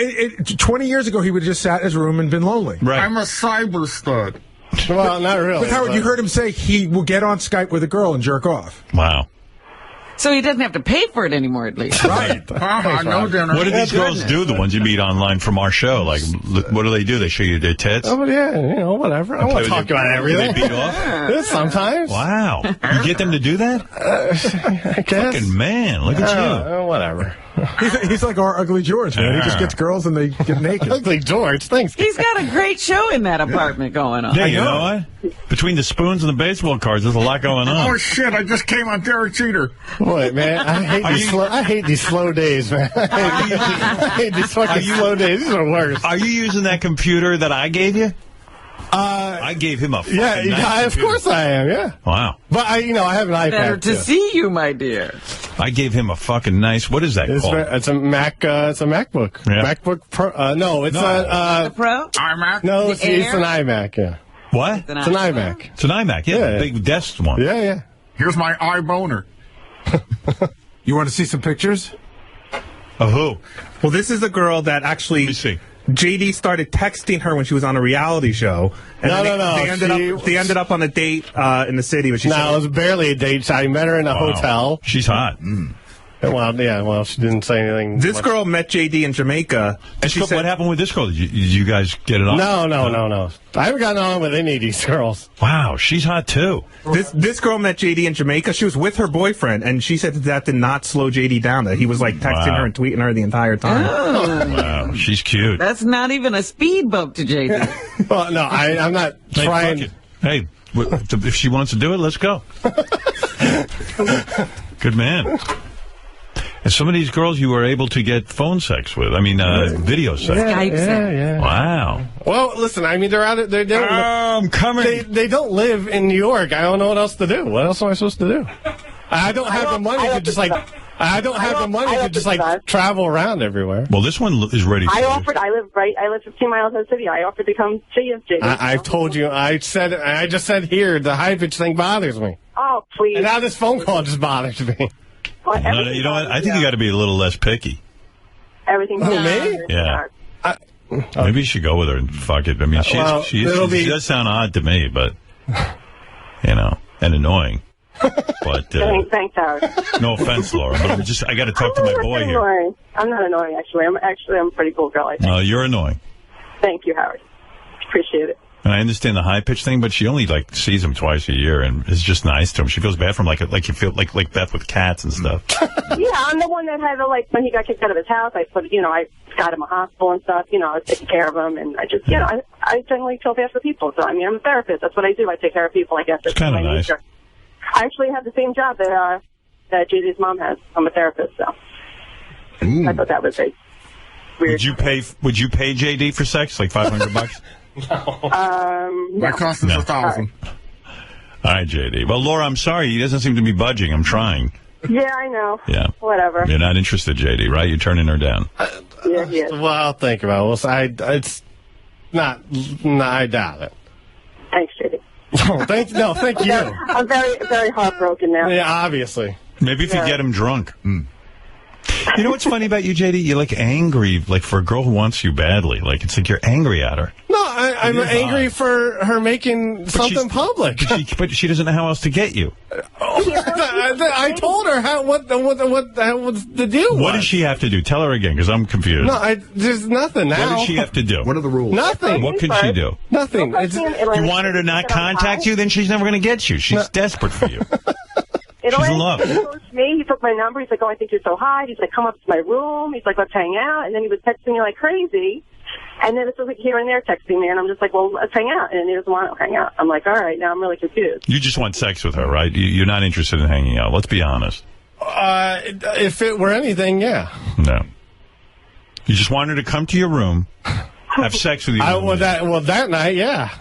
20 years ago, he would have just sat in his room and been lonely. Right. I'm a cyber stud. Well, not really. But Howard, you heard him say he will get on Skype with a girl and jerk off. Wow. So he doesn't have to pay for it anymore, at least. Right. No dinner. What do these girls do, the ones you meet online from our show? Like, what do they do? They show you their tits? Oh, yeah, whatever. I don't want to talk about everything. Do they beat off? Sometimes. Wow. You get them to do that? I guess. Fucking man, look at you. Whatever. He's like our Ugly George, man. He just gets girls and they get naked. Ugly George, thanks. He's got a great show in that apartment going on. Yeah, you know what? Between the spoons and the baseball cards, there's a lot going on. Oh, shit, I just came on Derek Jeter. Boy, man, I hate these slow days, man. I hate these fucking slow days. These are worse. Are you using that computer that I gave you? I gave him a fucking nice of computer. course I am, yeah. Wow. But I have an iPad. Better to see you, my dear. I gave him a fucking nice, what is that called? It's a Mac, it's a MacBook. Yeah. MacBook Pro, no, it's The Pro? iMac? No, it's an iMac, yeah. What? It's an iMac. It's an iMac, yeah. The big desk one. Yeah. Here's my iBoner. You want to see some pictures? Of who? Well, this is a girl that actually... Let me see. JD started texting her when she was on a reality show. And They ended up on a date in the city. But it was barely a date. I met her in a hotel. She's hot. Well, she didn't say anything. This girl met JD in Jamaica. And she said, what happened with this girl? Did you guys get it on? No. I haven't gotten on with any of these girls. Wow, she's hot too. This girl met JD in Jamaica. She was with her boyfriend, and she said that did not slow JD down. That he was like texting her and tweeting her the entire time. Oh. Wow, she's cute. That's not even a speed bump to JD. Well, no, I'm not trying. Hey, if she wants to do it, let's go. Good man. And some of these girls you were able to get phone sex with. I mean, video sex. Skype sex. Yeah. Wow. Well, listen, I mean, they're out. They don't. I'm coming. They don't live in New York. I don't know what else to do. What else am I supposed to do? I don't have the money to just like. I don't have the money to just like travel around everywhere. Well, this one is ready. I live 15 miles out of the city. I offered to come see you, JD. I've told you. I just said here the high pitch thing bothers me. Oh, please. And now this phone call just bothers me. Well, You know what? I think you got to be a little less picky. Everything's me? Yeah. Maybe you should go with her and fuck it. I mean, she does sound odd to me, but and annoying. But thanks, Howard. no offense, Laura, but I got to talk to my boy here. Annoying. I'm not annoying, actually. I'm a pretty cool girl. I think. No, you're annoying. Thank you, Howard. Appreciate it. And I understand the high pitch thing, but she only sees him twice a year and is just nice to him. She feels bad for him, like you feel like Beth with cats and stuff. Yeah, I'm the one that had to when he got kicked out of his house. I got him a hospital and stuff. I was taking care of him, and I just I generally feel bad for people. So I'm a therapist. That's what I do. I take care of people. I guess it's kind of nice. Nature. I actually have the same job that JD's mom has. I'm a therapist, so I thought that was great. Weird. Would you pay JD for sex, like $500? No. That costs us $1,000. All right, JD. Well, Laura, I'm sorry. He doesn't seem to be budging. I'm trying. Yeah, I know. Yeah. Whatever. You're not interested, JD, right? You're turning her down. Yeah, he is. Well, I'll think about it. It's not. No, I doubt it. Thanks, JD. Thank you. I'm very, very heartbroken now. Yeah, obviously. Maybe if you get him drunk. You know what's funny about you, JD? You're angry, for a girl who wants you badly. It's like you're angry at her. No, I'm angry for her making something public. But she doesn't know how else to get you. I told her what the deal was. What does she have to do? Tell her again, because I'm confused. No, there's nothing now. What does she have to do? What are the rules? Nothing. What can she do? Nothing. You want her to not contact you? Then she's never going to get you. She's desperate for you. She's in love. He approached me. He took my number. He's like, "Oh, I think you're so hot." He's like, "Come up to my room." He's like, "Let's hang out." And then he was texting me like crazy. And then it's like here and there texting me, and I'm just like, "Well, let's hang out." And he doesn't want to hang out. I'm like, "All right." Now I'm really confused. You just want sex with her, right? You're not interested in hanging out. Let's be honest. If it were anything, yeah. No. You just want her to come to your room, have sex with you. That night, yeah.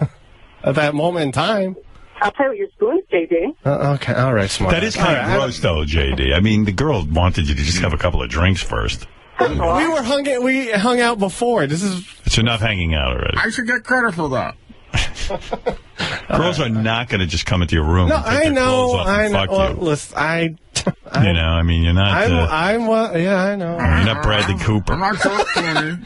At that moment in time. I'll play with your spoons, JD. Okay, all right, smart. That is kind of gross, though, JD. I mean, the girl wanted you to just have a couple of drinks first. We hung out before. It's enough hanging out already. I should get credit for that. Girls are not going to just come into your room. No, and take their clothes off and fuck Well, you. listen, I mean, you're not. Yeah, I know. You're not Bradley Cooper. I'm not so funny.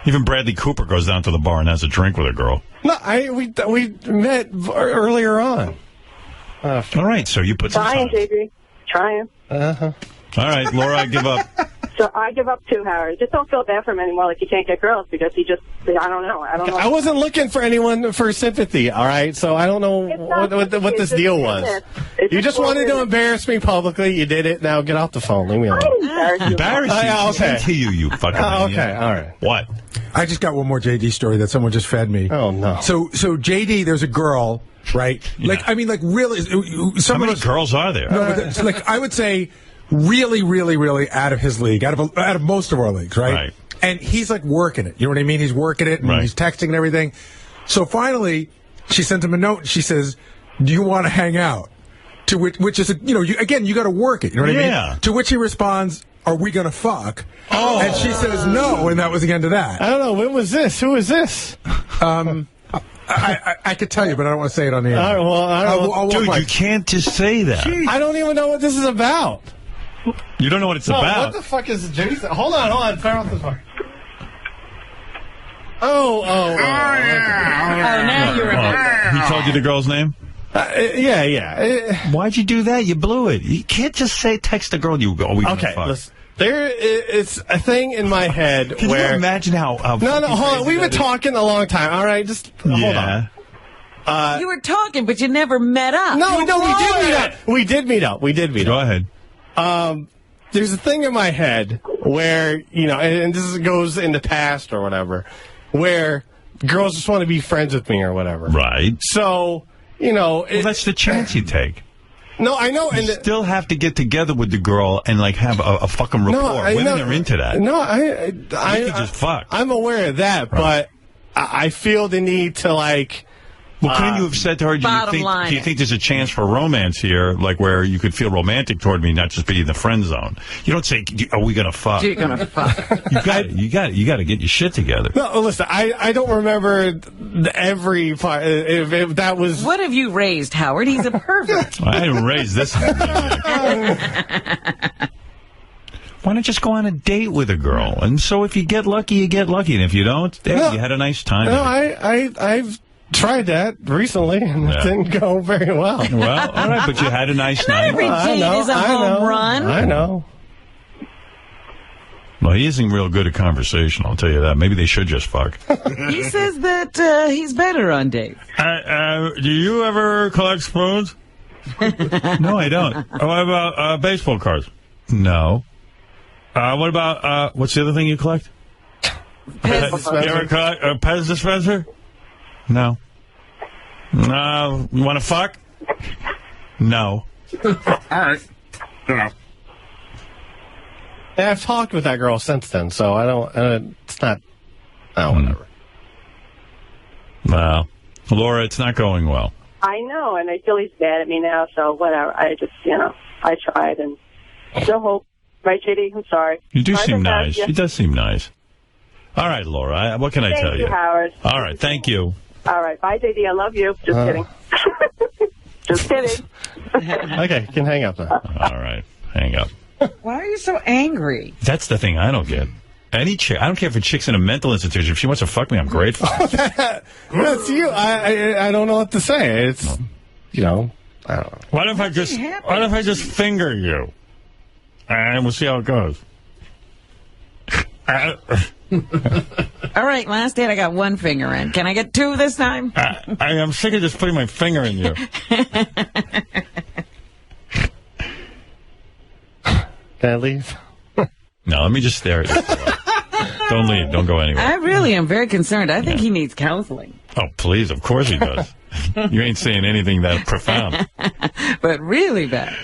Even Bradley Cooper goes down to the bar and has a drink with a girl. No, we met earlier on. All right, so you put some Trying, time. JD. Trying. Uh-huh. All right, Laura, I give up. So I give up too, Howard. Just don't feel bad for him anymore. Like, you can't get girls because I don't know. I wasn't looking for anyone for sympathy, all right? So I don't know what this deal was. You just wanted to embarrass me publicly. You did it. Now get off the phone. Leave me alone. Embarrass you? Okay. To you fucking maniac. Okay, all right. What? I just got one more JD story that someone just fed me. Oh, no. So JD, there's a girl, right? Yeah. Really. How many girls are there? I would say really, really, really out of his league, out of most of our leagues, right? Right. And he's working it. You know what I mean? He's working it, and he's texting and everything. So finally, she sent him a note. And she says, "Do you want to hang out?" To which is, you got to work it. You know what I mean? To which he responds, "Are we going to fuck?" Oh. And she says no, and that was the end of that. I don't know. When was this? Who is this? I could tell you, but I don't want to say it on the air. Dude, you can't just say that. I don't even know what this is about. You don't know what it's about. What the fuck is Jason? Hold on. Turn off this part. Oh, yeah. Now you remember. He told you the girl's name? Yeah. Why'd you do that? You blew it. You can't just text a girl and you go, we okay, fuck. listen. It's a thing in my head Can where... you imagine how No, hold on. We've been talking a long time. All right, just hold on. You were talking, but you never met up. No, we did meet up. We did meet up. Go ahead. There's a thing in my head where, and this goes in the past or whatever, where girls just want to be friends with me or whatever. Right. So, well, that's the chance you take. No, I know. You still have to get together with the girl and have a fucking rapport. Women are into that. No, I can just fuck. I'm aware of that, but I feel the need to Well, couldn't you have said to her, do you think there's a chance for romance here, like where you could feel romantic toward me, not just be in the friend zone? You don't say, are we going to fuck? You're going to fuck. You got to get your shit together. No, listen, I don't remember every part. If that was... What have you raised, Howard? He's a pervert. I didn't raise this. Why not just go on a date with a girl? And so if you get lucky, you get lucky. And if you don't, you had a nice time. No, I've tried that recently, and it didn't go very well. Well, all right, but you had a nice night. Every date is a home run. I know. Well, he isn't real good at conversation, I'll tell you that. Maybe they should just fuck. He says that he's better on dates. Do you ever collect spoons? No, I don't. What about baseball cards? No. What about, what's the other thing you collect? Pez dispenser. You ever collect a Pez dispenser? No. No. You want to fuck? No. All right. No. Yeah, I've talked with that girl since then, so I don't, it's not, whatever. Well, Laura, it's not going well. I know, and I feel he's mad at me now, so whatever. I just, I tried, and still hope. Right, JD? I'm sorry. You do Sorry seem about that. nice. Yeah. He does seem nice. All right, Laura, what can I tell you? Thank you, Howard. All right, thank you. All right, bye, JD. I love you. Just kidding. Just kidding. Okay, you can hang up now. All right, hang up. Why are you so angry? That's the thing I don't get. Any chick, I don't care if a chick's in a mental institution. If she wants to fuck me, I'm grateful. That's you. I don't know what to say. It's, I don't know. What if I just finger you? And we'll see how it goes. All right, last date I got one finger in. Can I get two this time? I'm sick of just putting my finger in you. Can I leave? No, let me just stare at you. Don't leave. Don't go anywhere. I really am very concerned. I think he needs counseling. Oh, please. Of course he does. You ain't saying anything that profound. But really bad.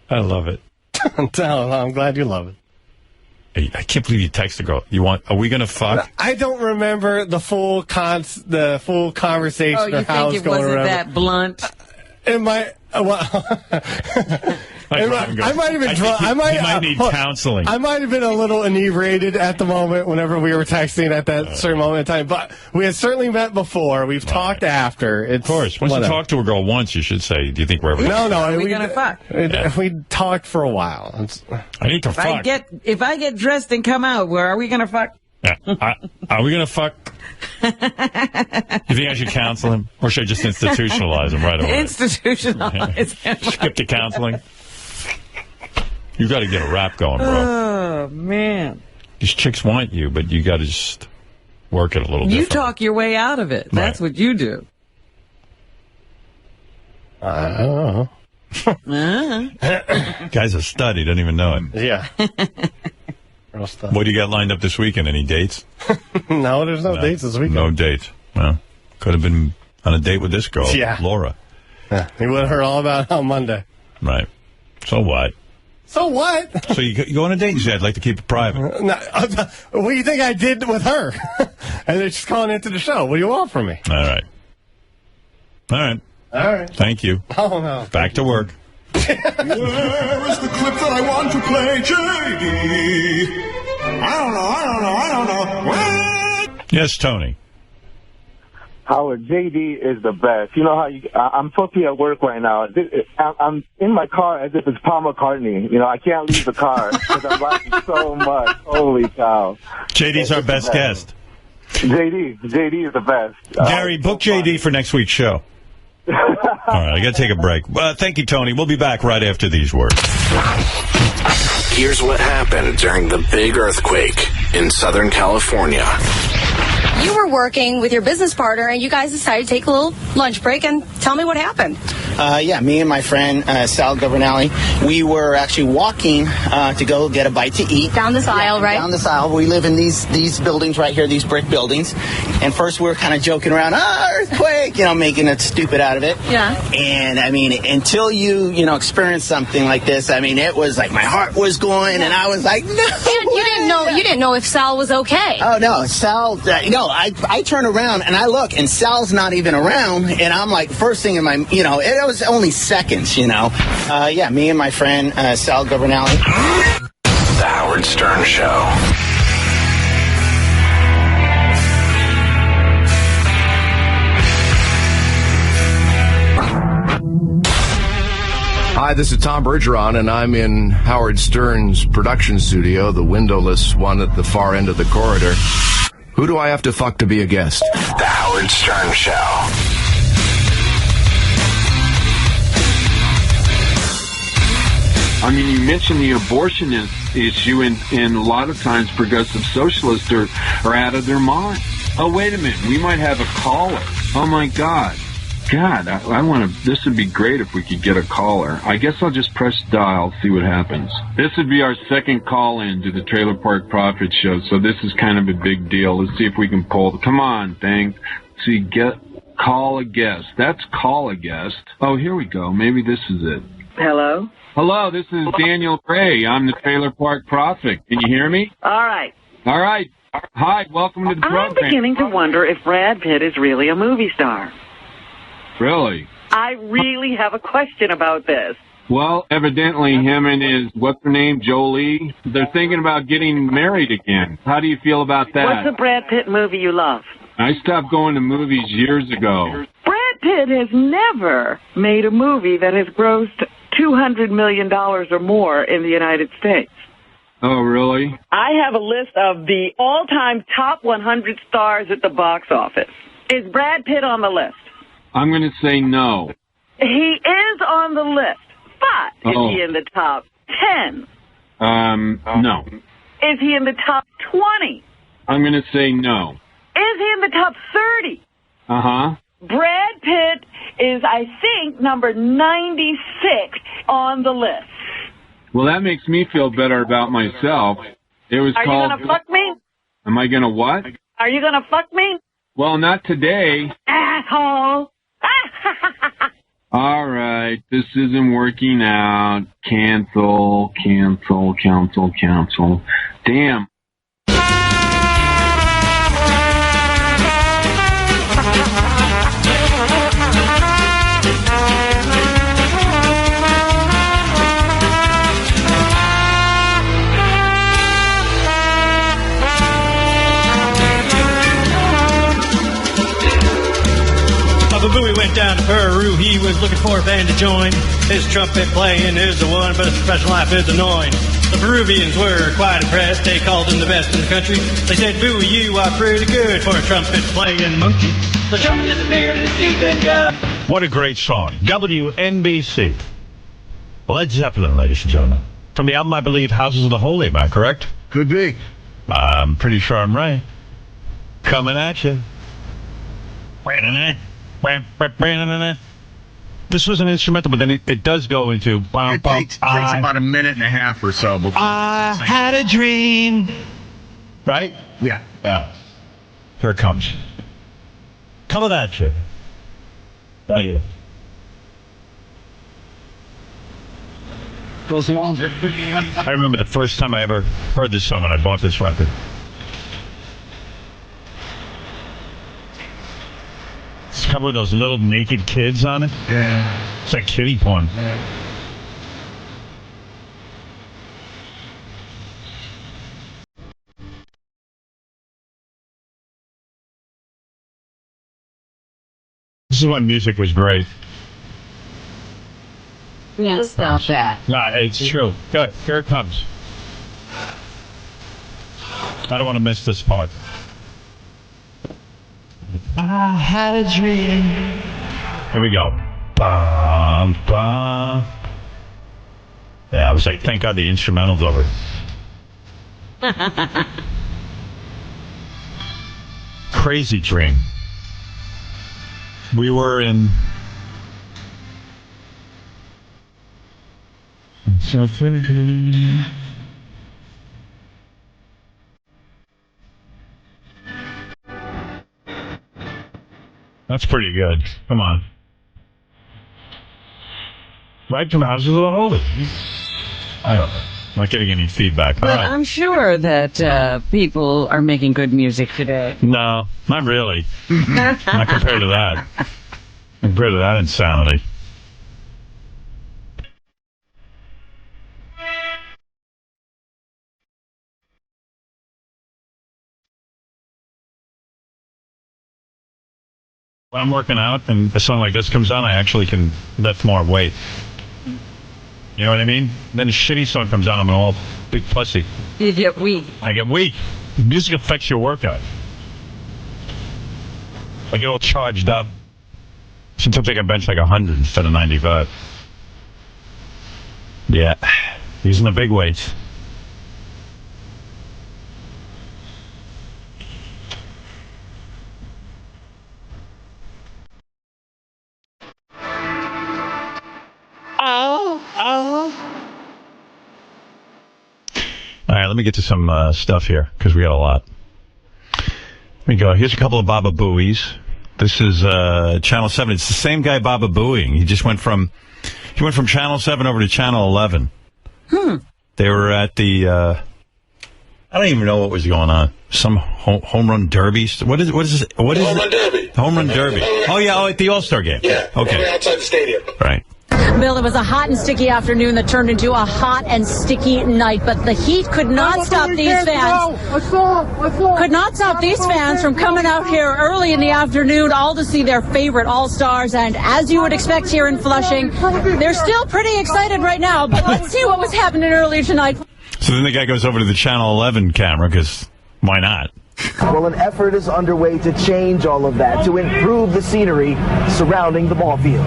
I love it. I'm glad you love it. I can't believe you text a girl. Are we going to fuck? I don't remember the full conversation. Oh, you or how think it going wasn't around. that blunt? I might have been drunk. He might need counseling. I might have been a little inebriated at the moment whenever we were texting at that certain moment in time. But we had certainly met before. We've talked after. Of course. Once you talk to a girl once, you should say, do you think we're ever... No. Are we going to fuck? We talked for a while. I need to fuck. If I get dressed and come out, where are we going to fuck? Yeah. Are we going to fuck? You think I should counsel him? Or should I just institutionalize him right away? Institutionalize him. Skip to counseling? You got to get a rap going, bro. Oh, man. These chicks want you, but you got to just work it a little You different. talk your way out of it. That's what you do. I don't know. Guy's a stud. He doesn't even know it. Yeah. What do you got lined up this weekend? Any dates? No, there's no dates this weekend. No dates. Well, could have been on a date with this girl, Laura. Yeah, he would have heard all about it on Monday. Right. So what? So what? So you go on a date and you say, I'd like to keep it private. What do you think I did with her? And they're just calling into the show. What do you want from me? All right. All right. Thank you. Oh, no. Back to work. Where is the clip that I want to play, JD? I don't know. Yes, Tony. Howard, JD is the best. You know how I'm supposed to be at work right now. I'm in my car as if it's Paul McCartney. I can't leave the car because I'm laughing so much. Holy cow. JD's our best guest. JD is the best. Gary, book JD for next week's show. All right, I got to take a break. Thank you, Tony. We'll be back right after these words. Here's what happened during the big earthquake in Southern California. You were working with your business partner, and you guys decided to take a little lunch break, and tell me what happened. Yeah, me and my friend, Sal Governale, we were actually walking to go get a bite to eat. Down this aisle, right? Down this aisle. We live in these buildings right here, these brick buildings. And first we were kind of joking around, earthquake, making it stupid out of it. Yeah. And, until you experience something like this, it was like my heart was going, and I was like, no. And you didn't know if Sal was okay. Oh, no, Sal, hell, I turn around and I look, and Sal's not even around, and I'm like, first thing in my, it was only seconds, Yeah, me and my friend, Sal Governale. The Howard Stern Show. Hi, this is Tom Bergeron, and I'm in Howard Stern's production studio, the windowless one at the far end of the corridor. Who do I have to fuck to be a guest? The Howard Stern Show. I mean, you mentioned the abortionist issue, and a lot of times progressive socialists are out of their mind. Oh, wait a minute, we might have a caller. Oh, my God. God, I want to. This would be great if we could get a caller. I guess I'll just press dial, see what happens. This would be our second call in to the Trailer Park Profit Show, so this is kind of a big deal. Let's see if we can pull. Come on, thing. See, call a guest. That's call a guest. Oh, here we go. Maybe this is it. Hello? Hello, this is Daniel Gray. I'm the Trailer Park Prophet. Can you hear me? All right. All right. Hi, welcome to the program. I'm beginning to wonder if Brad Pitt is really a movie star. Really? I really have a question about this. Well, evidently him and his, what's her name, Jolie, they're thinking about getting married again. How do you feel about that? What's a Brad Pitt movie you love? I stopped going to movies years ago. Brad Pitt has never made a movie that has grossed $200 million or more in the United States. Oh, really? I have a list of the all-time top 100 stars at the box office. Is Brad Pitt on the list? I'm going to say no. He is on the list, but is he in the top 10? No. Is he in the top 20? I'm going to say no. Is he in the top 30? Uh-huh. Brad Pitt is, I think, number 96 on the list. Well, that makes me feel better about myself. It was Are called... you going to fuck me? Am I going to what? Are you going to fuck me? Well, not today. Asshole. All right, this isn't working out. Cancel. Damn. Booey went down to Peru, he was looking for a band to join. His trumpet playing is the one, but his professional life is annoying. The Peruvians were quite impressed, they called him the best in the country. They said, Booey, you are pretty good for a trumpet playing monkey. The trumpet disappeared in the deep and gun. What a great song. WNBC. Led Zeppelin, ladies and gentlemen. From the album, I believe, Houses of the Holy, am I correct? Could be. I'm pretty sure I'm right. Coming at you. Wait a minute. This was an instrumental, but then it does go into... It takes about a minute and a half or so before... I had a dream. Right? Yeah. Here it comes. Coming at you. Thank you. I remember the first time I ever heard this song when I bought this record. It's covered with those little naked kids on it. Yeah. It's like kiddie porn. Yeah. This is when music was great. Yeah, stop that. Nah, it's true. Good. Here it comes. I don't want to miss this part. I had a dream. Here we go. Bum, bum. Yeah, I was like, thank God the instrumental's over. Crazy Dream. We were in... That's pretty good. Come on. Right from Houses of the Holy. I don't know. Not getting any feedback. But All right. I'm sure that people are making good music today. No, not really. Not compared to that. Compared to that insanity. When I'm working out and a song like this comes on, I actually can lift more weight. You know what I mean? Then a shitty song comes on, I'm an all big pussy. You get weak. I get weak. Music affects your workout. I get all charged up. Sometimes I can bench like 100 instead of 95. Yeah. Using the big weights. All right, let me get to some stuff here, because we got a lot. Let me go. Here's a couple of Baba Booies. This is Channel 7. It's the same guy Baba Booing. He just went from Channel 7 over to Channel 11. They were at the I don't even know what was going on. Some home run derby. What is this? What is home run derby? Home run derby. Oh yeah, at the All-Star game. Yeah. Okay. Outside the stadium. Right. Bill, it was a hot and sticky afternoon that turned into a hot and sticky night, but the heat could not stop these fans. Could not stop these fans from coming out here early in the afternoon, all to see their favorite All-Stars. And as you would expect here in Flushing, they're still pretty excited right now. But let's see what was happening earlier tonight. So then the guy goes over to the Channel 11 camera, because why not? Well, an effort is underway to change all of that, to improve the scenery surrounding the ball field.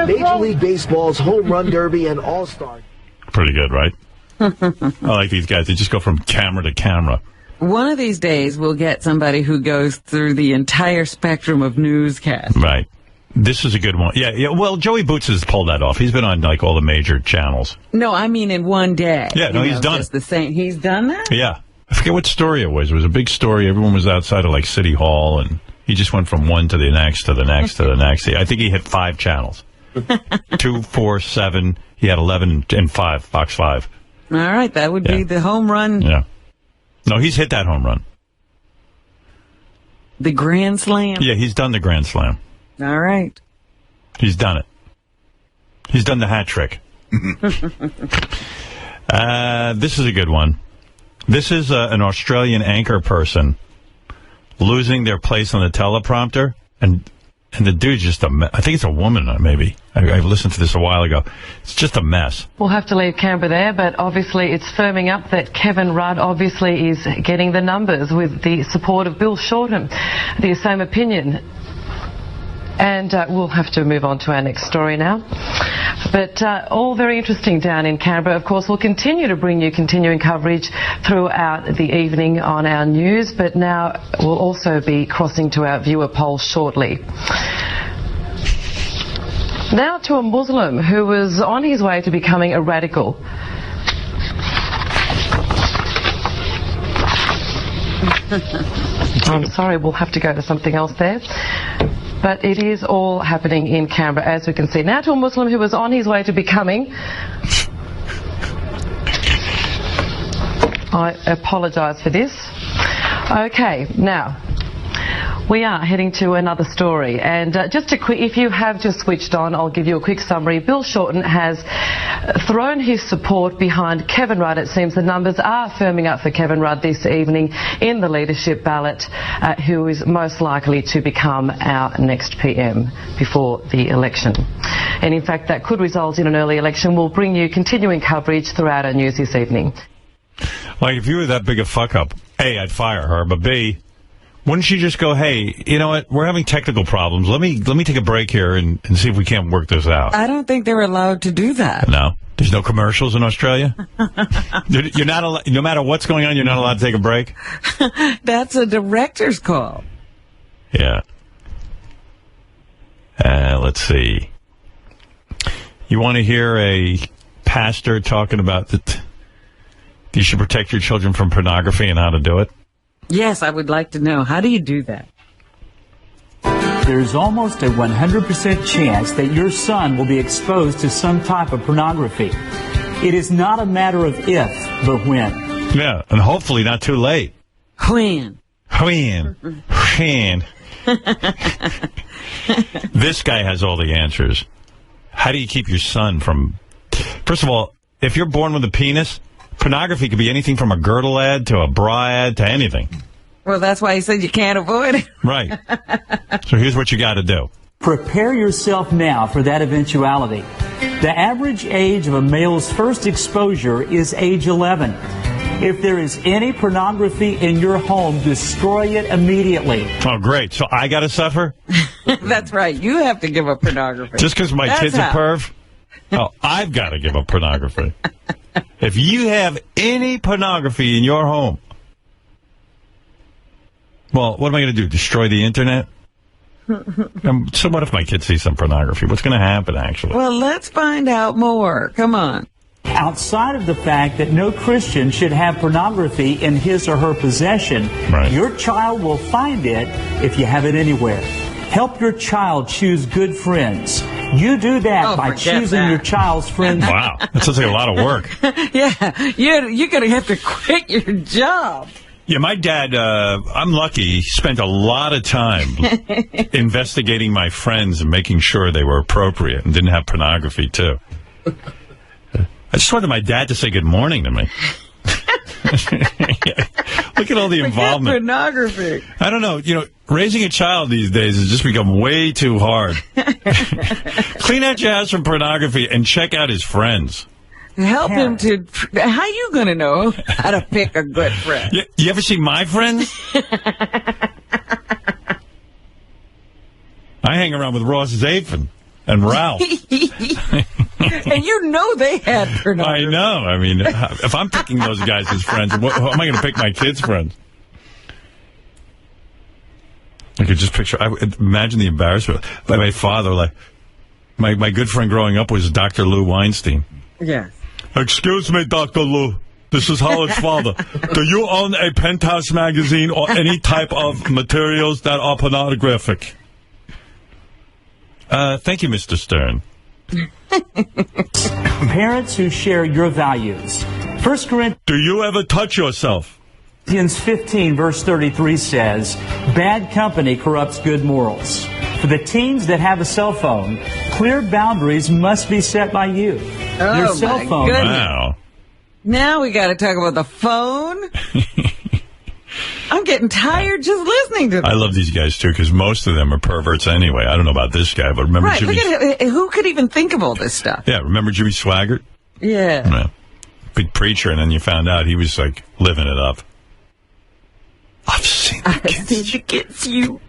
Major League Baseball's Home Run Derby and All-Star. Pretty good, right? I like these guys. They just go from camera to camera. One of these days, we'll get somebody who goes through the entire spectrum of newscasts. Right. This is a good one. Yeah. Well, Joey Boots has pulled that off. He's been on like all the major channels. No, I mean in one day. Yeah, no, he's done it. The same. He's done that? Yeah. I forget what story it was. It was a big story. Everyone was outside of like City Hall, and he just went from one to the next to the next to the next. I think he hit 5 channels. 2, 4, 7. He had 11 and 5, Fox 5. All right, that would be the home run. Yeah. No, he's hit that home run. The Grand Slam. Yeah, he's done the Grand Slam. All right. He's done it. He's done the hat trick. This is a good one. This is an Australian anchor person losing their place on the teleprompter, and the dude's just I think it's a woman, maybe. I listened to this a while ago. It's just a mess. We'll have to leave Canberra there, but obviously it's firming up that Kevin Rudd obviously is getting the numbers with the support of Bill Shorten. The same opinion. And we'll have to move on to our next story now. But all very interesting down in Canberra. Of course, we'll continue to bring you continuing coverage throughout the evening on our news, but now we'll also be crossing to our viewer poll shortly. Now to a Muslim who was on his way to becoming a radical. I'm sorry, we'll have to go to something else there. But it is all happening in Canberra, as we can see. Now to a Muslim who was on his way to becoming... I apologise for this. Okay, now... we are heading to another story, and just a quick, if you have just switched on, I'll give you a quick summary. Bill Shorten has thrown his support behind Kevin Rudd. It seems the numbers are firming up for Kevin Rudd this evening in the leadership ballot, who is most likely to become our next PM before the election. And in fact, that could result in an early election. We'll bring you continuing coverage throughout our news this evening. Like, if you were that big a fuck-up, A, I'd fire her, but B... wouldn't she just go, hey, you know what, we're having technical problems. Let me take a break here and see if we can't work this out. I don't think they're allowed to do that. No? There's no commercials in Australia? You're not allowed, no matter what's going on, you're not allowed to take a break? That's a director's call. Yeah. Let's see. You want to hear a pastor talking about that you should protect your children from pornography and how to do it? Yes, I would like to know. How do you do that? There's almost a 100% chance that your son will be exposed to some type of pornography. It is not a matter of if, but when. Yeah, and hopefully not too late. When? This guy has all the answers. How do you keep your son from... First of all, if you're born with a penis, pornography could be anything from a girdle ad to a bra ad to anything. Well, that's why he said you can't avoid it. Right. So here's what you got to do. Prepare yourself now for that eventuality. The average age of a male's first exposure is age 11. If there is any pornography in your home, destroy it immediately. Oh, great. So I got to suffer? That's right. You have to give up pornography. Just because my kid's a perv? Oh, I've got to give up pornography. If you have any pornography in your home, well, what am I going to do? Destroy the internet? So what if my kid sees some pornography? What's going to happen, actually? Well, let's find out more. Come on. Outside of the fact that no Christian should have pornography in his or her possession, your child will find it if you have it anywhere. Help your child choose good friends. You do that by choosing your child's friends. Wow, that sounds like a lot of work. Yeah, you're going to have to quit your job. Yeah, my dad, I'm lucky, he spent a lot of time investigating my friends and making sure they were appropriate and didn't have pornography, too. I just wanted my dad to say good morning to me. Look at all the involvement. Pornography. I don't know. You know, raising a child these days has just become way too hard. Clean out your house from pornography and check out his friends. Help him to... How you going to know how to pick a good friend? You ever see my friends? I hang around with Ross Zafin and Ralph. And you know they had pornography. I know. I mean, if I'm picking those guys as friends, how am I going to pick my kids' friends? I could just picture... imagine the embarrassment. By my father, like... My good friend growing up was Dr. Lou Weinstein. Yes. Excuse me, Dr. Lou. This is Howard's father. Do you own a Penthouse magazine or any type of materials that are pornographic? Thank you, Mr. Stern. Parents who share your values. 1 Corinthians... Do you ever touch yourself? Corinthians 15, verse 33 says, bad company corrupts good morals. For the teens that have a cell phone, clear boundaries must be set by you. Oh, your cell phone. Wow. Now we got to talk about the phone. I'm getting tired just listening to them. I love these guys, too, because most of them are perverts anyway. I don't know about this guy, but remember Jimmy... Look at who could even think of all this stuff? Yeah, remember Jimmy Swaggart? Yeah. Big preacher, and then you found out he was, like, living it up. I've seen the kids, you...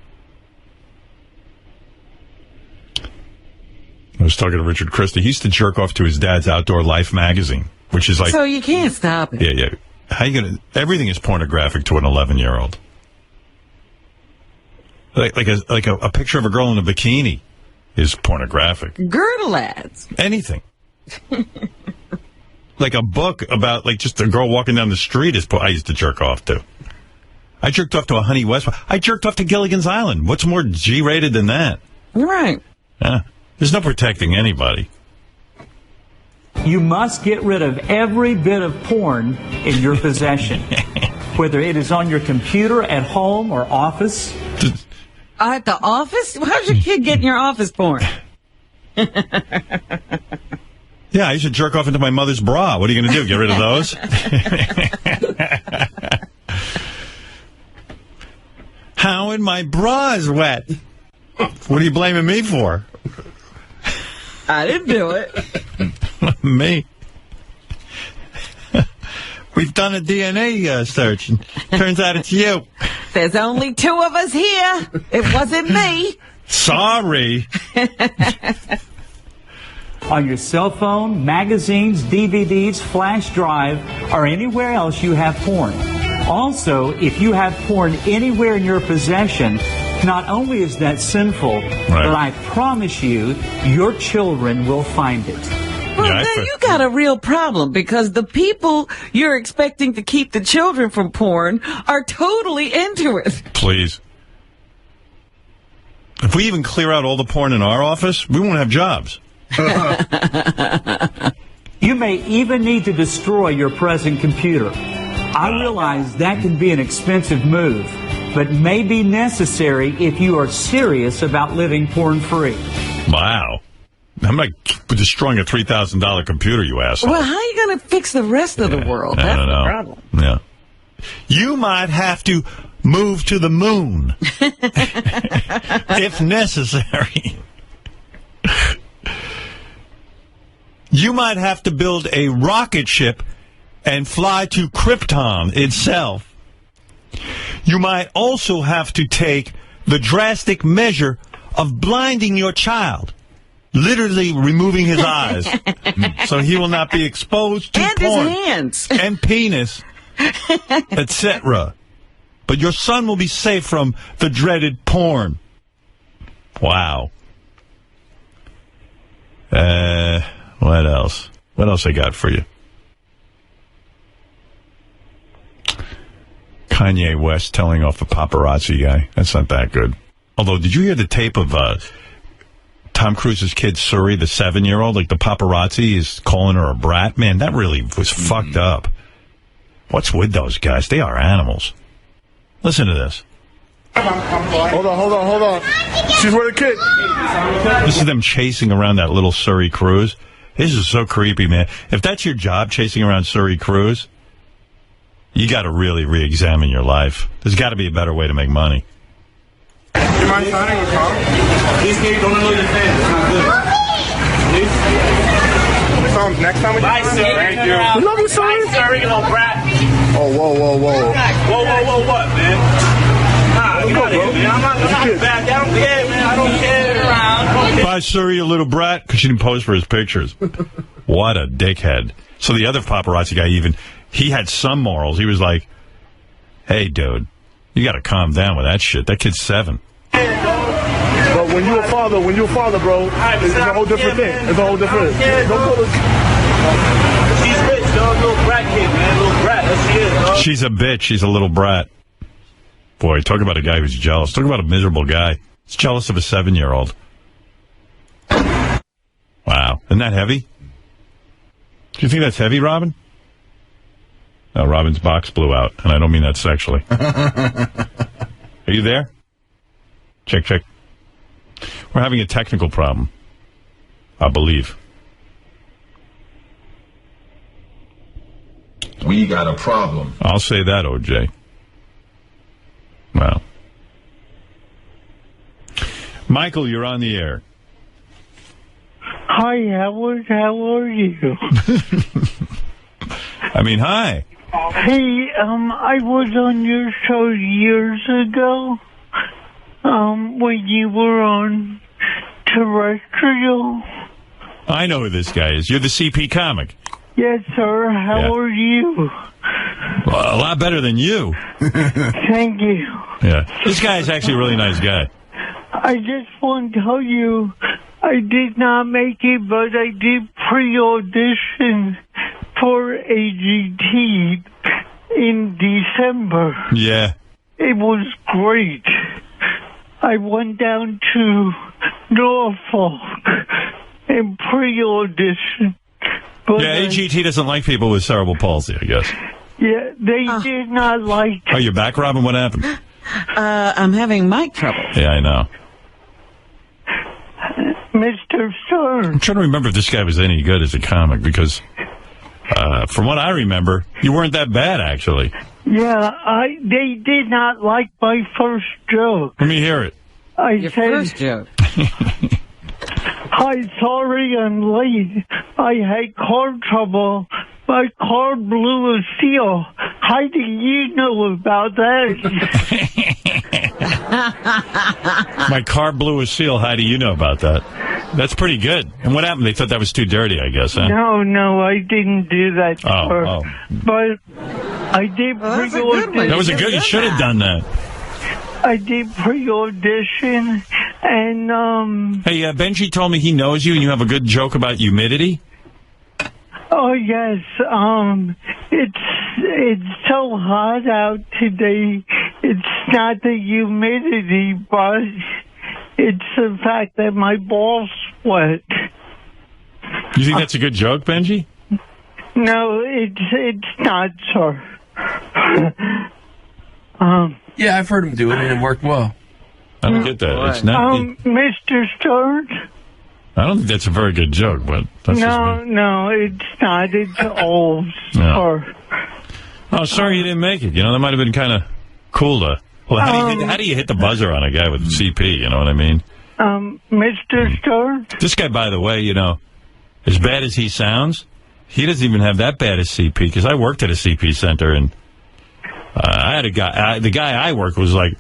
I was talking to Richard Christie. He used to jerk off to his dad's Outdoor Life magazine, which is like... So you can't stop it. Yeah. How you gonna... Everything is pornographic to an 11-year-old. Like a picture of a girl in a bikini is pornographic. Girdle ads. Anything. Like a book about, like, just a girl walking down the street is... I used to jerk off to. I jerked off to a Honey West. I jerked off to Gilligan's Island. What's more G-rated than that? Right. Yeah. There's no protecting anybody. You must get rid of every bit of porn in your possession, whether it is on your computer, at home, or office. At the office? How's your kid get in your office porn? Yeah, I used to jerk off into my mother's bra. What are you going to do, get rid of those? Howard, my bra is wet. What are you blaming me for? I didn't do it. Me. We've done a DNA search, and turns out it's you. There's only 2 of us here. It wasn't me. Sorry. On your cell phone, magazines, DVDs, flash drive, or anywhere else you have porn. Also, if you have porn anywhere in your possession, not only is that sinful, but I promise you, your children will find it. Well, then you got a real problem, because the people you're expecting to keep the children from porn are totally into it. Please. If we even clear out all the porn in our office, we won't have jobs. You may even need to destroy your present computer. I realize that can be an expensive move, but may be necessary if you are serious about living porn-free. Wow. I'm like destroying a $3,000 computer, you asshole. Well, how are you going to fix the rest of the world? I That's don't the know. problem. Yeah. You might have to move to the moon if necessary. You might have to build a rocket ship and fly to Krypton itself. You might also have to take the drastic measure of blinding your child, literally removing his eyes, so he will not be exposed to and porn his hands and penis, etc. But your son will be safe from the dreaded porn. Wow. What else? What else I got for you? Kanye West telling off a paparazzi guy. That's not that good. Although, did you hear the tape of Tom Cruise's kid, Suri, the 7-year-old? Like, the paparazzi is calling her a brat? Man, that really was fucked up. What's with those guys? They are animals. Listen to this. Hold on. She's with a kid. This is them chasing around that little Suri Cruise. This is so creepy, man. If that's your job, chasing around Suri Cruise, you got to really re-examine your life. There's got to be a better way to make money. You mind signing a call? Please, Kate, don't annoy your fans. It's not good. Please? Next time we Bye, sir. Thank you. We love you, sir. Bye, sir, you little brat. Oh, whoa. Whoa, what, man? Nah, get out of here, man. I'm not bad. I don't care, man. I don't care. Bye, Suri, you little brat, because she didn't pose for his pictures. What a dickhead. So the other paparazzi guy he had some morals. He was like, hey, dude, you got to calm down with that shit. That kid's 7. But when you're a father, bro, it's a whole different thing. It's a whole different thing. She's rich, dog. Little brat kid, man. Little brat. That's she is, dog. She's a bitch. She's a little brat. Boy, talk about a guy who's jealous. Talk about a miserable guy. He's jealous of a 7-year-old. Wow. Isn't that heavy? Do you think that's heavy, Robin? No, Robin's box blew out, and I don't mean that sexually. Are you there? Check. We're having a technical problem, I believe. We got a problem. I'll say that, OJ. Well. Michael, you're on the air. Hi, Howard. How are you? Hi. Hey, I was on your show years ago, when you were on terrestrial. I know who this guy is. You're the CP comic. Yes, sir. How are you? Well, a lot better than you. Thank you. Yeah. This guy is actually a really nice guy. I just want to tell you, I did not make it, but I did pre-audition for AGT in December. Yeah. It was great. I went down to Norfolk and pre-auditioned. Yeah, AGT doesn't like people with cerebral palsy, I guess. Yeah, they did not like... Oh, you're back, Robin? What happened? I'm having mic trouble. Yeah, I know. Mr. Stern. I'm trying to remember if this guy was any good as a comic, because from what I remember, you weren't that bad, actually. Yeah, they did not like my first joke. Let me hear it. Your first joke. Hi, sorry I'm late. I had car trouble. My car blew a seal. How do you know about that? My car blew a seal. How do you know about that? That's pretty good. And what happened? They thought that was too dirty, I guess, huh? No, I didn't do that. Oh. But I did pre-audition. That was a good. You should have done that. I did pre-audition, and Hey, Benji told me he knows you, and you have a good joke about humidity. Oh yes, it's so hot out today. It's not the humidity, but it's the fact that my balls sweat. You think that's a good joke, Benji? No, it's not, sir. Yeah, I've heard him do it, and it worked well. I don't get that. It's not. Mr. Stern? I don't think that's a very good joke, but that's just me. No, it's not. It's old, sir. Oh, sorry you didn't make it. You know, that might have been kind of cool to... Well, how do you hit the buzzer on a guy with CP, you know what I mean? Mr. Stern? This guy, by the way, you know, as bad as he sounds, he doesn't even have that bad as CP, because I worked at a CP center, and I had a guy... the guy I worked was like...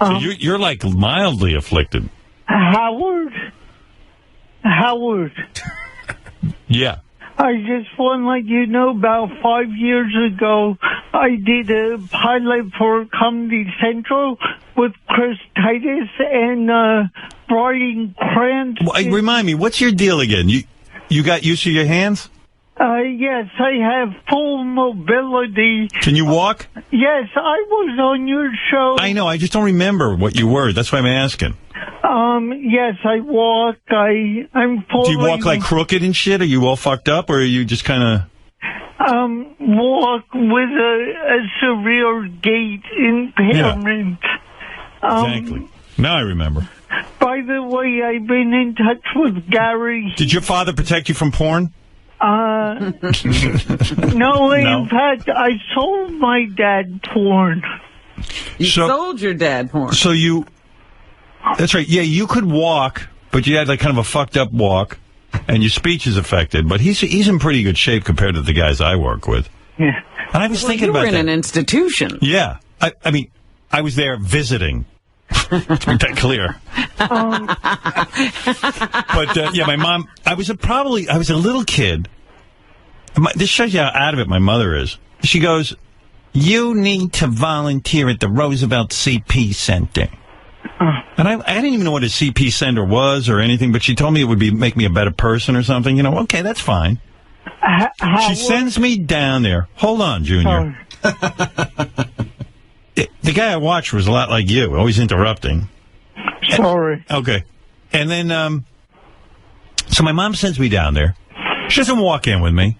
So you're like mildly afflicted. Howard? Yeah. I just want to let you know, about 5 years ago, I did a pilot for Comedy Central with Chris Titus and Brian Cranston. Well, remind me, what's your deal again? You got use of your hands? Yes, I have full mobility. Can you walk? Yes, I was on your show. I know, I just don't remember what you were. That's why I'm asking. Yes, I walk. I'm fully... Do you walk like crooked and shit? Are you all fucked up, or are you just kind of... Walk with a severe gait impairment. Yeah. Exactly. Now I remember. By the way, I've been in touch with Gary. Did your father protect you from porn? No, in fact, I sold my dad porn. You sold your dad porn. So you... That's right. Yeah, you could walk, but you had like kind of a fucked up walk, and your speech is affected. But he's in pretty good shape compared to the guys I work with. Yeah. And I was thinking about that. You were in an institution. Yeah. I mean, I was there visiting. To make that clear. But, yeah, my mom, I was a little kid. This shows you how out of it my mother is. She goes, you need to volunteer at the Roosevelt CP Center. And I didn't even know what a CP Center was or anything, but she told me it would make me a better person or something. You know, okay, that's fine. She sends me down there. Hold on, Junior. The guy I watched was a lot like you, always interrupting. Sorry. Okay. And then, so my mom sends me down there. She doesn't walk in with me.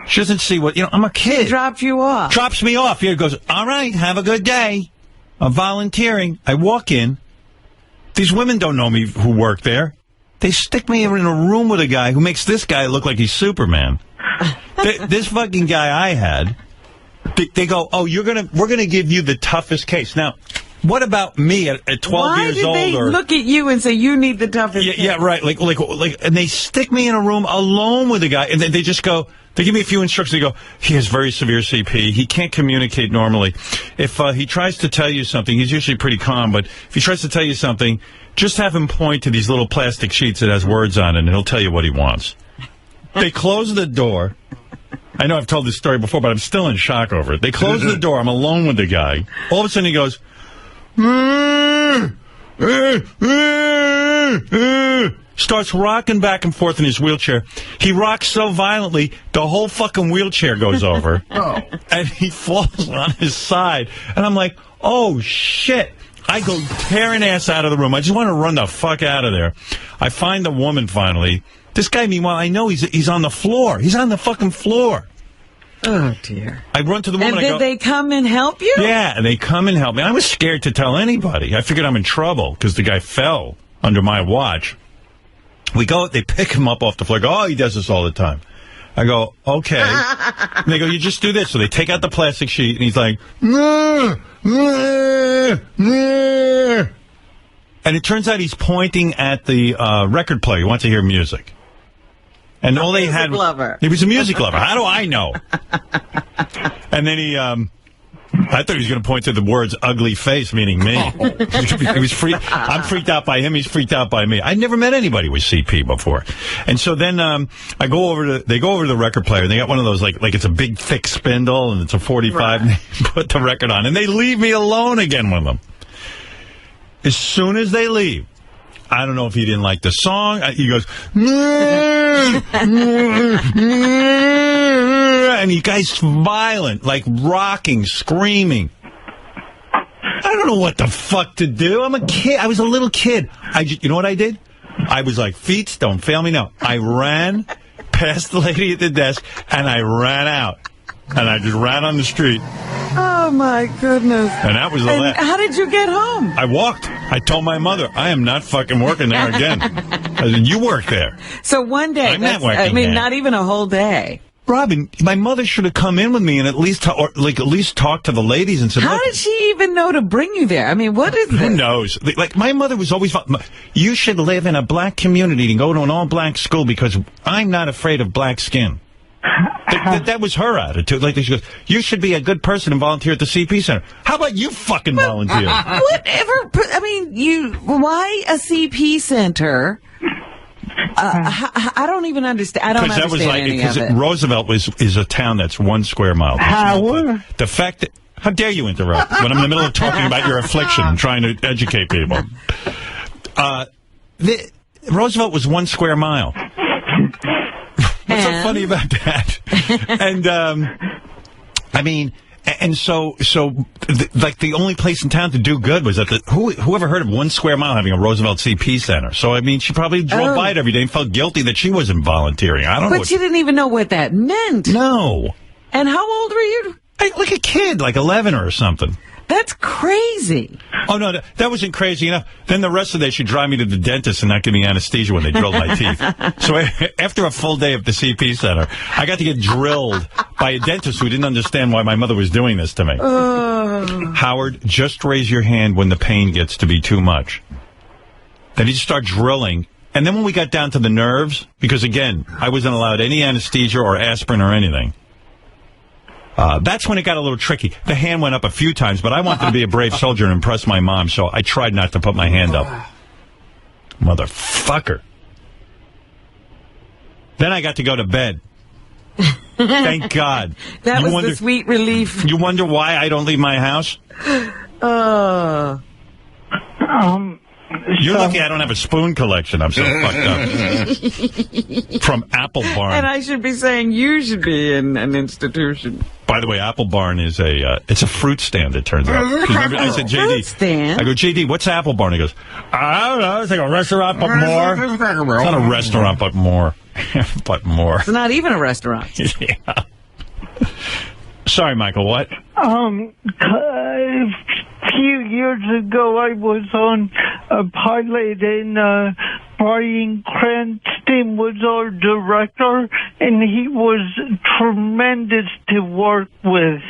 She doesn't see what, I'm a kid. She dropped you off. Drops me off. Here goes, all right, have a good day. I'm volunteering. I walk in. These women don't know me who work there. They stick me in a room with a guy who makes this guy look like he's Superman. This fucking guy I had, they go, oh, we're going to give you the toughest case. Now, what about me at 12 years old? Why did they look at you and say, you need the toughest case? Yeah, right. Like, and they stick me in a room alone with a guy, and they just go, they give me a few instructions. They go, he has very severe CP. He can't communicate normally. If he tries to tell you something, he's usually pretty calm, but if he tries to tell you something, just have him point to these little plastic sheets that has words on it, and he'll tell you what he wants. They close the door. I know I've told this story before, but I'm still in shock over it. They close the door. I'm alone with the guy. All of a sudden he goes, starts rocking back and forth in his wheelchair. He rocks so violently, the whole fucking wheelchair goes over. And he falls on his side. And I'm like, oh, shit. I go tearing ass out of the room. I just want to run the fuck out of there. I find the woman finally. This guy, meanwhile, I know he's on the floor. He's on the fucking floor. Oh, dear. I run to the woman. And did they come and help you? Yeah, and they come and help me. I was scared to tell anybody. I figured I'm in trouble because the guy fell under my watch. We go, they pick him up off the floor. Oh, he does this all the time. I go, okay. And they go, you just do this. So they take out the plastic sheet, and he's like, and it turns out he's pointing at the record player. He wants to hear music. And all they had, he was a music lover. How do I know? And then he, I thought he was going to point to the words "ugly face," meaning me. He was I'm freaked out by him. He's freaked out by me. I'd never met anybody with CP before. And so then they go over to the record player, and they got one of those like it's a big thick spindle, and it's a 45. Right. And they put the record on, and they leave me alone again with them. As soon as they leave, I don't know if he didn't like the song. He goes, and you guys violent, like rocking, screaming. I don't know what the fuck to do. I'm a kid. I was a little kid. You know what I did? I was like, feet don't fail me now. I ran past the lady at the desk, and I ran out. And I just ran on the street. Oh, my goodness. And that was the last. How did you get home? I walked. I told my mother, I am not fucking working there again. I said, you work there. So one day. I'm not working there. not even a whole day. Robin, my mother should have come in with me and at least talk to the ladies and said, how did she even know to bring you there? I mean, what is this? Who knows? Like, my mother was always, you should live in a black community and go to an all-black school because I'm not afraid of black skin. That was her attitude. Like, she goes, you should be a good person and volunteer at the CP Center. How about you fucking volunteer? Whatever. I mean, why a CP Center? I don't even understand. I don't understand any of it. Roosevelt is a town that's 1 square mile. Howard? The fact that... How dare you interrupt when I'm in the middle of talking about your affliction and trying to educate people? Roosevelt was 1 square mile. What's so funny about that? And, I mean... And so, like, the only place in town to do good was at whoever heard of 1 square mile having a Roosevelt CP Center? So, I mean, she probably drove by it every day and felt guilty that she wasn't volunteering. I don't know. But she didn't even know what that meant. No. And how old were you? Like a kid, like 11 or something. That's crazy. Oh, no, that wasn't crazy enough. Then the rest of the day, she'd drive me to the dentist and not give me anesthesia when they drilled my teeth. So after a full day at the CP Center, I got to get drilled by a dentist who didn't understand why my mother was doing this to me. Howard, just raise your hand when the pain gets to be too much. Then he'd start drilling. And then when we got down to the nerves, because, again, I wasn't allowed any anesthesia or aspirin or anything. That's when it got a little tricky. The hand went up a few times, but I wanted to be a brave soldier and impress my mom, so I tried not to put my hand up. Motherfucker. Then I got to go to bed. Thank God. That was the sweet relief. You wonder why I don't leave my house? You're lucky I don't have a spoon collection. I'm so fucked up. From Apple Barn. And I should be saying you should be in an institution. By the way, Apple Barn is it's a fruit stand, it turns out. Remember, I said, JD. Fruit stand? I go, JD, what's Apple Barn? He goes, I don't know. It's like a restaurant, but more. It's not a restaurant, but more. But more. It's not even a restaurant. Yeah. Sorry, Michael, what? A few years ago, I was on a pilot, and Bryan Cranston was our director, and he was tremendous to work with.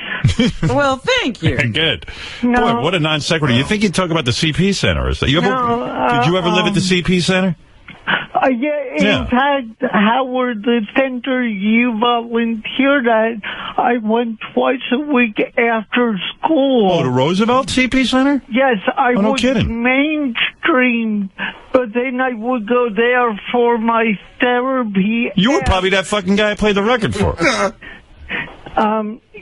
Well, thank you. Good. No. Boy, what a non sequitur. You think you'd talk about the CP Center? Did you ever live at the CP Center? In fact, Howard, the center you volunteered at, I went twice a week after school. Oh, the Roosevelt CP Center? Yes, I no was kidding. mainstream, but then I would go there for my therapy. You were probably that fucking guy I played the record for.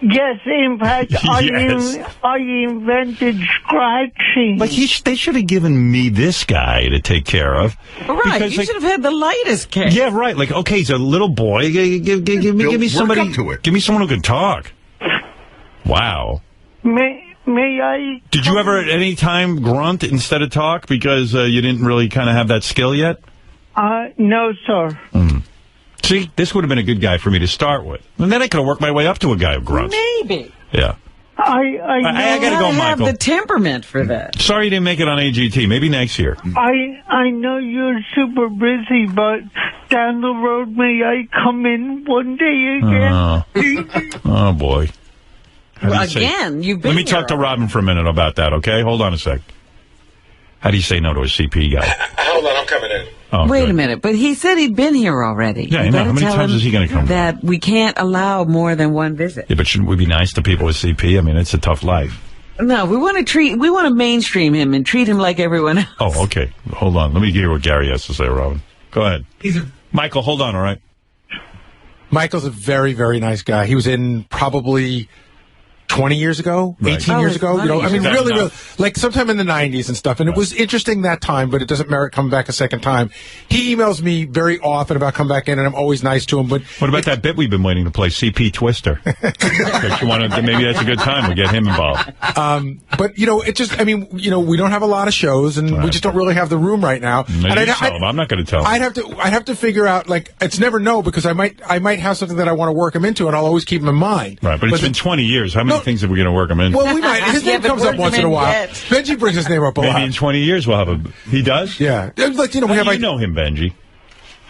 Yes, in fact, Yes. I invented scratching. But they should have given me this guy to take care of. Right, because, you should have had the lightest case. Yeah, right. Like, okay, he's a little boy. Give me somebody. Give me someone who can talk. Wow. May I? Did you ever at any time grunt instead of talk because you didn't really kind of have that skill yet? No, sir. See, this would have been a good guy for me to start with. And then I could have worked my way up to a guy who grunts. Maybe. Yeah. I got to go, Michael. have the temperament for that. Sorry you didn't make it on AGT. Maybe next year. I know you're super busy, but down the road, may I come in one day again? Oh boy. Well, again, you've been Let me talk to Robin for a minute about that, okay? Hold on a sec. How do you say no to a CP guy? Hold on, I'm coming in. Oh, Wait good. a minute, but he said he'd been here already. Yeah, I know. How many times is he going to come? That we can't allow more than one visit. Yeah, but shouldn't we be nice to people with CP? I mean, it's a tough life. No, we want to mainstream him and treat him like everyone else. Oh, okay. Hold on. Let me hear what Gary has to say, Robin. Go ahead. Michael, hold on, all right? Michael's a very, very nice guy. He was in probably 20 years ago, 18 years ago, you know, I mean, really, like sometime in the 90s and stuff. And it was interesting that time, but it doesn't merit coming back a second time. He emails me very often about coming back in, and I'm always nice to him. But what about that bit we've been waiting to play, CP Twister? Maybe that's a good time to get him involved. But, you know, it just, I mean, you know, we don't have a lot of shows, and we just don't really have the room right now. And I'm not going to tell him. I'd have to figure out, like, it's never no, because I might have something that I want to work him into, and I'll always keep him in mind. Right, but it's been 20 years. How many things are we going to work him into? Well, we might. His name comes up once in a while. Benji brings his name up a lot. Maybe in 20 years we'll have a... He does? Yeah. Like, you know, How do you know him, Benji?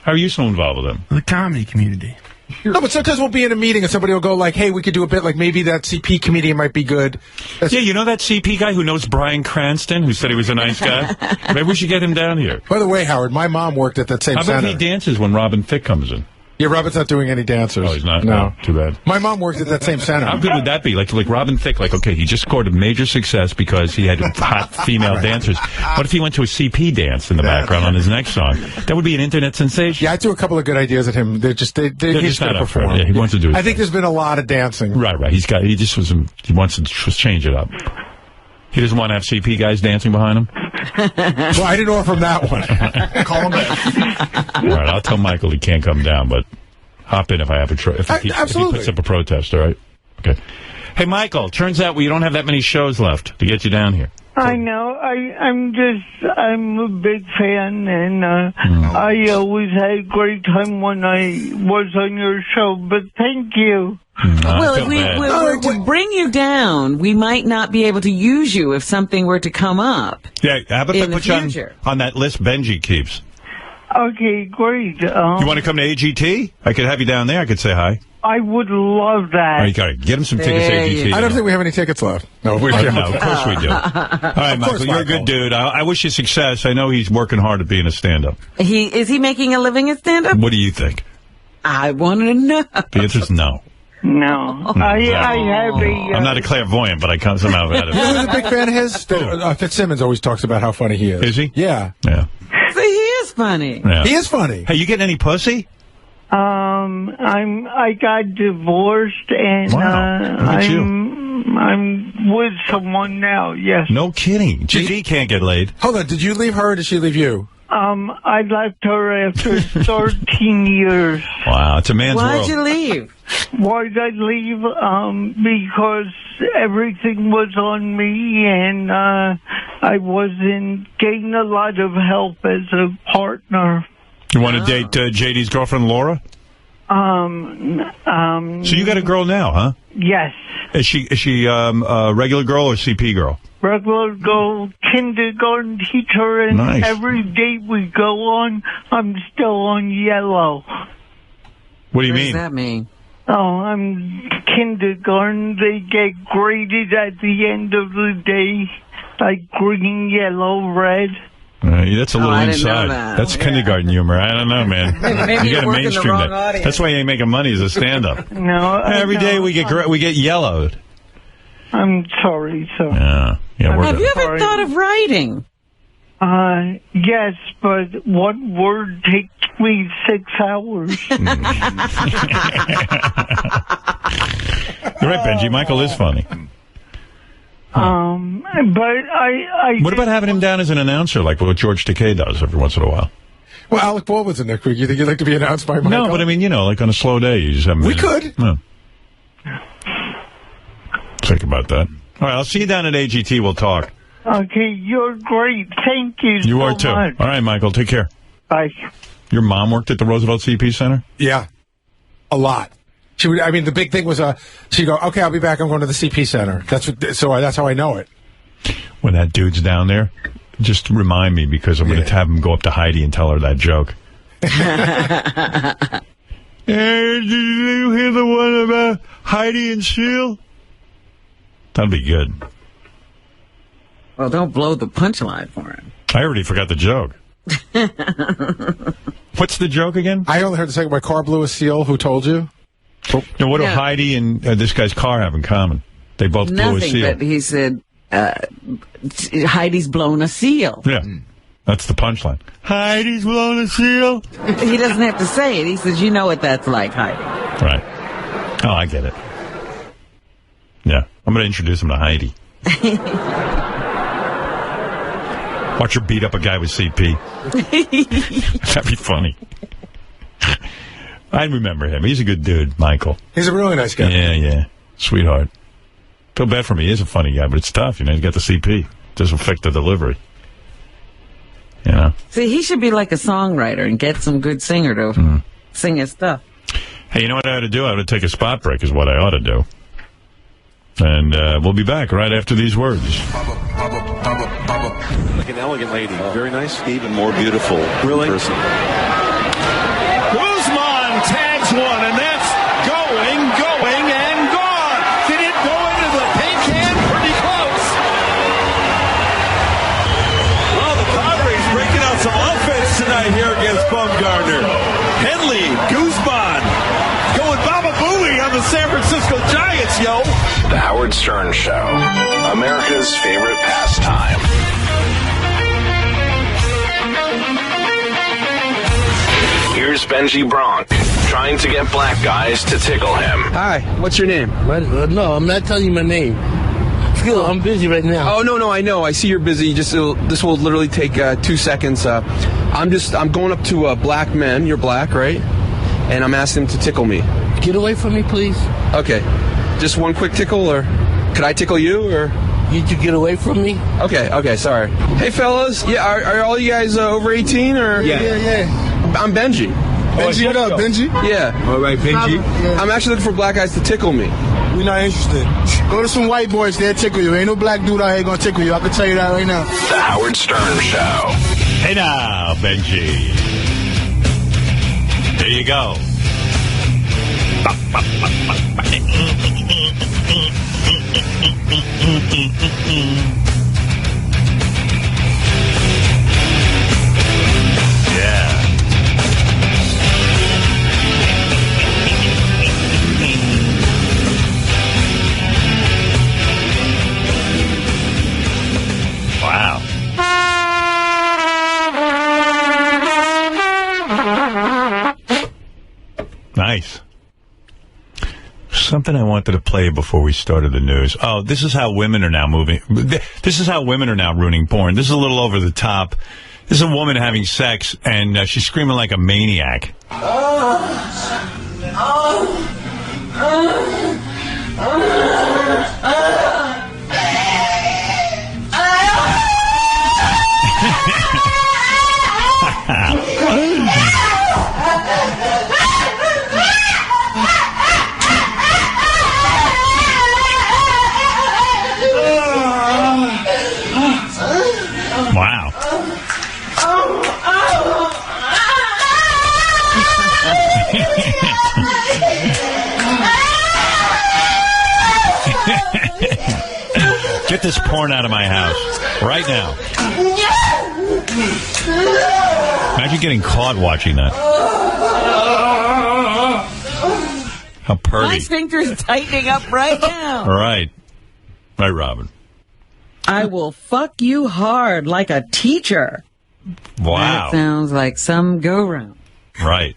How are you so involved with him? The comedy community. No, but sometimes we'll be in a meeting and somebody will go like, hey, we could do a bit like maybe that CP comedian might be good. Yeah, you know that CP guy who knows Bryan Cranston, who said he was a nice guy? Maybe we should get him down here. By the way, Howard, my mom worked at that same center. How about center. he dances when Robin Thicke comes in? Yeah, Robin's not doing any dancers. Oh, he's not? No. Too bad. My mom worked at that same center. How good would that be? Like Robin Thicke, like, okay, he just scored a major success because he had hot female dancers. What if he went to a CP dance in the background on his next song? That would be an internet sensation. Yeah, I threw a couple of good ideas at him. They're just not perform. Yeah, he wants to do it. I think there's been a lot of dancing. Right. He wants to just change it up. He doesn't want to have CP guys dancing behind him? Well, I didn't offer him that one. Call him back. All right, I'll tell Michael he can't come down, but hop in if I have if he puts up a protest, all right? Okay. Hey, Michael, turns out we don't have that many shows left to get you down here. I know. I'm a big fan, and I always had a great time when I was on your show, but thank you. Well, if we were to bring you down, we might not be able to use you if something were to come up. Yeah, how about in I put you on that list Benji keeps? Okay, great. You want to come to AGT? I could have you down there. I could say hi. I would love that. Oh, you got to get him some tickets to AGT. I don't think we have any tickets left. No, we don't. No, of course we do. All right, Michael, you're a good dude. I wish you success. I know he's working hard at being a stand-up. Is he making a living at stand-up? What do you think? I want to know. The answer is no. No. I have a... I'm not a clairvoyant, but I come somehow out of it. You know who's a big fan of his? Fitzsimmons always talks about how funny he is. Is he? Yeah. Yeah. See, he is funny. Yeah. He is funny. Hey, you getting any pussy? I got divorced, and I'm with someone now. Yes. No kidding. JD can't get laid. Hold on. Did you leave her, or did she leave you? I left her after 13 years. Wow, it's a man's world. Why'd you leave? Why'd I leave? Because everything was on me, and I wasn't getting a lot of help as a partner. You want to date JD's girlfriend, Laura? So you got a girl now, huh? Yes. Is she a regular girl or CP girl? Regular girl, kindergarten teacher, and nice. Every date we go on, I'm still on yellow. What do you mean? What does that mean? Oh, I'm kindergarten. They get graded at the end of the day, like green, yellow, red. That's a little I didn't inside. know that. That's kindergarten humor. I don't know, man. Maybe you got to mainstream that. Audience. That's why you ain't making money as a stand-up. No. Every day we get yellowed. I'm sorry, sir. Yeah. Have you ever thought of writing? Yes, but one word takes me 6 hours. You're right, Benji. Michael is funny. But I What about having him down as an announcer, like what George Takei does every once in a while? Well, Alec Baldwin's in next week. You think you'd like to be announced by Michael? No, but I mean, like on a slow day, you just have him. We could. No. Think about that. All right, I'll see you down at AGT. We'll talk. Okay, you're great. Thank you so You are too. much. All right, Michael, take care. Bye. Your mom worked at the Roosevelt CP Center? Yeah. A lot. She would. I mean, the big thing was she'd go, okay, I'll be back. I'm going to the CP Center. That's how I know it. When that dude's down there, just remind me, because I'm going to have him go up to Heidi and tell her that joke. Hey, did you hear the one about Heidi and Seal? That'll be good. Well, don't blow the punchline for him. I already forgot the joke. What's the joke again? I only heard the second. My car blew a seal. Who told you? Now, what do Heidi and this guy's car have in common? They both blew a seal. Nothing, but he said Heidi's blown a seal. Yeah. That's the punchline. Heidi's blown a seal? He doesn't have to say it. He says, you know what that's like, Heidi. Right. Oh, I get it. Yeah. I'm going to introduce him to Heidi. Watch her beat up a guy with CP. That'd be funny. I remember him. He's a good dude, Michael. He's a really nice guy. Yeah. Sweetheart. Feel bad for him. He is a funny guy, but it's tough. He's got the CP. Doesn't affect the delivery. See, he should be like a songwriter and get some good singer to sing his stuff. Hey, you know what I ought to do? I ought to take a spot break is what I ought to do. And we'll be back right after these words. Like an elegant lady. Very nice. Even more beautiful. Really? Person. Guzman tags one, and that's going, and gone. Did it go into the paint can? Pretty close. Well, the Padres breaking out some offense tonight here against Bumgarner. Henley, Guzman, going Baba Booey on the San Francisco Giants, yo. The Howard Stern Show, America's favorite pastime. Here's Benji Bronk, trying to get black guys to tickle him. Hi, what's your name? No, I'm not telling you my name. I'm busy right now. Oh, no, I know. I see you're busy. This will literally take 2 seconds. I'm going up to black men. You're black, right? And I'm asking them to tickle me. Get away from me, please. Okay. Just one quick tickle, or could I tickle you, or? You get away from me? Okay, sorry. Hey, fellas. Yeah, are all you guys over 18, or? Yeah. I'm Benji. Benji, what up, Benji? Yeah. All right, Benji. I'm actually looking for black guys to tickle me. We're not interested. Go to some white boys, they'll tickle you. Ain't no black dude out here gonna tickle you. I can tell you that right now. The Howard Stern Show. Hey now, Benji. There you go. Yeah. Wow. Nice. Something I wanted to play before we started the news. Oh, this is how women are now moving. This is how women are now ruining porn. This is a little over the top. This is a woman having sex, and she's screaming like a maniac. Wow. Get this porn out of my house right now. Imagine getting caught watching that. How purty. My sphincter's tightening up right now. Right, Robin. I will fuck you hard like a teacher. Wow. That sounds like some go-round. Right.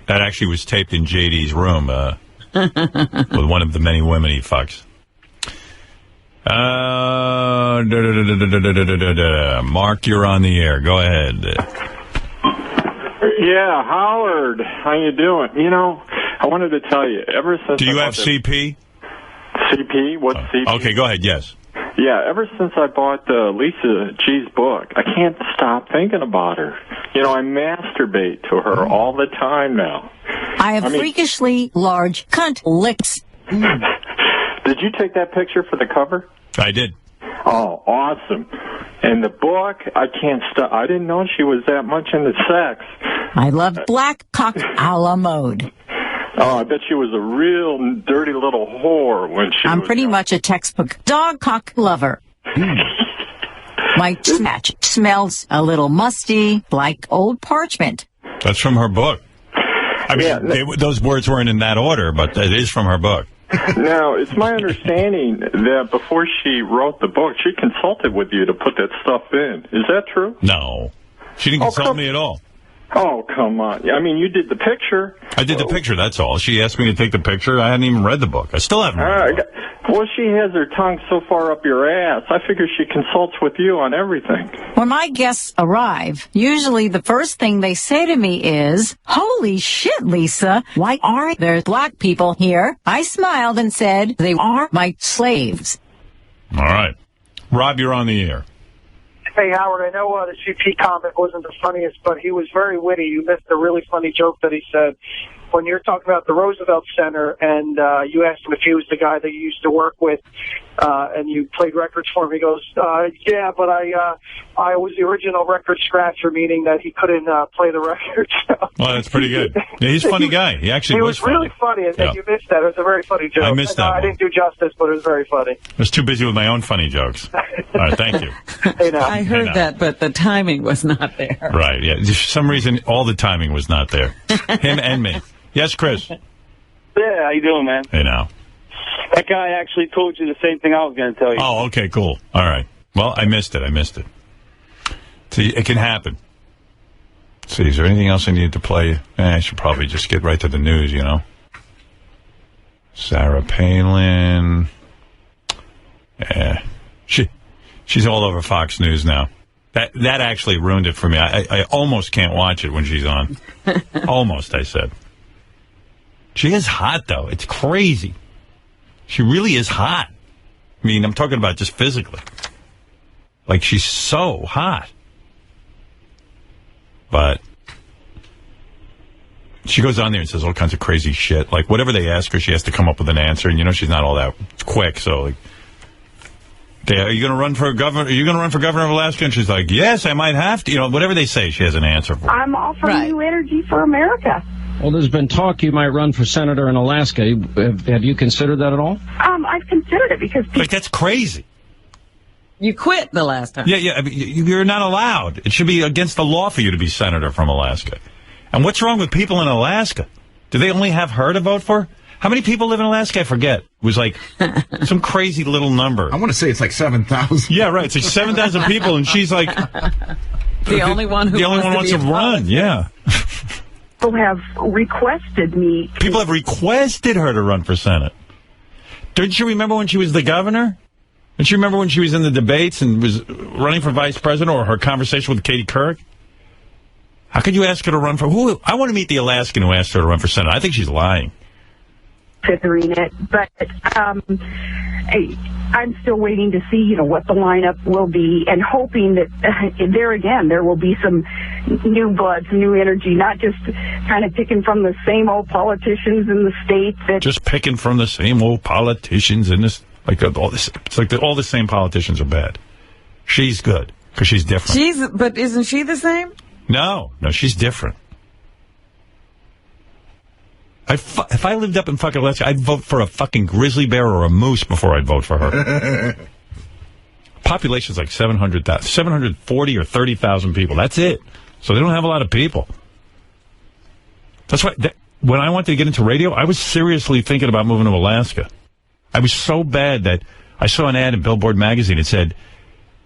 That actually was taped in JD's room with one of the many women he fucks. Mark, you're on the air. Go ahead. Yeah, Howard, how you doing? You know, I wanted to tell you, ever since... Do you have CP? CP? What's CP? Okay, go ahead, yes. Yeah, ever since I bought Lisa G's book, I can't stop thinking about her. You know, I masturbate to her all the time now. I have freakishly large cunt licks. Did you take that picture for the cover? I did. Oh, awesome. And the book, I can't stop. I didn't know she was that much into sex. I love black cock a la mode. Oh, I bet she was a real dirty little whore when she I'm was pretty much a textbook dog cock lover. My match smells a little musty, like old parchment. That's from her book. I mean, those words weren't in that order, but it is from her book. Now, it's my understanding that before she wrote the book, she consulted with you to put that stuff in. Is that true? No. She didn't consult me at all. Oh, come on. I mean, you did the picture. I did the picture, that's all. She asked me to take the picture. I hadn't even read the book. I still haven't read the book. Well, she has her tongue so far up your ass. I figure she consults with you on everything. When my guests arrive, usually the first thing they say to me is, "Holy shit, Lisa, why aren't there black people here?" I smiled and said, "They are my slaves." All right. Rob, you're on the air. Hey, Howard, I know the CP comment wasn't the funniest, but he was very witty. You missed a really funny joke that he said. When you're talking about the Roosevelt Center, and you asked him if he was the guy that you used to work with, and you played records for him, he goes, yeah, but I was the original record scratcher, meaning that he couldn't play the records. Well, that's pretty good. Yeah, he's a funny guy. He actually was funny. Really funny, and you missed that. It was a very funny joke. I missed that I didn't do justice, but it was very funny. I was too busy with my own funny jokes. All right, thank you. I heard that, but the timing was not there. Right, yeah. For some reason, all the timing was not there. Him and me. Yes, Chris? Yeah, how you doing, man? Hey, now. That guy actually told you the same thing I was going to tell you. Oh, okay, cool. All right. Well, I missed it. See, it can happen. Let's see, is there anything else I need to play? I should probably just get right to the news, you know. Sarah Palin. Yeah. She's all over Fox News now. That actually ruined it for me. I almost can't watch it when she's on. Almost, I said. She is hot, though. It's crazy. She really is hot. I mean, I'm talking about just physically. Like, she's so hot. But she goes on there and says all kinds of crazy shit. Like, whatever they ask her, she has to come up with an answer. And, you know, she's not all that quick. So, like, are you going to run for governor? Are you going to run for governor of Alaska? And she's like, yes, I might have to. You know, whatever they say, she has an answer for. I'm offering you energy for America. Well, there's been talk you might run for senator in Alaska. Have you considered that at all? I've considered it because... Like, that's crazy. You quit the last time. Yeah. I mean, you're not allowed. It should be against the law for you to be senator from Alaska. And what's wrong with people in Alaska? Do they only have her to vote for? How many people live in Alaska? I forget. It was like some crazy little number. I want to say it's like 7,000. Yeah, right. It's like 7,000 people, and she's like... The only one who wants to run, yeah. People have requested me. People have requested her to run for Senate. Don't you remember when she was the governor? Don't you remember when she was in the debates and was running for vice president, or her conversation with Katie Couric? How could you ask her to run for... Who? I want to meet the Alaskan who asked her to run for Senate. I think she's lying. Considering it, but I'm still waiting to see, you know, what the lineup will be, and hoping that there again there will be some new blood, some new energy, not just kind of picking from the same old politicians in the state. Just picking from the same old politicians in this, like all this. It's like all the same politicians are bad. She's good because she's different. But isn't she the same? No, she's different. If I lived up in fucking Alaska, I'd vote for a fucking grizzly bear or a moose before I'd vote for her. Population's like 740 or 30,000 people. That's it. So they don't have a lot of people. That's why when I wanted to get into radio, I was seriously thinking about moving to Alaska. I was so bad that I saw an ad in Billboard magazine. It said,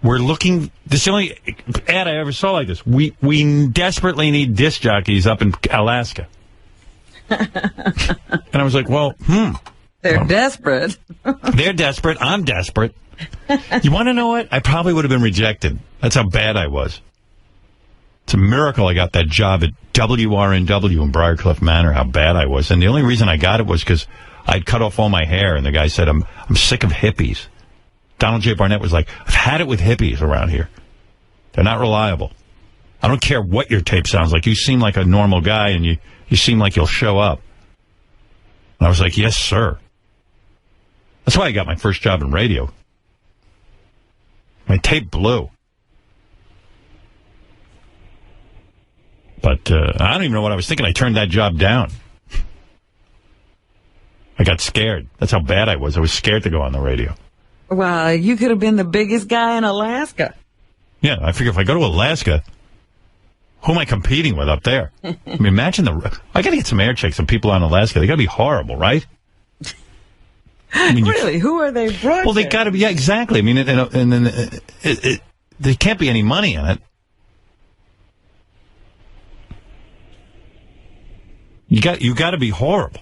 we're looking, this is the only ad I ever saw like this. We desperately need disc jockeys up in Alaska. And I was like, well, They're desperate. They're desperate. I'm desperate. You want to know what? I probably would have been rejected. That's how bad I was. It's a miracle I got that job at WRNW in Briarcliff Manor, how bad I was. And the only reason I got it was because I'd cut off all my hair, and the guy said, I'm sick of hippies. Donald J. Barnett was like, I've had it with hippies around here. They're not reliable. I don't care what your tape sounds like. You seem like a normal guy, and you seem like you'll show up. And I was like, yes, sir. That's why I got my first job in radio. My tape blew. But I don't even know what I was thinking. I turned that job down. I got scared. That's how bad I was. I was scared to go on the radio. Well, you could have been the biggest guy in Alaska. Yeah, I figure if I go to Alaska, who am I competing with up there? I mean, imagine I got to get some air checks of people on Alaska. They got to be horrible, right? I mean, really? Who are they broadcasting? Well, they got to be, yeah, exactly. I mean, and then there can't be any money in it. You got to be horrible.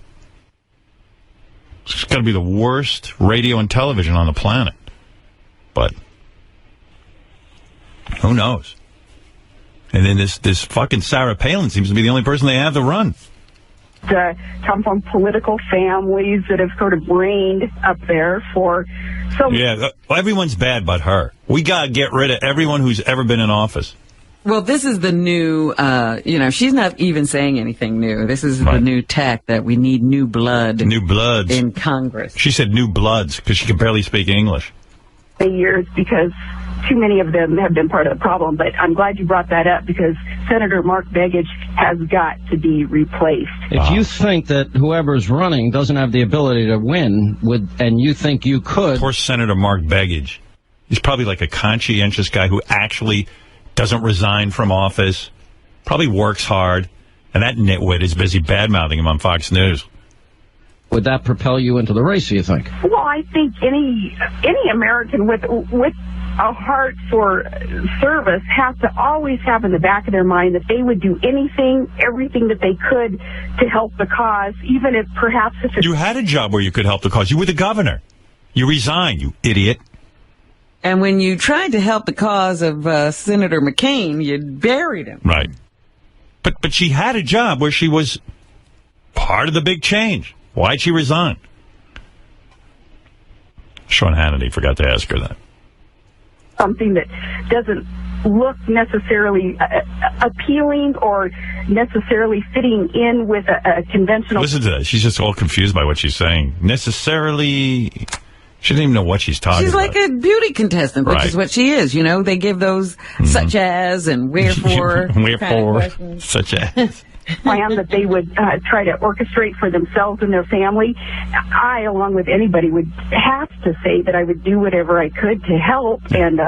It's got to be the worst radio and television on the planet. But who knows? And then this fucking Sarah Palin seems to be the only person they have to run. Come from political families that have sort of reigned up there for so. Yeah, everyone's bad but her. We got to get rid of everyone who's ever been in office. Well, this is the new, she's not even saying anything new. This is the new tack that we need new blood. New bloods. In Congress. She said new bloods because she can barely speak English. Years because too many of them have been part of the problem, but I'm glad you brought that up because Senator Mark Begich has got to be replaced. If you think that whoever's running doesn't have the ability to win, and you think you could... Poor Senator Mark Begich. He's probably like a conscientious guy who actually doesn't resign from office, probably works hard, and that nitwit is busy bad-mouthing him on Fox News. Would that propel you into the race, do you think? Well, I think any American with a heart for service has to always have in the back of their mind that they would do everything that they could to help the cause, even if perhaps... You had a job where you could help the cause. You were the governor. You resigned, you idiot. And when you tried to help the cause of Senator McCain, you buried him. Right. But she had a job where she was part of the big change. Why'd she resign? Sean Hannity forgot to ask her that. Something that doesn't look necessarily appealing or necessarily fitting in with a conventional... Listen to that. She's just all confused by what she's saying. Necessarily... She doesn't even know what she's talking about. She's like a beauty contestant, which is what she is. You know, they give those such as and wherefore. Wherefore, such as. Plan that they would try to orchestrate for themselves and their family. I, along with anybody, would have to say that I would do whatever I could to help. And,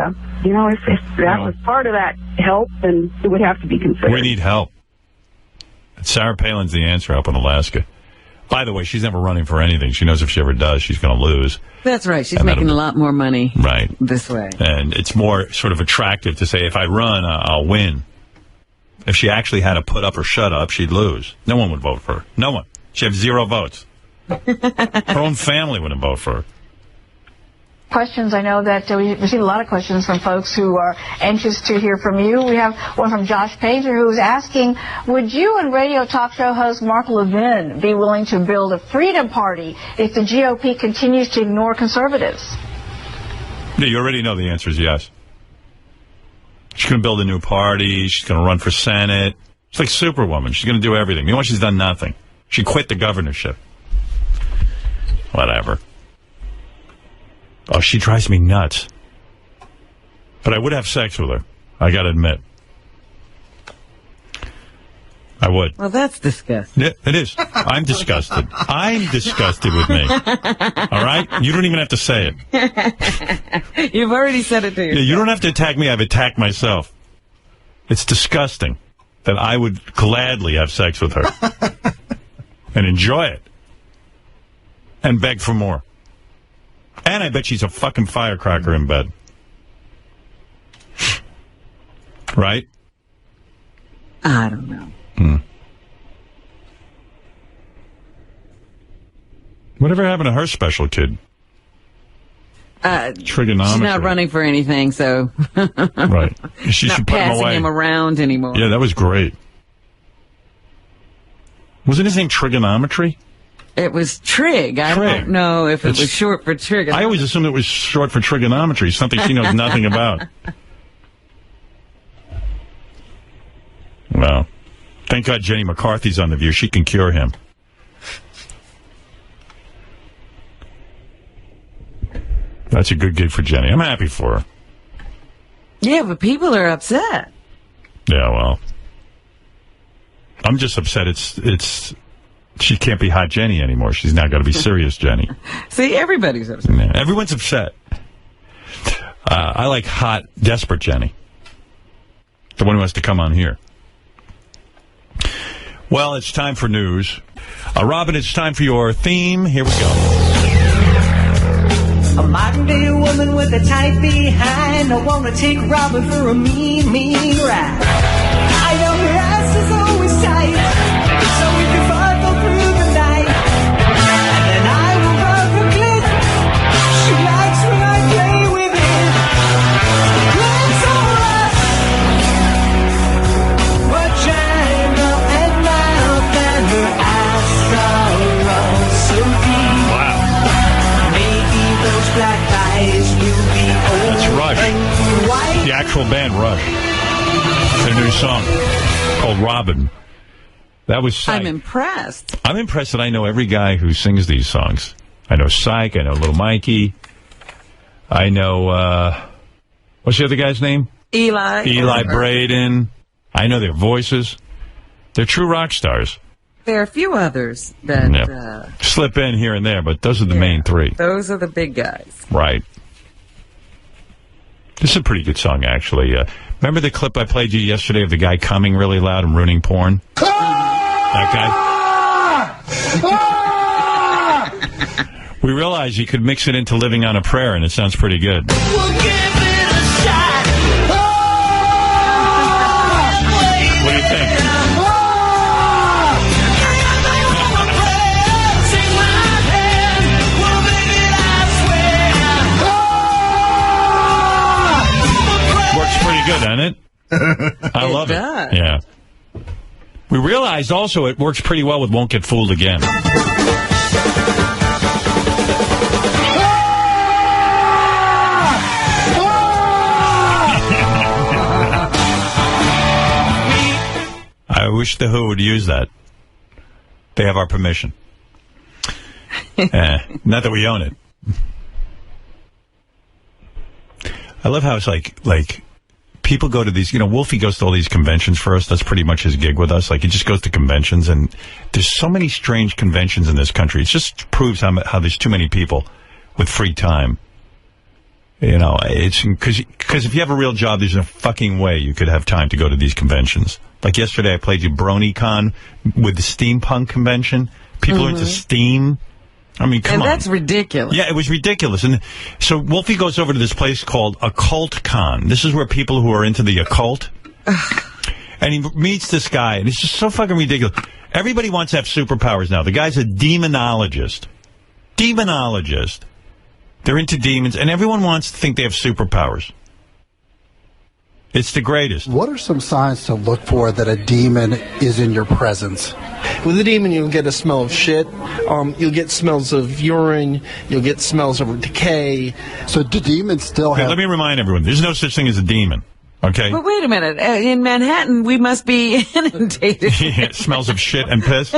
if that was part of that help, then it would have to be considered. We need help. Sarah Palin's the answer up in Alaska. By the way, she's never running for anything. She knows if she ever does, she's going to lose. That's right. She's making a lot more money this way. And it's more sort of attractive to say, if I run, I'll win. If she actually had to put up or shut up, she'd lose. No one would vote for her. No one. She'd have 0 votes. Her own family wouldn't vote for her. Questions. I know that we received a lot of questions from folks who are anxious to hear from you. We have one from Josh Pager who's asking, would you and radio talk show host Mark Levin be willing to build a freedom party if the GOP continues to ignore conservatives? Yeah, you already know the answer is yes. She's going to build a new party. She's going to run for Senate. She's like Superwoman. She's going to do everything. Meanwhile, she's done nothing. She quit the governorship. Whatever. Oh, she drives me nuts. But I would have sex with her. I got to admit. I would. Well, that's disgusting. Yeah, it is. I'm disgusted. I'm disgusted with me. All right? You don't even have to say it. You've already said it to yourself. Yeah, you don't have to attack me. I've attacked myself. It's disgusting that I would gladly have sex with her and enjoy it and beg for more. And I bet she's a fucking firecracker in bed. Right? I don't know. Whatever happened to her special kid? Trigonometry. She's not running for anything, so... Right. She not should put him away. passing him around anymore. Yeah, that was great. Wasn't his name Trigonometry? It was Trig. I don't know if it was short for trigonometry. I always assumed it was short for trigonometry, something she knows nothing about. Well, thank God Jenny McCarthy's on The View. She can cure him. That's a good gig for Jenny. I'm happy for her. Yeah, but people are upset. Yeah, well. I'm just upset it's she can't be Hot Jenny anymore. She's now got to be Serious Jenny. See, everybody's upset. Yeah, everyone's upset. I like Hot, Desperate Jenny. The one who has to come on here. Well, it's time for news. Robin, it's time for your theme. Here we go. A modern-day woman with a tight behind. I want to take Robin for a mean, mean ride. I know her ass is always tight, so if you find That's Rush. The actual band Rush. Their new song called Robin. That was Psych. I'm impressed. I'm impressed that I know every guy who sings these songs. I know Psych. I know Little Mikey. I know, what's the other guy's name? Eli Braden. I know their voices. They're true rock stars. There are a few others that slip in here and there, but those are the main three. Those are the big guys. Right. This is a pretty good song, actually. Remember the clip I played you yesterday of the guy coming really loud and ruining porn? That guy? We realized you could mix it into Living on a Prayer, and it sounds pretty good. We'll give it a shot. What do you think? Works pretty good, doesn't it? I love it. Yeah. We realized also it works pretty well with Won't Get Fooled Again. I wish the Who would use that. They have our permission. Not that we own it. I love how it's like people go to these, Wolfie goes to all these conventions for us. That's pretty much his gig with us. Like, he just goes to conventions, and there's so many strange conventions in this country. It just proves how there's too many people with free time. It's because if you have a real job, there's no fucking way you could have time to go to these conventions. Like yesterday, I played you BronyCon with the steampunk convention. People are into steam. I mean, come on. And that's ridiculous. Yeah, it was ridiculous. And so Wolfie goes over to this place called OccultCon. This is where people who are into the occult. And he meets this guy, and it's just so fucking ridiculous. Everybody wants to have superpowers now. The guy's a demonologist. Demonologist. They're into demons, and everyone wants to think they have superpowers. It's the greatest. What are some signs to look for that a demon is in your presence? With a demon, you'll get a smell of shit. You'll get smells of urine. You'll get smells of decay. So do demons still have... Let me remind everyone, there's no such thing as a demon. Okay. But wait a minute. In Manhattan, we must be inundated. Yeah, smells of shit and piss.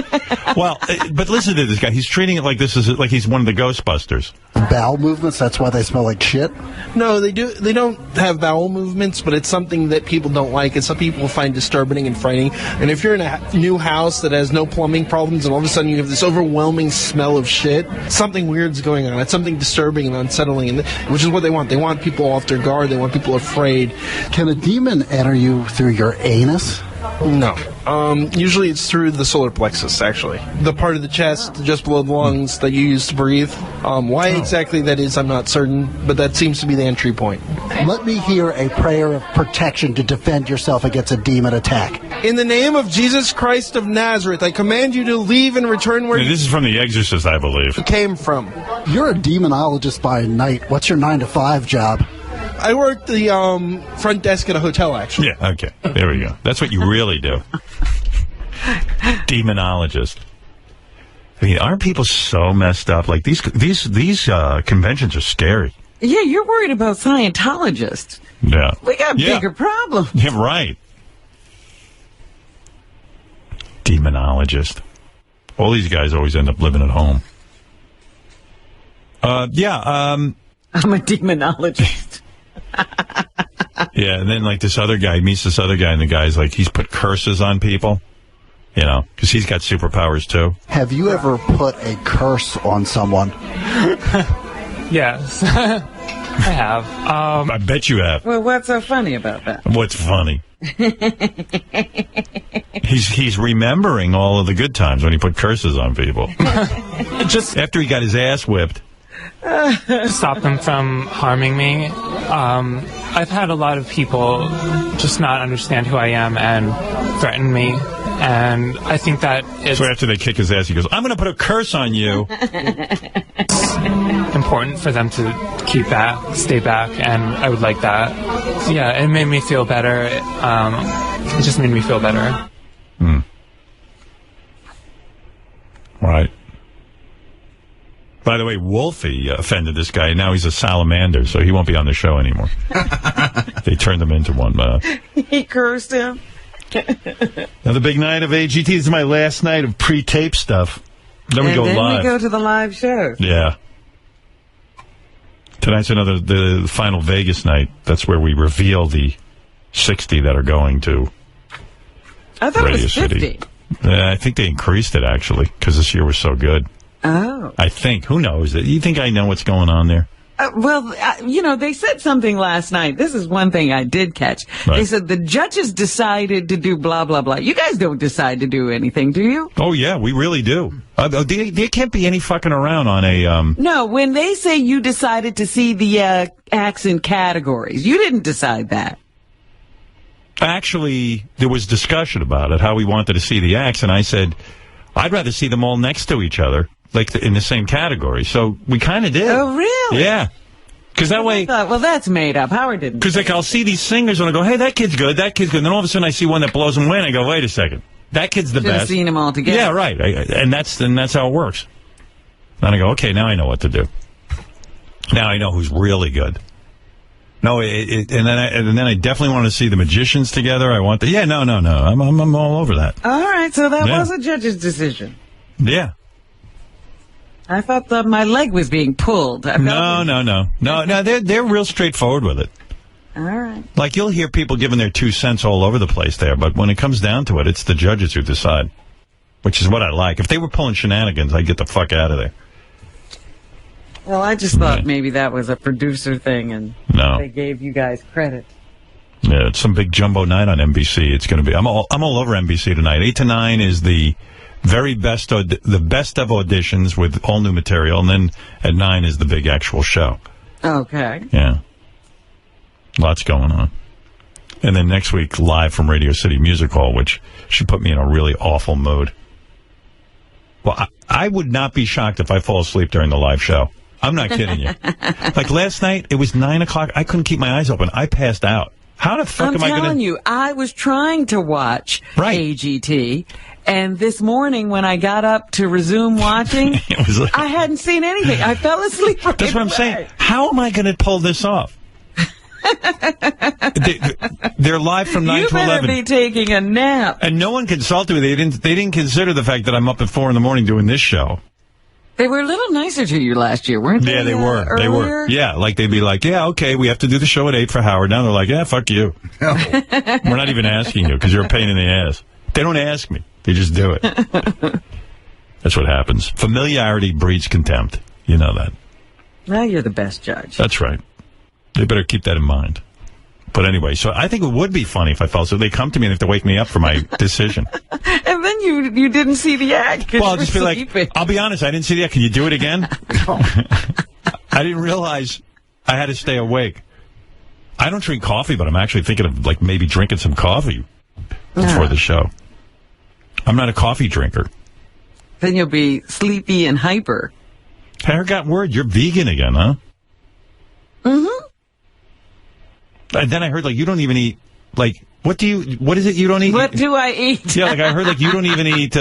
Well, but listen to this guy. He's treating it like this is like he's one of the Ghostbusters. Bowel movements, that's why they smell like shit? No, they do. They don't have bowel movements, but it's something that people don't like, and some people find disturbing and frightening. And if you're in a new house that has no plumbing problems, and all of a sudden you have this overwhelming smell of shit, something weird's going on. It's something disturbing and unsettling, and which is what they want. They want people off their guard. They want people afraid. Can a demon enter you through your anus? No. Usually it's through the solar plexus, actually. The part of the chest just below the lungs that you use to breathe. Why exactly that is, I'm not certain, but that seems to be the entry point. Let me hear a prayer of protection to defend yourself against a demon attack. In the name of Jesus Christ of Nazareth, I command you to leave and return where This is from The Exorcist, I believe. You came from. You're a demonologist by night. What's your 9-to-5 job? I work the front desk at a hotel, actually. Yeah, okay. There we go. That's what you really do. Demonologist. I mean, aren't people so messed up? Like, these conventions are scary. Yeah, you're worried about Scientologists. Yeah. We got bigger problems. Yeah, right. Demonologist. All these guys always end up living at home. I'm a demonologist. Yeah, and then like this other guy meets this other guy, and the guy's like, he's put curses on people, because he's got superpowers too. Have you ever put a curse on someone? Yes, I have. I bet you have. Well, what's so funny about that? What's funny? He's remembering all of the good times when he put curses on people. Just after he got his ass whipped. Stop them from harming me. I've had a lot of people just not understand who I am and threaten me, and I think that it's... So after they kick his ass, he goes, I'm going to put a curse on you. important for them to keep back, stay back, and I would like that. Yeah, it made me feel better. It just made me feel better. Right. By the way, Wolfie offended this guy, and now he's a salamander, so he won't be on the show anymore. They turned him into one. He cursed him. Another big night of AGT. This is my last night of pre-tape stuff. Then we go live. And then we go to the live show. Yeah. Tonight's the final Vegas night. That's where we reveal the 60 that are going to I thought Radio it was 50. City. I think they increased it, actually, because this year was so good. Oh. I think. Who knows? You think I know what's going on there? They said something last night. This is one thing I did catch. Right. They said the judges decided to do blah, blah, blah. You guys don't decide to do anything, do you? Oh, yeah, we really do. There can't be any fucking around on a... No, when they say you decided to see the acts in categories, you didn't decide that. Actually, there was discussion about it, how we wanted to see the acts, and I said, I'd rather see them all next to each other, like in the same category. So we kind of did. Oh, really? Yeah. Because that way... I thought, well, that's made up. Howard didn't. Because I'll see these singers and I go, hey, that kid's good, that kid's good. And then all of a sudden I see one that blows them away and I go, wait a second. That kid's the Should have best. seen them all together. Yeah, right. And that's how it works. And I go, okay, now I know what to do. Now I know who's really good. No, and then I definitely want to see the magicians together. I want the no. I'm all over that. All right, so that was a judge's decision. Yeah. I thought my leg was being pulled. No. They're real straightforward with it. All right. Like you'll hear people giving their 2 cents all over the place there, but when it comes down to it, it's the judges who decide, which is what I like. If they were pulling shenanigans, I'd get the fuck out of there. Well, I just thought maybe that was a producer thing, and they gave you guys credit. Yeah, it's some big jumbo night on NBC. It's going to be. I'm all over NBC tonight. 8 to 9 is the very best, the best of auditions with all new material, and then at 9 is the big actual show. Okay. Yeah, lots going on. And then next week, live from Radio City Music Hall, which should put me in a really awful mood. Well, I would not be shocked if I fall asleep during the live show. I'm not kidding you. Like last night, it was 9 o'clock. I couldn't keep my eyes open. I passed out. How the fuck am I going to... I'm telling you, I was trying to watch AGT, and this morning when I got up to resume watching, I hadn't seen anything. I fell asleep right That's what I'm saying. How am I going to pull this off? They're live from 9 to 11. You better be taking a nap. And no one consulted me. They didn't consider the fact that I'm up at 4 in the morning doing this show. They were a little nicer to you last year, weren't they? Yeah, they were. Earlier? They were. Yeah, like they'd be like, yeah, okay, we have to do the show at 8 for Howard. Now they're like, yeah, fuck you. We're not even asking you because you're a pain in the ass. They don't ask me. They just do it. That's what happens. Familiarity breeds contempt. You know that. Now you're the best judge. That's right. They better keep that in mind. But anyway, so I think it would be funny if I fell asleep. They come to me and they have to wake me up for my decision. And then you didn't see the act. Well, I'll just be like, I'll be honest, I didn't see the act. Can you do it again? I didn't realize I had to stay awake. I don't drink coffee, but I'm actually thinking of like maybe drinking some coffee before the show. I'm not a coffee drinker. Then you'll be sleepy and hyper. I heard got word you're vegan again, huh? Mm-hmm. And then I heard, like, you don't even eat, like, what is it you don't eat? What do I eat? Yeah, like, I heard, like, you don't even eat,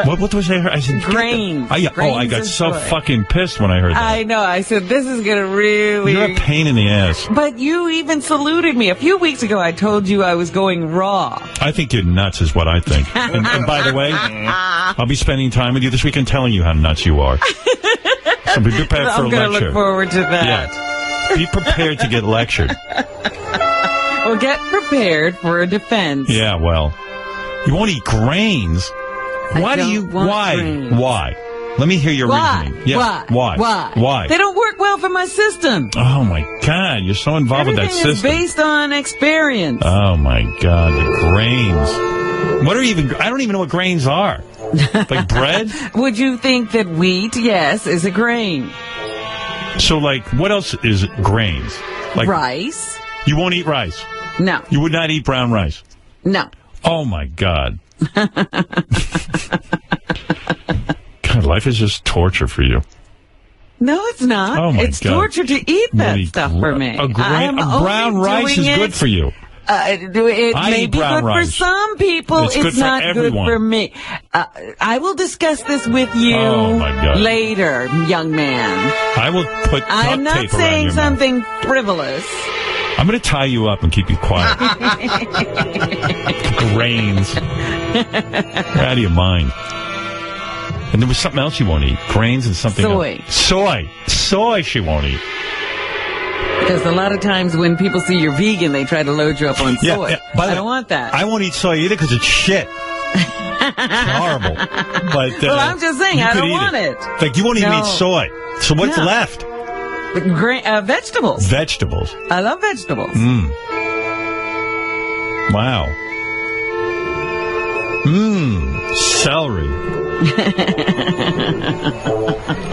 what was I heard? I said, grains. I got so fucking pissed when I heard that. I know. I said, this is going to really... You're a pain in the ass. But you even saluted me. A few weeks ago, I told you I was going raw. I think you're nuts is what I think. And by the way, I'll be spending time with you this weekend telling you how nuts you are. So be prepared for a lecture. I'm going to look forward to that. Yeah. Be prepared to get lectured. Well, get prepared for a defense. Yeah, well, you won't eat grains. Why? Let me hear your reasoning. Yeah. Why? They don't work well for my system. Oh, my God. You're so involved with that system. Everything is based on experience. Oh, my God. The grains. I don't even know what grains are. Like bread? Would you think that wheat, yes, is a grain? So, like, what else is grains? Like rice. You won't eat rice? No. You would not eat brown rice? No. Oh, my God. God, life is just torture for you. No, it's not. Oh, my it's God. torture to eat that stuff for me. A brown rice is good for you. It may eat be brown good rice. for some people. It's good for not everyone. good for me. I will discuss this with you Oh, my God. later, young man. I will put duct I'm not tape around saying your mouth. something frivolous. I'm going to tie you up and keep you quiet. Grains. You're out of your mind. And there was something else you won't eat. Grains and something Soy. else. Soy she won't eat. Because a lot of times when people see you're vegan, they try to load you up on soy. By the I don't way, want that. I won't eat soy either because it's shit. It's horrible. But, well, I'm just saying, you I could don't eat want it. Like, you won't even No. eat soy. So what's No. left? Vegetables. Vegetables. I love vegetables. Wow. Celery.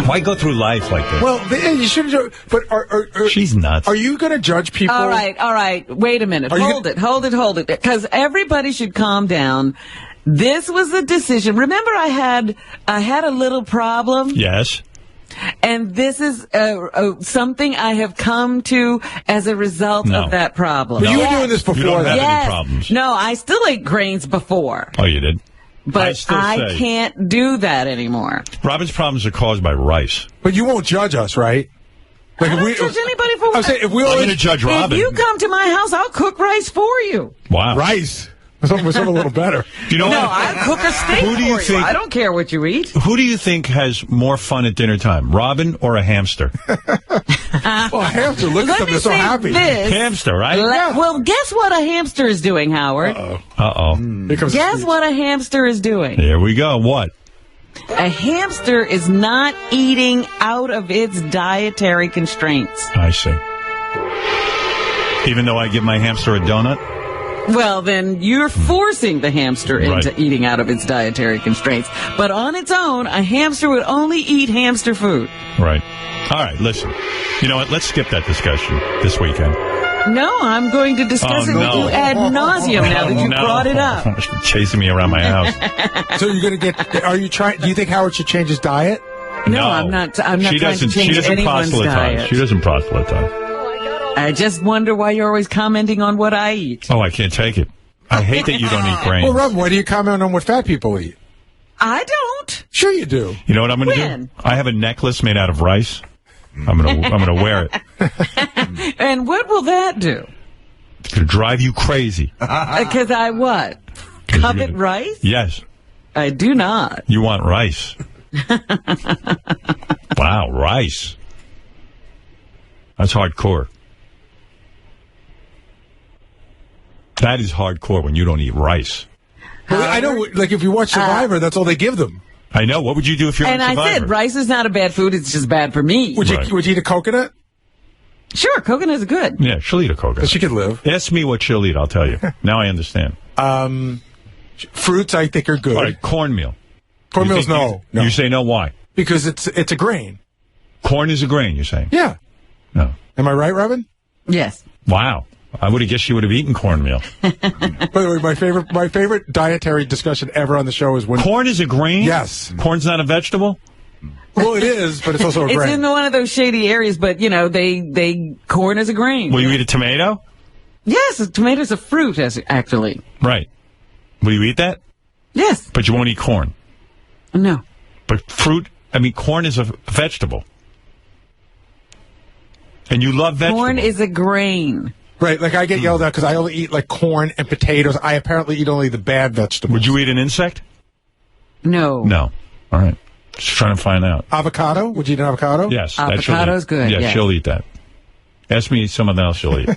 Why go through life like this? Well, you should. But she's nuts. Are you going to judge people? All right. Wait a minute. Are you Hold it. Because everybody should calm down. This was a decision. Remember, I had a little problem. Yes. And this is something I have come to as a result of that problem. But you were doing this before. You don't have Yes. any problems. No, I still ate grains before. Oh, you did? But still I say- can't do that anymore. Robin's problems are caused by rice. But you won't judge us, right? Like I don't judge anybody for what. I'm saying if we I'm all going to judge Robin. If you come to my house, I'll cook rice for you. Wow. Rice. Something a little better. You know No, what? I'll cook a steak Who do you for think- I don't care what you eat. Who do you think has more fun at dinner time, Robin or a hamster? Well, a hamster, look at them, they're so happy. Hamster, right? Well, guess what a hamster is doing, Howard? Uh-oh. Here comes Guess what a hamster is doing? Here we go. What? A hamster is not eating out of its dietary constraints. I see. Even though I give my hamster a donut? Well, then you're forcing the hamster into Right. eating out of its dietary constraints. But on its own, a hamster would only eat hamster food. Right. All right, listen. You know what? Let's skip that discussion this weekend. No, I'm going to discuss it with you ad nauseum now that you brought it up. Chasing me around my house. So you're going to get? Are you trying? Do you think Howard should change his diet? No, I'm not. I'm not She trying to doesn't. change She doesn't anyone's proselytize. diet. She doesn't proselytize. I just wonder why you're always commenting on what I eat. Oh, I can't take it. I hate that you don't eat grains. Well, Robin, why do you comment on what fat people eat? I don't. Sure, you do. You know what I'm going to When? do? I have a necklace made out of rice. I'm gonna wear it. And what will that do? It's gonna drive you crazy. Because I what? Covet rice? Yes, I do not. you want rice. Wow, rice. That's hardcore. That is hardcore when you don't eat rice. Well, I know, like if you watch Survivor, that's all they give them. I know. What would you do if you're And on I Survivor? said rice is not a bad food. It's just bad for me. Would you eat a coconut? Sure, coconut is good. Yeah, she'll eat a coconut. She could live. Ask me what she'll eat. I'll tell you. Now I understand. Fruits, I think, are good. All right, cornmeal. Cornmeal's no. You say no. Why? Because it's a grain. Corn is a grain. You're saying? Yeah. No. Am I right, Robin? Yes. Wow. I would have guessed you would have eaten cornmeal. By the way, my favorite dietary discussion ever on the show is when Corn is a grain? Yes. Corn's not a vegetable? Well, it is, but it's also a It's grain. in one of those shady areas, but you know, they corn is a grain. Will you eat a tomato? Yes, a tomato's a fruit, actually. Right. Will you eat that? Yes. But you won't eat corn. No. But fruit, corn is a vegetable. And you love vegetables. Corn is a grain. Right, like I get yelled at because I only eat like corn and potatoes. I apparently eat only the bad vegetables. Would you eat an insect? No. No. All right. Just trying to find out. Avocado? Would you eat an avocado? Yes. that she'll Avocado's eat. good, Yeah, yes. she'll eat that. Ask me something else she'll eat.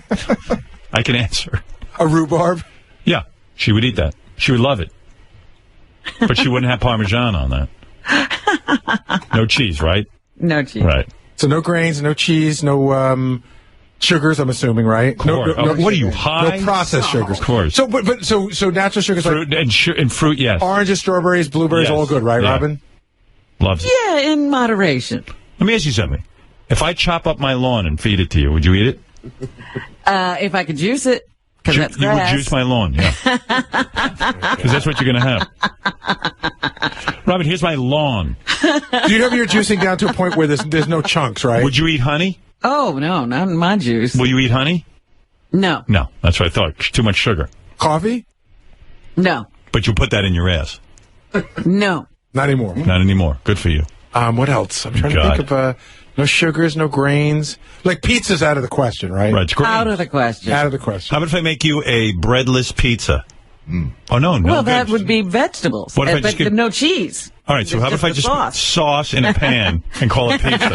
I can answer. A rhubarb? Yeah, she would eat that. She would love it. But she wouldn't have Parmesan on that. No cheese, right? No cheese. Right. So no grains, no cheese, no sugars, I'm assuming, right? Corn. What are you, high? No processed sugars. Of course. So, so natural sugars Fruit like and fruit, yes. oranges, strawberries, blueberries, Yes. all good, right, Yeah. Robin? Loves it. Yeah, in moderation. Let me ask you something. If I chop up my lawn and feed it to you, would you eat it? If I could juice it, because that's You would grass. juice my lawn, yeah. Because that's what you're going to have. Robin, here's my lawn. Do you have your juicing down to a point where there's no chunks, right? Would you eat honey? Oh, no, not in my juice. Will you eat honey? No. No, that's what I thought. Too much sugar. Coffee? No. But you put that in your ass. No. Not anymore. Not anymore. Good for you. What else? I'm trying to think of no sugars, no grains. Like pizza's out of the question, right? Right. It's grains. Out of the question. Out of the question. How about if I make you a breadless pizza? Oh, no. Well, that would be vegetables. What if I but just give... no cheese. All right, so how about if I just put sauce in a pan and call it pizza?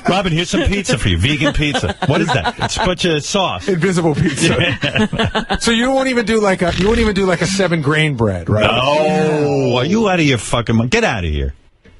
Robin, here's some pizza for you. Vegan pizza. What is that? It's a bunch of sauce. Invisible pizza. So you won't even do like a 7-grain bread, right? No. Are you out of your fucking mind? Get out of here.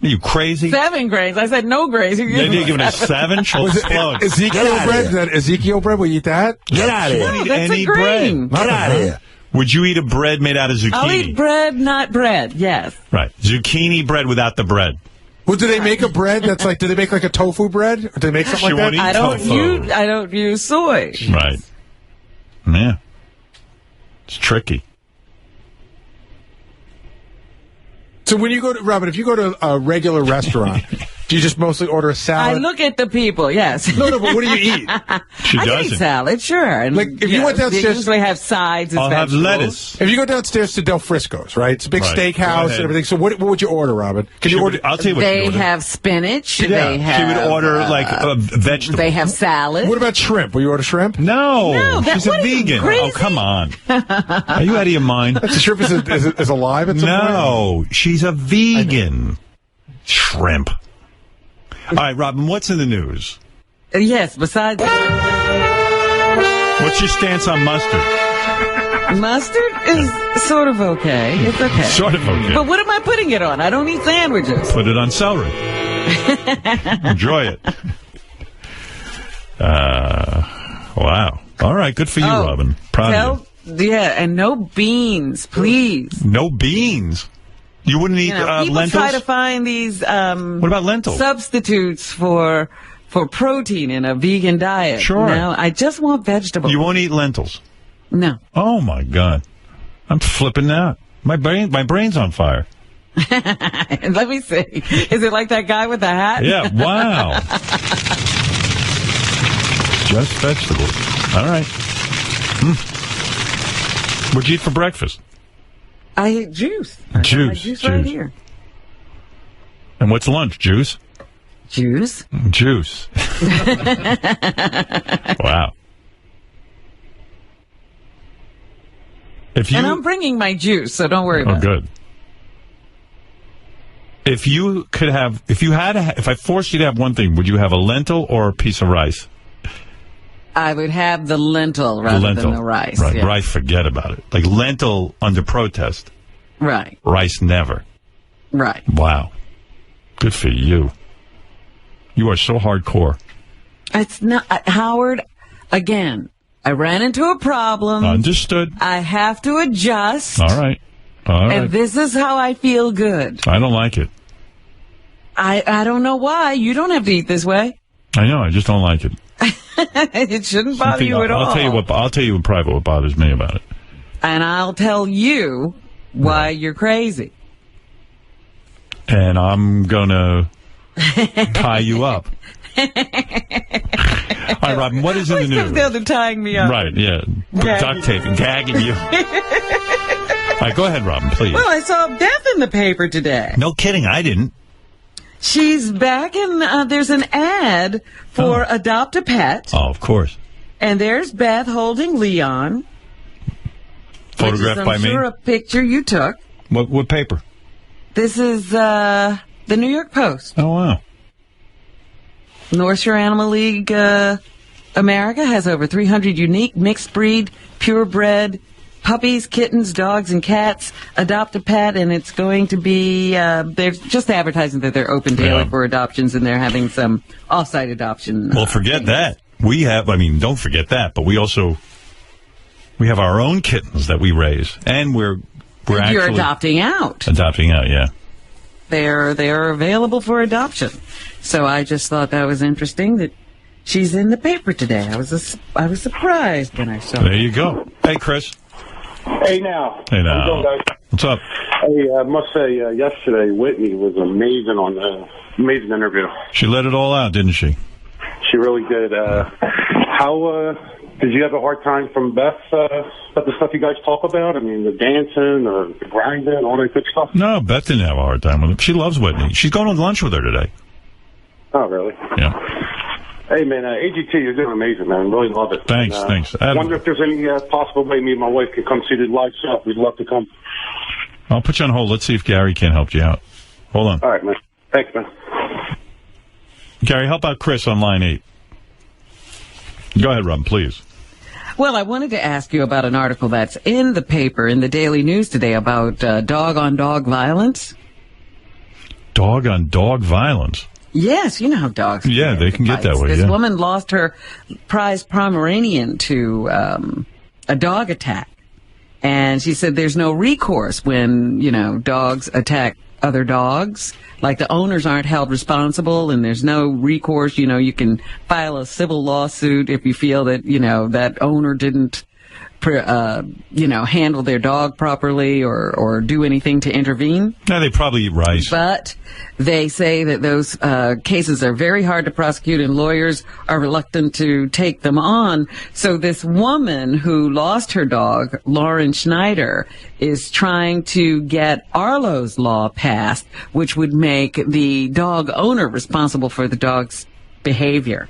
Are you crazy? 7 grains. I said no grains. You're giving it a 7? She'll explode. Ezekiel bread? Is that Ezekiel bread? Will you eat that? Get out of here. No, that's any a grain. bread. Get out of here. Would you eat a bread made out of zucchini? I'll eat bread, not bread. Yes. Right. Zucchini bread without the bread. Well, do they make a bread that's like, do they make like a tofu bread? Or do they make something like that? I don't use soy. Right. Yeah. It's tricky. So when you go to, Robin, if you go to a regular restaurant, do you just mostly order a salad? I look at the people, yes. No, but what do you eat? She I doesn't. eat salad, sure. And, like, if you went downstairs... They usually have sides as I'll have vegetables. lettuce. If you go downstairs to Del Frisco's, right? It's a big steakhouse and everything. So what would you order, Robin? I'll tell you what They have spinach. Yeah. They have, she would order, like, a vegetable. They have salad. What about shrimp? Will you order shrimp? No. She's a vegan. Oh, come on. Are you out of your mind? The shrimp is alive at some point? No. She's a vegan. Shrimp. All right, Robin, what's in the news? Yes, besides... What's your stance on mustard? Mustard is sort of okay. It's okay. Sort of okay. But what am I putting it on? I don't eat sandwiches. Put it on celery. Enjoy it. Wow. All right, good for you, Robin. Proud of you. Yeah, and no beans, please. No beans? You wouldn't eat people lentils? Try to find these what about lentils? Substitutes for protein in a vegan diet. Sure. No, I just want vegetables. You won't eat lentils? No. Oh, my God. I'm flipping out. My brain's on fire. Let me see. Is it like that guy with the hat? Yeah, wow. Just vegetables. All right. What'd you eat for breakfast? I ate juice. I got my juice right here. And what's lunch? Juice? Juice. Juice. Wow. And I'm bringing my juice, so don't worry about it. Oh, good. If I forced you to have one thing, would you have a lentil or a piece of rice? I would have the lentil rather than the rice. Right, yeah. rice, forget about it. Like lentil under protest. Right. Rice never. Right. Wow. Good for you. You are so hardcore. It's not, Howard, again, I ran into a problem. Understood. I have to adjust. All right. All right. And this is how I feel good. I don't like it. I don't know why. You don't have to eat this way. I know. I just don't like it. It shouldn't bother you at all. I'll tell you in private what bothers me about it. And I'll tell you why you're crazy. And I'm going to tie you up. All right, Robin, what is in the news? They're tying me up. Right, yeah. Duct taping, gagging you. All right, go ahead, Robin, please. Well, I saw Beth in the paper today. No kidding, I didn't. She's back in, there's an ad for Adopt a Pet. Oh, of course. And there's Beth holding Leon. Photographed by me? I'm sure a picture you took. What paper? This is the New York Post. Oh, wow. North Shore Animal League America has over 300 unique mixed breed, purebred puppies, kittens, dogs, and cats. Adopt a Pet, and it's going to be, they're just advertising that they're open daily for adoptions, and they're having some off-site adoption. Well, forget that. Don't forget that, but we have our own kittens that we raise, and we're actually... You're adopting out. Adopting out, yeah. They're available for adoption. So I just thought that was interesting that she's in the paper today. I was surprised when I saw There you go. Hey, Chris. Hey, now. Hey, now. How you doing, guys? What's up? Hey, I must say, yesterday, Whitney was amazing on the amazing interview. She let it all out, didn't she? She really did. How did you have a hard time from Beth about the stuff you guys talk about? I mean, the dancing or the grinding, all that good stuff? No, Beth didn't have a hard time with it. She loves Whitney. She's going to lunch with her today. Oh, really? Yeah. Hey, man, AGT, you're doing amazing, man. Really love it. Thanks, thanks. I wonder if there's any possible way me and my wife could come see the live show. We'd love to come. I'll put you on hold. Let's see if Gary can help you out. Hold on. All right, man. Thanks, man. Gary, help out Chris on line 8. Go ahead, Rob, please. Well, I wanted to ask you about an article that's in the paper, in the Daily News today, about dog-on-dog violence. Dog-on-dog violence? Yes, you know how dogs Yeah, they can get that way, This woman lost her prized Pomeranian to a dog attack. And she said there's no recourse when, dogs attack other dogs. Like the owners aren't held responsible and there's no recourse. You can file a civil lawsuit if you feel that, that owner didn't, handle their dog properly or do anything to intervene. No, they probably eat rice. But they say that those cases are very hard to prosecute and lawyers are reluctant to take them on. So this woman who lost her dog, Lauren Schneider, is trying to get Arlo's law passed, which would make the dog owner responsible for the dog's behavior.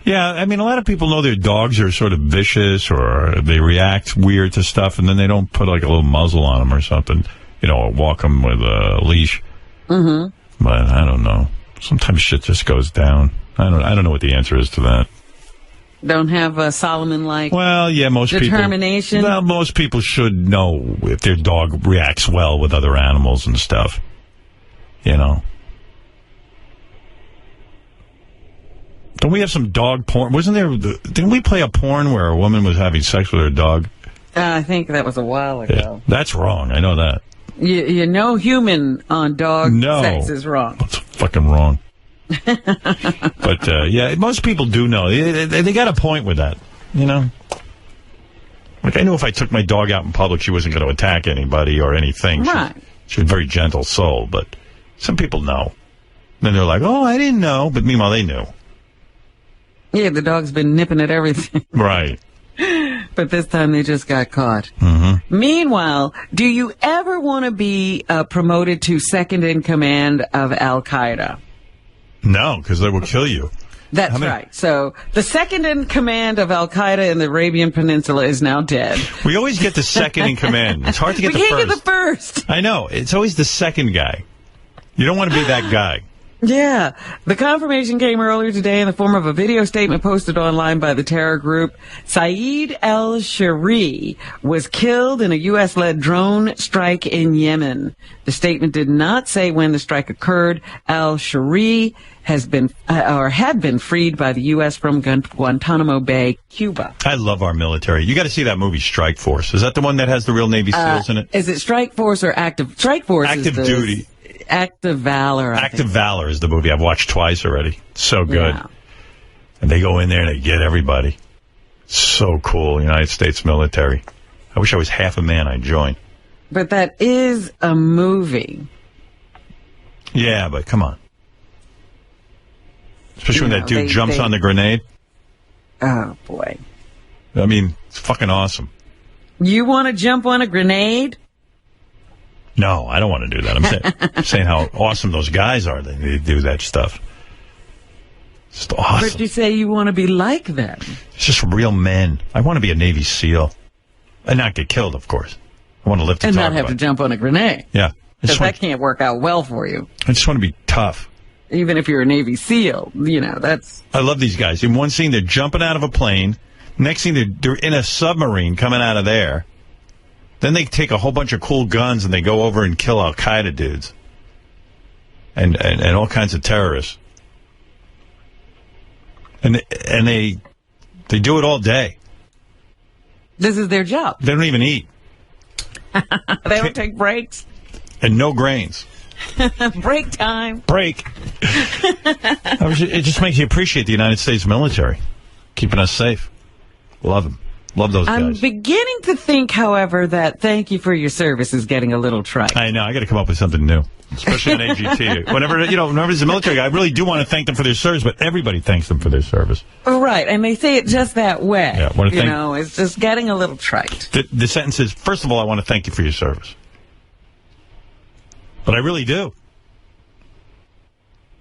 Yeah, I mean, a lot of people know their dogs are sort of vicious or they react weird to stuff, and then they don't put like a little muzzle on them or something, or walk them with a leash. Mm-hmm. But I don't know. Sometimes shit just goes down. I don't know what the answer is to that. Don't have a Solomon-like most determination? Well, most people should know if their dog reacts well with other animals and stuff. Don't we have some dog porn? Didn't we play a porn where a woman was having sex with her dog? I think that was a while ago. Yeah, that's wrong. I know that. Human on dog sex is wrong. That's fucking wrong. But, most people do know. They got a point with that, Like, I knew if I took my dog out in public, she wasn't going to attack anybody or anything. Right. She's a very gentle soul, but some people know. Then they're like, oh, I didn't know. But meanwhile, they knew. Yeah, the dog's been nipping at everything. Right. But this time they just got caught. Mm-hmm. Meanwhile, do you ever want to be promoted to second in command of Al-Qaeda? No, because they will kill you. That's right. So the second in command of Al-Qaeda in the Arabian Peninsula is now dead. We always get the second in command. It's hard to get the first. We can't get the first. I know. It's always the second guy. You don't want to be that guy. Yeah. The confirmation came earlier today in the form of a video statement posted online by the terror group. Saeed al-Shari was killed in a U.S.-led drone strike in Yemen. The statement did not say when the strike occurred. Al-Shari had been freed by the U.S. from Guantanamo Bay, Cuba. I love our military. You got to see that movie, Strike Force. Is that the one that has the real Navy SEALs in it? Is it Strike Force or Active? Strike Force Active is Duty. Active Valor. Active Valor is the movie I've watched twice already. So good. Yeah. And they go in there and they get everybody. So cool, United States military. I wish I was half a man. I'd join. But that is a movie. Yeah, but come on. Especially when that dude jumps on the grenade. Oh, boy. I mean, it's fucking awesome. You want to jump on a grenade? No, I don't want to do that. I'm saying how awesome those guys are. They do that stuff. It's just awesome. But you say you want to be like them. It's just real men. I want to be a Navy SEAL. And not get killed, of course. I want to live to and talk not have about to jump on a grenade. Yeah. Because that can't work out well for you. I just want to be tough. Even if you're a Navy SEAL, that's... I love these guys. In one scene, they're jumping out of a plane. Next scene, they're in a submarine coming out of there. Then they take a whole bunch of cool guns and they go over and kill Al-Qaeda dudes. And all kinds of terrorists. And they do it all day. This is their job. They don't even eat. They don't take breaks. And no grains. Break time. Break. It just makes you appreciate the United States military. Keeping us safe. Love them. Love those I'm guys. beginning to think, however, that thank you for your service is getting a little trite. I know. I got to come up with something new, especially on AGT. Whenever there's a military guy, I really do want to thank them for their service, but everybody thanks them for their service. Right, and they say it just that way. Yeah, It's just getting a little trite. The sentence is, first of all, I want to thank you for your service. But I really do.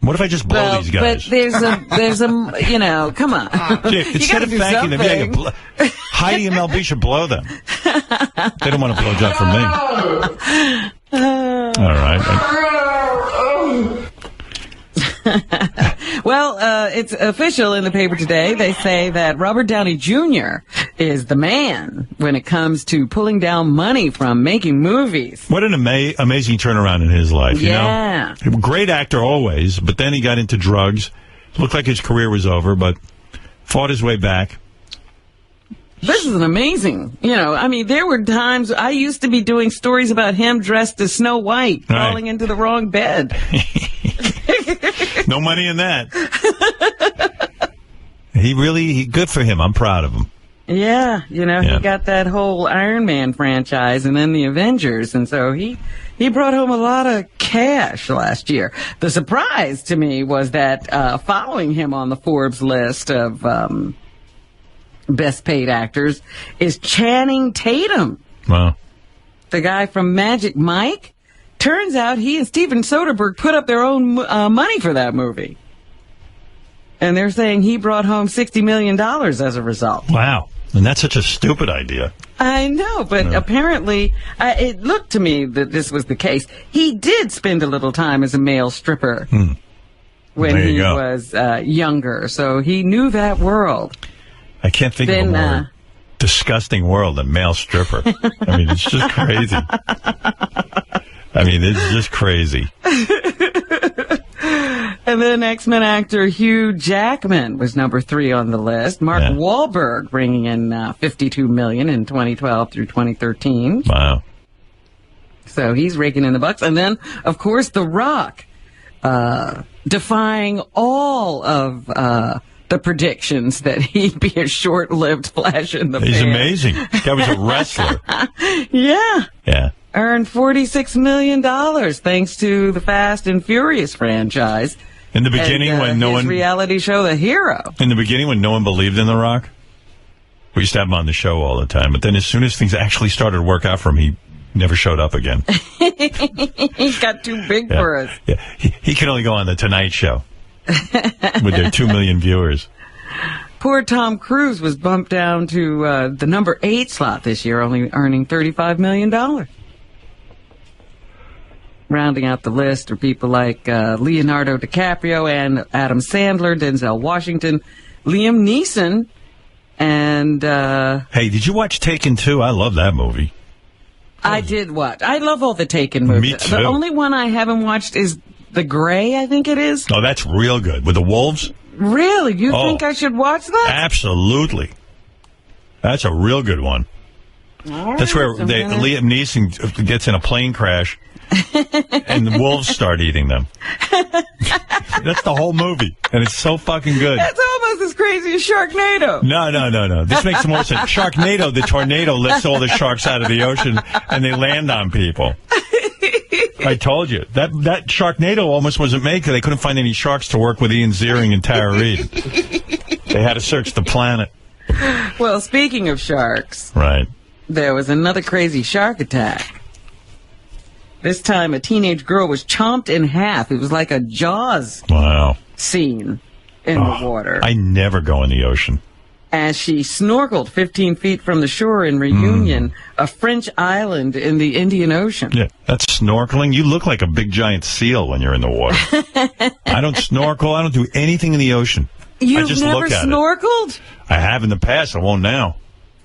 What if I just blow these guys? But there's a, come on. Instead of thanking them, Heidi and Mel B should blow them. They don't want a blowjob from me. All right. Well, it's official in the paper today. They say that Robert Downey Jr. is the man when it comes to pulling down money from making movies. What an amazing turnaround in his life, you know? Great actor always, but then he got into drugs. Looked like his career was over, but fought his way back. This is an amazing, there were times I used to be doing stories about him dressed as Snow White, falling into the wrong bed. No money in that. He good for him. I'm proud of him. Yeah, he got that whole Iron Man franchise and then the Avengers, and so he brought home a lot of cash last year. The surprise to me was that following him on the Forbes list of best paid actors is Channing Tatum. Wow. The guy from Magic Mike. Turns out he and Steven Soderbergh put up their own money for that movie. And they're saying he brought home $60 million as a result. Wow. And that's such a stupid idea. I know, but apparently it looked to me that this was the case. He did spend a little time as a male stripper when he was younger, so he knew that world. I can't think of a more disgusting world than male stripper. I mean, it's just crazy. It's just crazy. And then X-Men actor Hugh Jackman was number 3 on the list. Mark Wahlberg bringing in $52 million in 2012 through 2013. Wow. So he's raking in the bucks. And then, of course, The Rock, defying all of the predictions that he'd be a short-lived flash in the pan. He's amazing. That was a wrestler. Yeah. Earned $46 million thanks to the Fast and Furious franchise. In the beginning, when no one reality show, The Hero. In the beginning, when no one believed in The Rock, we used to have him on the show all the time. But then, as soon as things actually started to work out for him, he never showed up again. He got too big for us. Yeah, he can only go on the Tonight Show with their 2 million viewers. Poor Tom Cruise was bumped down to the number 8 slot this year, only earning $35 million. Rounding out the list are people like Leonardo DiCaprio and Adam Sandler, Denzel Washington, Liam Neeson, and... Hey, did you watch Taken 2? I love that movie. I did watch. I love all the Taken movies. Me too. The only one I haven't watched is The Grey, I think it is. Oh, that's real good. With the wolves? Really? You think I should watch that? Absolutely. That's a real good one. That's where Liam Neeson gets in a plane crash and the wolves start eating them. That's the whole movie, and it's so fucking good. That's almost as crazy as Sharknado. No. This makes more sense. Sharknado, the tornado lifts all the sharks out of the ocean, and they land on people. I told you. That Sharknado almost wasn't made because they couldn't find any sharks to work with Ian Ziering and Tara Reid. They had to search the planet. Well, speaking of sharks... Right. There was another crazy shark attack. This time, a teenage girl was chomped in half. It was like a Jaws scene in the water. I never go in the ocean. As she snorkeled 15 feet from the shore in Reunion, a French island in the Indian Ocean. Yeah, that's snorkeling. You look like a big giant seal when you're in the water. I don't snorkel. I don't do anything in the ocean. You've I just never look at snorkeled? It. I have in the past. I won't now.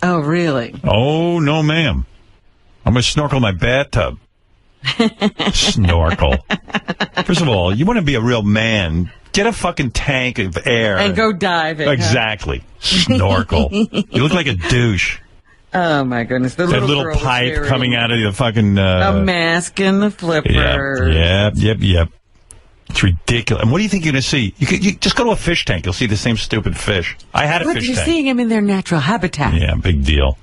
Oh, really? Oh, no, ma'am. I'm going to snorkel in my bathtub. Snorkel. First of all, you want to be a real man, get a fucking tank of air. And go diving. Exactly. Huh? Snorkel. You look like a douche. Oh, my goodness. The that little pipe coming out of the fucking... a mask and the flippers. Yep. It's ridiculous. And what do you think you're going to see? You just go to a fish tank. You'll see the same stupid fish. I had a But fish you're tank. seeing them in their natural habitat. Yeah, big deal.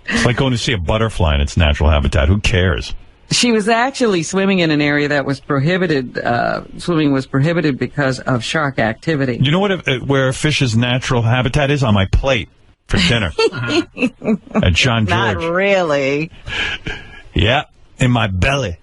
It's like going to see a butterfly in its natural habitat. Who cares? She was actually swimming in an area that was prohibited. Swimming was prohibited because of shark activity. You know what? Where a fish's natural habitat is? On my plate for dinner. At John George. Not really. Yeah, in my belly.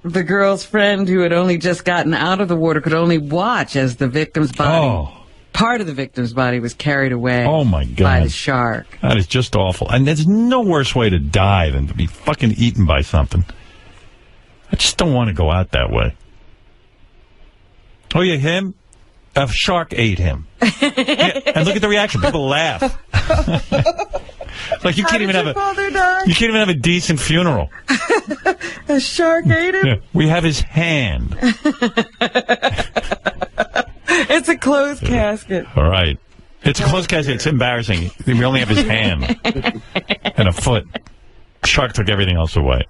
The girl's friend, who had only just gotten out of the water, could only watch as the victim's body, part of the victim's body, was carried away. Oh, my God. By the shark. That is just awful. And there's no worse way to die than to be fucking eaten by something. I just don't want to go out that way. Oh, yeah, him? A shark ate him. Yeah, and look at the reaction. People laugh. Like you can't even have a decent funeral. A shark ate him? Yeah, we have his hand. It's a closed casket. All right. It's a closed casket. It's embarrassing. We only have his hand and a foot. Shark took everything else away.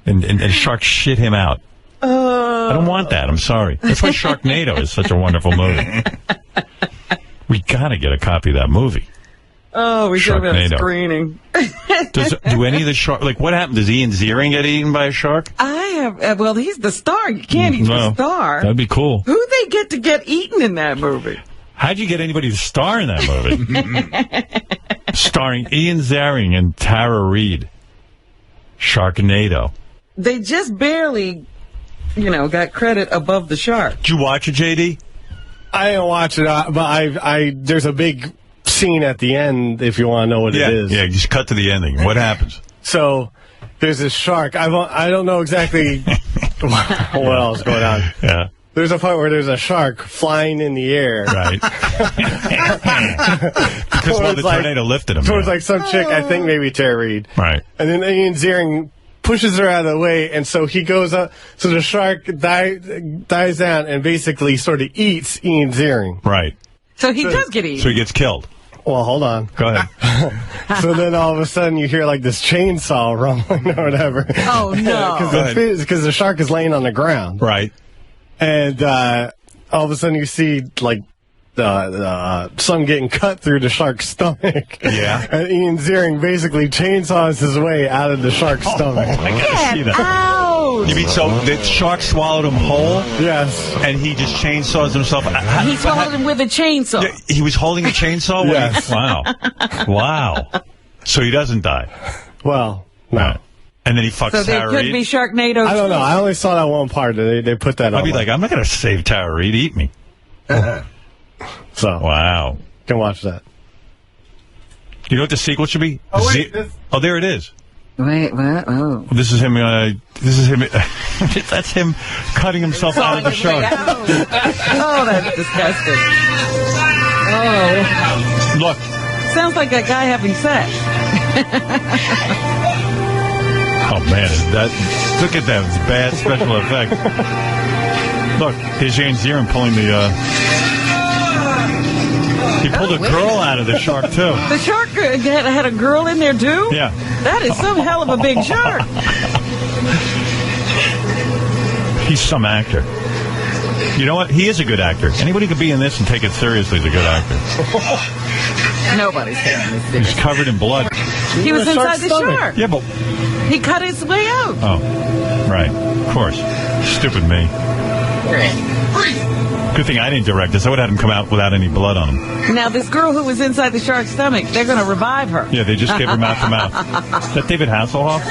And shark shit him out. I don't want that. I'm sorry. That's why Sharknado is such a wonderful movie. We gotta get a copy of that movie. Oh, we should have been Sharknado. screening. Do any of the shark, like what happened? Does Ian Ziering get eaten by a shark? I have, well, he's the star. You can't eat the star. That'd be cool. Who they get eaten in that movie? How'd you get anybody to star in that movie? Starring Ian Ziering and Tara Reid. Sharknado. They just barely, got credit above the shark. Did you watch it, JD? I didn't watch it, but there's a big scene at the end if you want to know what it is. Yeah, just cut to the ending. What happens? So there's this shark. I don't know exactly what else is going on. Yeah. There's a part where there's a shark flying in the air. Right. Because the tornado lifted him. Towards like some chick, I think maybe Tara Reid. Right. And then Ian Ziering pushes her out of the way, and so he goes up. So the shark dies down and basically sort of eats Ian Ziering. Right. So he does get eaten. So he gets killed. Well, hold on. Go ahead. So then all of a sudden you hear like this chainsaw rumbling or whatever. Oh, no. Because the shark is laying on the ground. Right. And all of a sudden you see like some getting cut through the shark's stomach. Yeah. And Ian Ziering basically chainsaws his way out of the shark's stomach. I gotta see that. Ouch. You mean so the shark swallowed him whole? Yes. And he just chainsaws himself? He swallowed him with a chainsaw. He was holding a chainsaw? Yes. Wow. Wow. So he doesn't die? Well, no. And then he fucks So there Tara could Reid? be Sharknado. I don't know. I only saw that one part. They put that on. I'd be like, I'm not going to save Tara Reid. Eat me. So. Wow. Can watch that. You know what the sequel should be? Oh, wait, Oh, there it is. Wait, what? Oh. This is him. That's him cutting himself out of the shark. Oh, that's disgusting. Oh. Look. Sounds like a guy having sex. Oh, man. Look at that. It's bad special effect. Look, here's Ian Ziering pulling the... He pulled a girl out of the shark, too. The shark had a girl in there, too? Yeah. That is some hell of a big shark. He's some actor. You know what? He is a good actor. Anybody could be in this and take it seriously is a good actor. Nobody's taking this serious. He's covered in blood. He was inside the shark. Yeah, but... He cut his way out. Oh, right. Of course. Stupid me. Good thing I didn't direct this. I would have had him come out without any blood on him. Now, this girl who was inside the shark's stomach, they're going to revive her. Yeah, they just gave her mouth to mouth. Is that David Hasselhoff?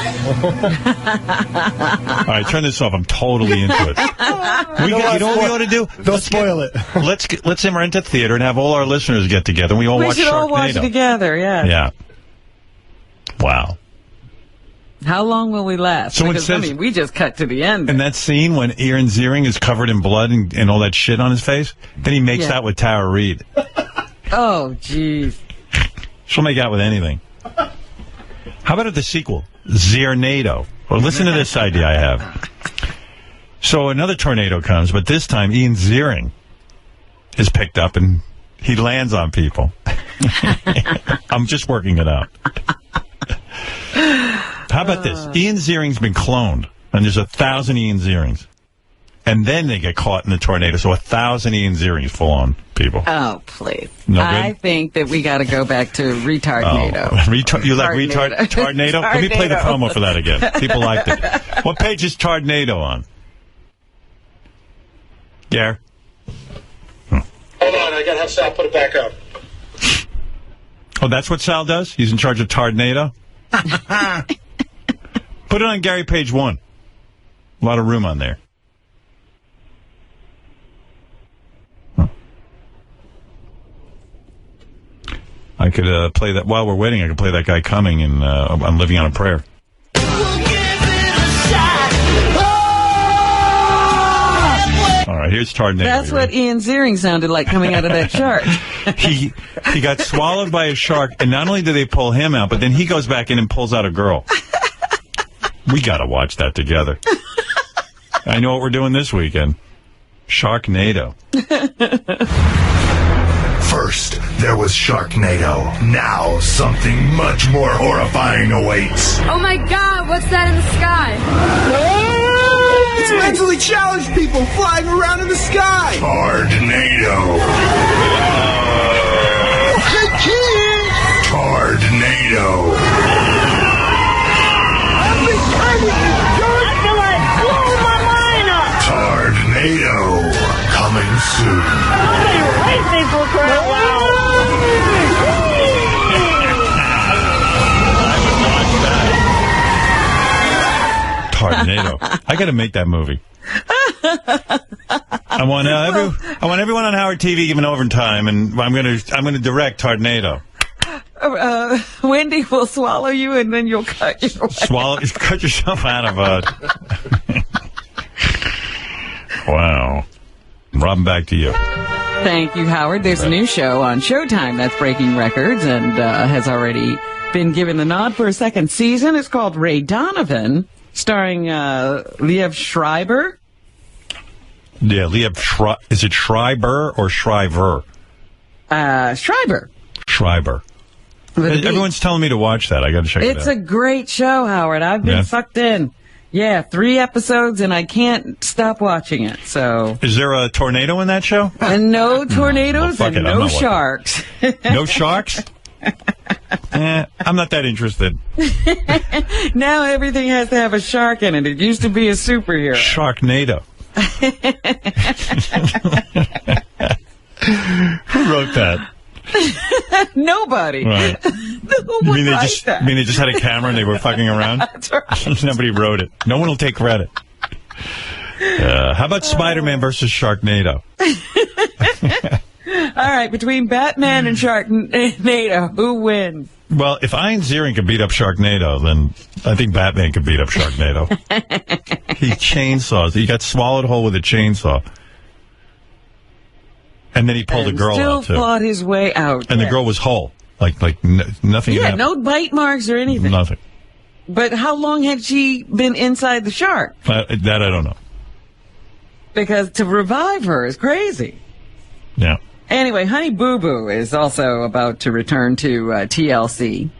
All right, turn this off. I'm totally into it. You know what we ought to do? Don't spoil it. Let's rent a theater and have all our listeners get together and we all watch Sharknado. We should all watch it together, yeah. Yeah. Wow. How long will we last? Someone because, says, we just cut to the end. And that scene when Ian Ziering is covered in blood and all that shit on his face, then he makes out with Tara Reid. Oh, jeez. She'll make out with anything. How about the sequel, Ziernado? Well, listen to this idea I have. So another tornado comes, but this time Ian Ziering is picked up and he lands on people. I'm just working it out. How about this? Ian Ziering's been cloned. And there's 1,000 Ian Zierings. And then they get caught in the tornado. So 1,000 Ian Zierings full on people. Oh, please. No I good? think that we got to go back to retardnado. You like Tardnado? Let me play the promo for that again. People liked it. What page is Tardnado on? Gare? Hold on, I got to have Sal put it back up. Oh, that's what Sal does? He's in charge of Tardnado? Put it on Gary page 1. A lot of room on there. I could play that while we're waiting. I could play that guy coming and I'm living on a prayer. All right, here's Tardnado. That's what Ian Ziering sounded like coming out of that shark. He got swallowed by a shark, and not only do they pull him out, but then he goes back in and pulls out a girl. We got to watch that together. I know what we're doing this weekend. Sharknado. First, there was Sharknado. Now, something much more horrifying awaits. Oh my God, what's that in the sky? It's mentally challenged people flying around in the sky. Tardnado. Tardnado. I've been trying to I feel like blowing my mind up. Tardnado. Coming soon. Somebody race me for crying out loud. Tardnado. I got to make that movie. I want everyone on Howard TV giving overtime, and I'm gonna direct Tardnado. Wendy will swallow you, and then you'll cut your way. Cut yourself out of Wow. Robin, back to you. Thank you, Howard. There's a new show on Showtime that's breaking records and has already been given the nod for a second season. It's called Ray Donovan, starring Liev Schreiber. Yeah, is it Schreiber or Shriver? Schreiber. Schreiber. Everyone's telling me to watch that. I got to check it out. It's a great show, Howard. I've been sucked in. Yeah, 3 episodes, and I can't stop watching it. So, is there a tornado in that show? And no tornadoes well, and no sharks. No sharks? I'm not that interested. Now everything has to have a shark in it. It used to be a superhero. Sharknado. Who wrote that? Nobody. Right. You mean they just had a camera and they were fucking around? That's right. Nobody wrote it. No one will take credit. How about Spider-Man versus Sharknado? All right, between Batman and Sharknado, who wins? Well, if Ian Ziering could beat up Sharknado, then I think Batman could beat up Sharknado. He chainsaws. He got swallowed whole with a chainsaw. And then he pulled a girl out, too. Still fought his way out. And the girl was whole. Like nothing Yeah, happened. no bite marks or anything. Nothing. But how long had she been inside the shark? That I don't know. Because to revive her is crazy. Yeah. Anyway, Honey Boo Boo is also about to return to TLC.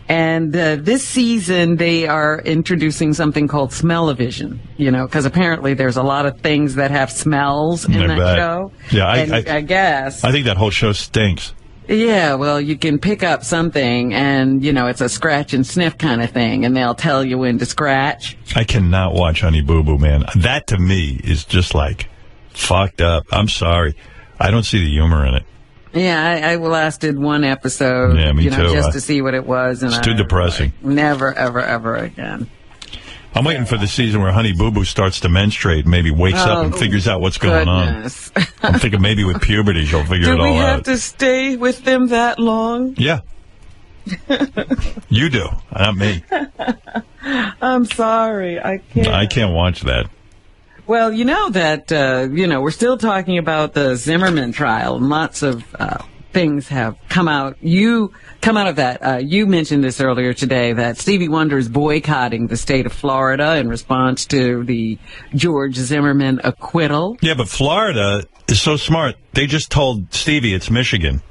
And this season, they are introducing something called Smell-O-Vision, because apparently there's a lot of things that have smells in that show. Yeah, I guess. I think that whole show stinks. Yeah, well, you can pick up something and, it's a scratch and sniff kind of thing, and they'll tell you when to scratch. I cannot watch Honey Boo Boo, man. That, to me, is just like fucked up. I'm sorry. I don't see the humor in it. Yeah, I lasted 1 episode, yeah, me too. Just to see what it was. And it's too depressing. Like, never, ever, ever again. I'm waiting for the season where Honey Boo Boo starts to menstruate, maybe wakes up and figures out what's going on. I'm thinking maybe with puberty she'll figure it all out. Do we have to stay with them that long? Yeah. You do, not me. I'm sorry, I can't. I can't watch that. Well, you know that, we're still talking about the Zimmerman trial, and lots of things have come out. You mentioned this earlier today, that Stevie Wonder is boycotting the state of Florida in response to the George Zimmerman acquittal. Yeah, but Florida is so smart. They just told Stevie it's Michigan.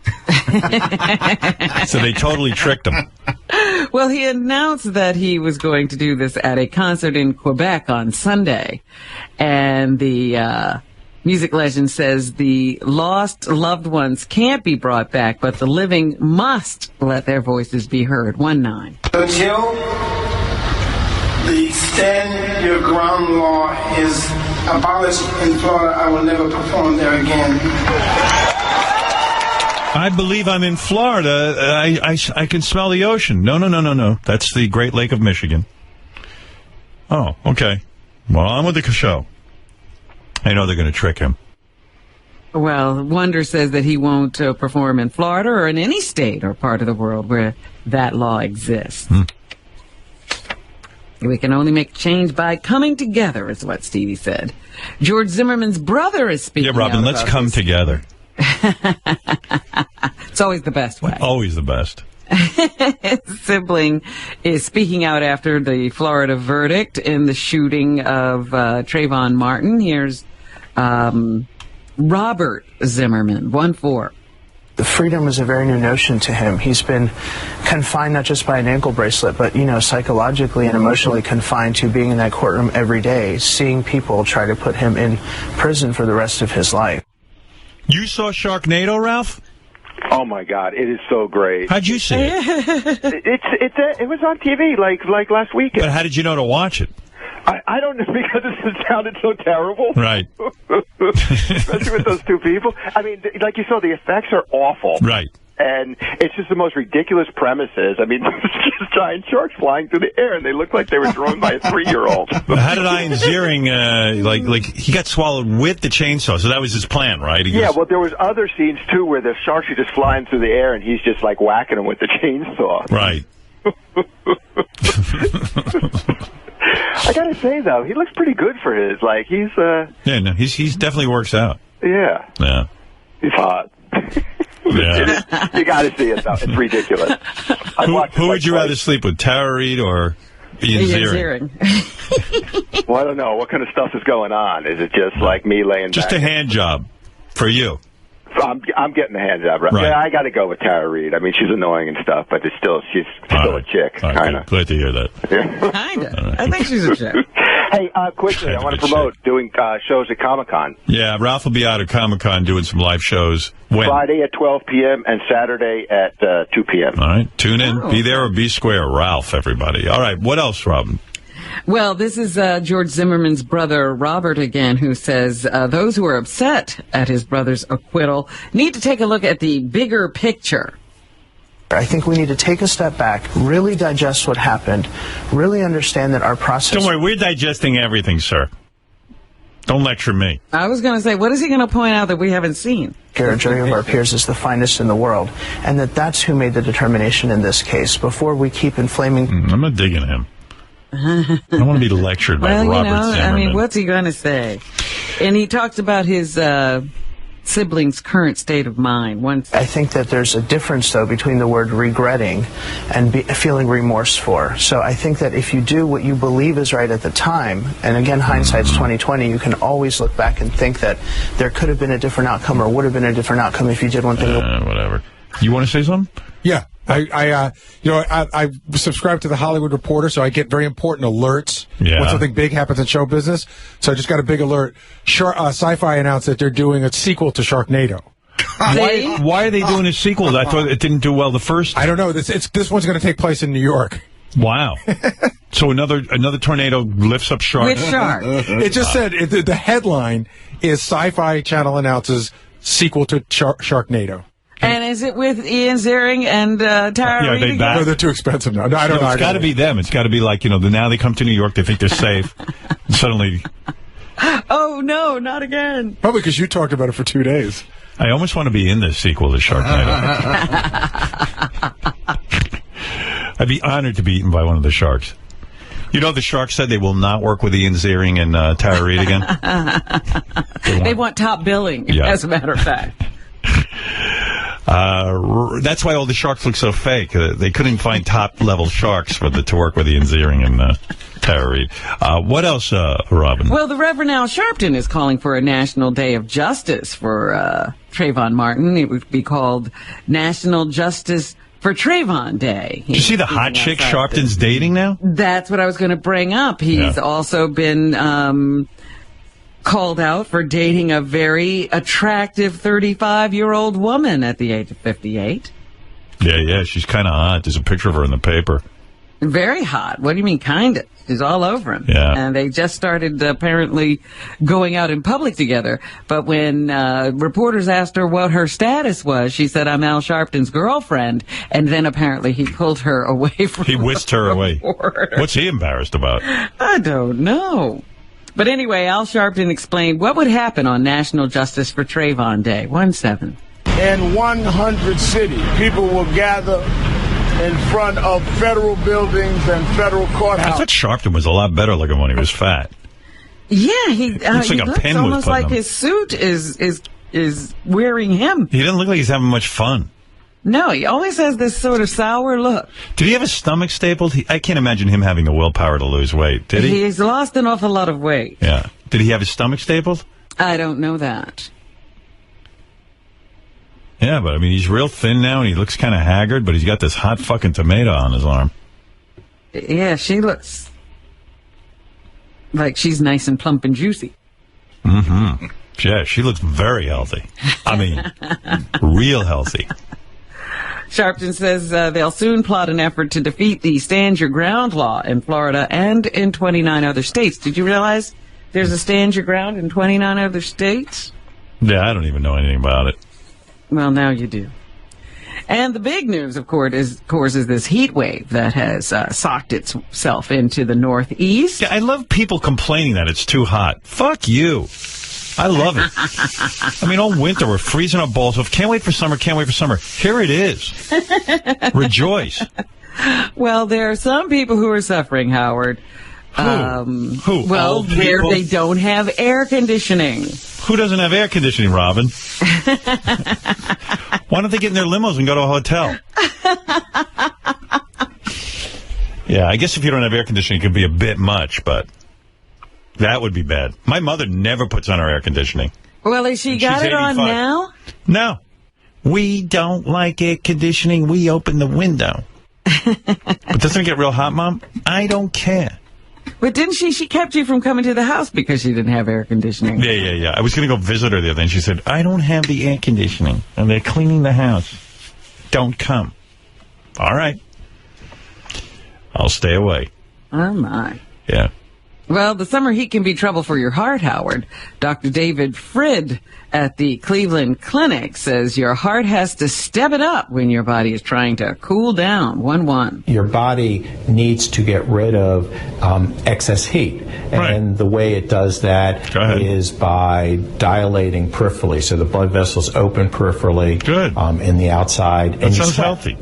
So they totally tricked him. Well, he announced that he was going to do this at a concert in Quebec on Sunday. And the music legend says the lost loved ones can't be brought back, but the living must let their voices be heard. 1-9. Until the stand your ground law is abolished in Florida, I will never perform there again. I believe I'm in Florida. I can smell the ocean. No. That's the Great Lake of Michigan. Oh, okay. Well, I'm with the show. I know they're going to trick him. Well, Wonder says that he won't perform in Florida or in any state or part of the world where that law exists. We can only make change by coming together, is what Stevie said. George Zimmerman's brother is speaking. Yeah, Robin, let's come together. It's always the best way. Always the best. His sibling is speaking out after the Florida verdict in the shooting of Trayvon Martin. Here's Robert Zimmerman, 1-4. The freedom is a very new notion to him. He's been confined not just by an ankle bracelet, but, psychologically and emotionally confined to being in that courtroom every day, seeing people try to put him in prison for the rest of his life. You saw Sharknado, Ralph? Oh my God, it is so great. How'd you see it? It was on TV like last weekend. But how did you know to watch it? I don't know, because it sounded so terrible. Right. Especially with those two people. I mean, like you saw, the effects are awful. Right. And it's just the most ridiculous premises. I mean, there's just giant sharks flying through the air, and they look like they were drawn by a 3-year-old. How did Ian Ziering, like he got swallowed with the chainsaw, so that was his plan, right? Well, there was other scenes, too, where the sharks are just flying through the air, and he's just, like, whacking them with the chainsaw. Right. I gotta say, though, he looks pretty good for his. Like, he's, Yeah, no, he's definitely works out. Yeah. Yeah. He's hot. Yeah. You gotta see it, though. It's ridiculous. Who would you rather sleep with, Tara Reid or Ian Ziering? Well, I don't know. What kind of stuff is going on? Is it just like me laying back? Just a hand job for you. I'm getting the hand job, right? Yeah, I got to go with Tara Reid. I mean, she's annoying and stuff, but she's still a chick, kind of. Glad to hear that. Kind of. I think she's a chick. Hey, quickly, I want to promote doing shows at Comic-Con. Yeah, Ralph will be out at Comic-Con doing some live shows. When? Friday at 12 p.m. and Saturday at 2 p.m. All right, tune in. Be there or be square. Ralph, everybody. All right, what else, Robin? Well, this is George Zimmerman's brother, Robert, again, who says those who are upset at his brother's acquittal need to take a look at the bigger picture. I think we need to take a step back, really digest what happened, really understand that our process... Don't worry, we're digesting everything, sir. Don't lecture me. I was going to say, what is he going to point out that we haven't seen? A jury of our peers is the finest in the world, and that's who made the determination in this case. Before we keep inflaming... I'm not digging him. I don't want to be lectured by Robert Zimmerman. I mean, what's he going to say? And he talks about his siblings' current state of mind. I think that there's a difference, though, between the word regretting and feeling remorse for. So I think that if you do what you believe is right at the time, and again, hindsight's 20/20, you can always look back and think that there could have been a different outcome or would have been a different outcome if you did one thing. Whatever. You want to say something? Yeah. I subscribe to the Hollywood Reporter, so I get very important alerts when something big happens in show business. So I just got a big alert. Sci-Fi announced that they're doing a sequel to Sharknado. Why are they doing a sequel? I thought it didn't do well the first. I don't know. This one's going to take place in New York. Wow. So another tornado lifts up sharks. Which shark? It just said the headline is Sci-Fi Channel announces sequel to Sharknado. And is it with Ian Ziering and Tara Reid? No, they're too expensive now. No, I don't know. It's got to be them. It's got to be like, now they come to New York, they think they're safe. And suddenly... Oh, no, not again. Probably because you talked about it for 2 days. I almost want to be in this sequel to Sharknado. I'd be honored to be eaten by one of the sharks. The sharks said they will not work with Ian Ziering and Tara Reid again. They want top billing, as a matter of fact. That's why all the sharks look so fake. They couldn't find top-level sharks to work with Ian Ziering and Tara Reid. What else, Robin? Well, the Reverend Al Sharpton is calling for a National Day of Justice for Trayvon Martin. It would be called National Justice for Trayvon Day. Did you see the hot chick Sharpton's dating now? That's what I was going to bring up. He's also been called out for dating a very attractive 35-year-old woman at the age of 58. Yeah, she's kind of hot. There's a picture of her in the paper. Very hot. What do you mean, kind of? She's all over him. Yeah. And they just started apparently going out in public together. But when reporters asked her what her status was, she said, I'm Al Sharpton's girlfriend. And then apparently he pulled her away from He whisked her away. reporter. What's he embarrassed about? I don't know. But anyway, Al Sharpton explained what would happen on National Justice for Trayvon Day. 1-7. In 100 cities, people will gather in front of federal buildings and federal courthouses. I thought Sharpton was a lot better looking when he was fat. Yeah, he looks like a looks pin was almost put like on him. his suit is wearing him. He didn't look like he's having much fun. No, he always has this sort of sour look. Did he have his stomach stapled? I can't imagine him having the willpower to lose weight. Did he? He's lost an awful lot of weight. Yeah. Did he have his stomach stapled? I don't know that. Yeah, but I mean, he's real thin now, and he looks kind of haggard, but he's got this hot fucking tomato on his arm. Yeah, she looks like she's nice and plump and juicy. Mm-hmm. Yeah, she looks very healthy. I mean, real healthy. Sharpton says they'll soon plot an effort to defeat the Stand Your Ground law in Florida and in 29 other states. Did you realize there's a Stand Your Ground in 29 other states? Yeah, I don't even know anything about it. Well, now you do. And the big news, of course, is this heat wave that has socked itself into the Northeast. Yeah, I love people complaining that it's too hot. Fuck you. I love it. I mean, all winter, we're freezing our balls off. Can't wait for summer, can't wait for summer. Here it is. Rejoice. Well, there are some people who are suffering, Howard. Who? Well, Old where people? they don't have air conditioning. Who doesn't have air conditioning, Robin? Why don't they get in their limos and go to a hotel? Yeah, I guess if you don't have air conditioning, it could be a bit much, but that would be bad. My mother never puts on her air conditioning. Well, has she got it on now? No. We don't like air conditioning. We open the window. But doesn't it get real hot, Mom? I don't care. But didn't she kept you from coming to the house because she didn't have air conditioning. Yeah. I was going to go visit her the other day, and she said, I don't have the air conditioning, and they're cleaning the house. Don't come. All right. I'll stay away. Oh, my. Yeah. Well, the summer heat can be trouble for your heart, Howard. Dr. David Frid at the Cleveland Clinic says your heart has to step it up when your body is trying to cool down. 1-1. Your body needs to get rid of excess heat. And the way it does that is by dilating peripherally. So the blood vessels open peripherally in the outside. That sounds healthy.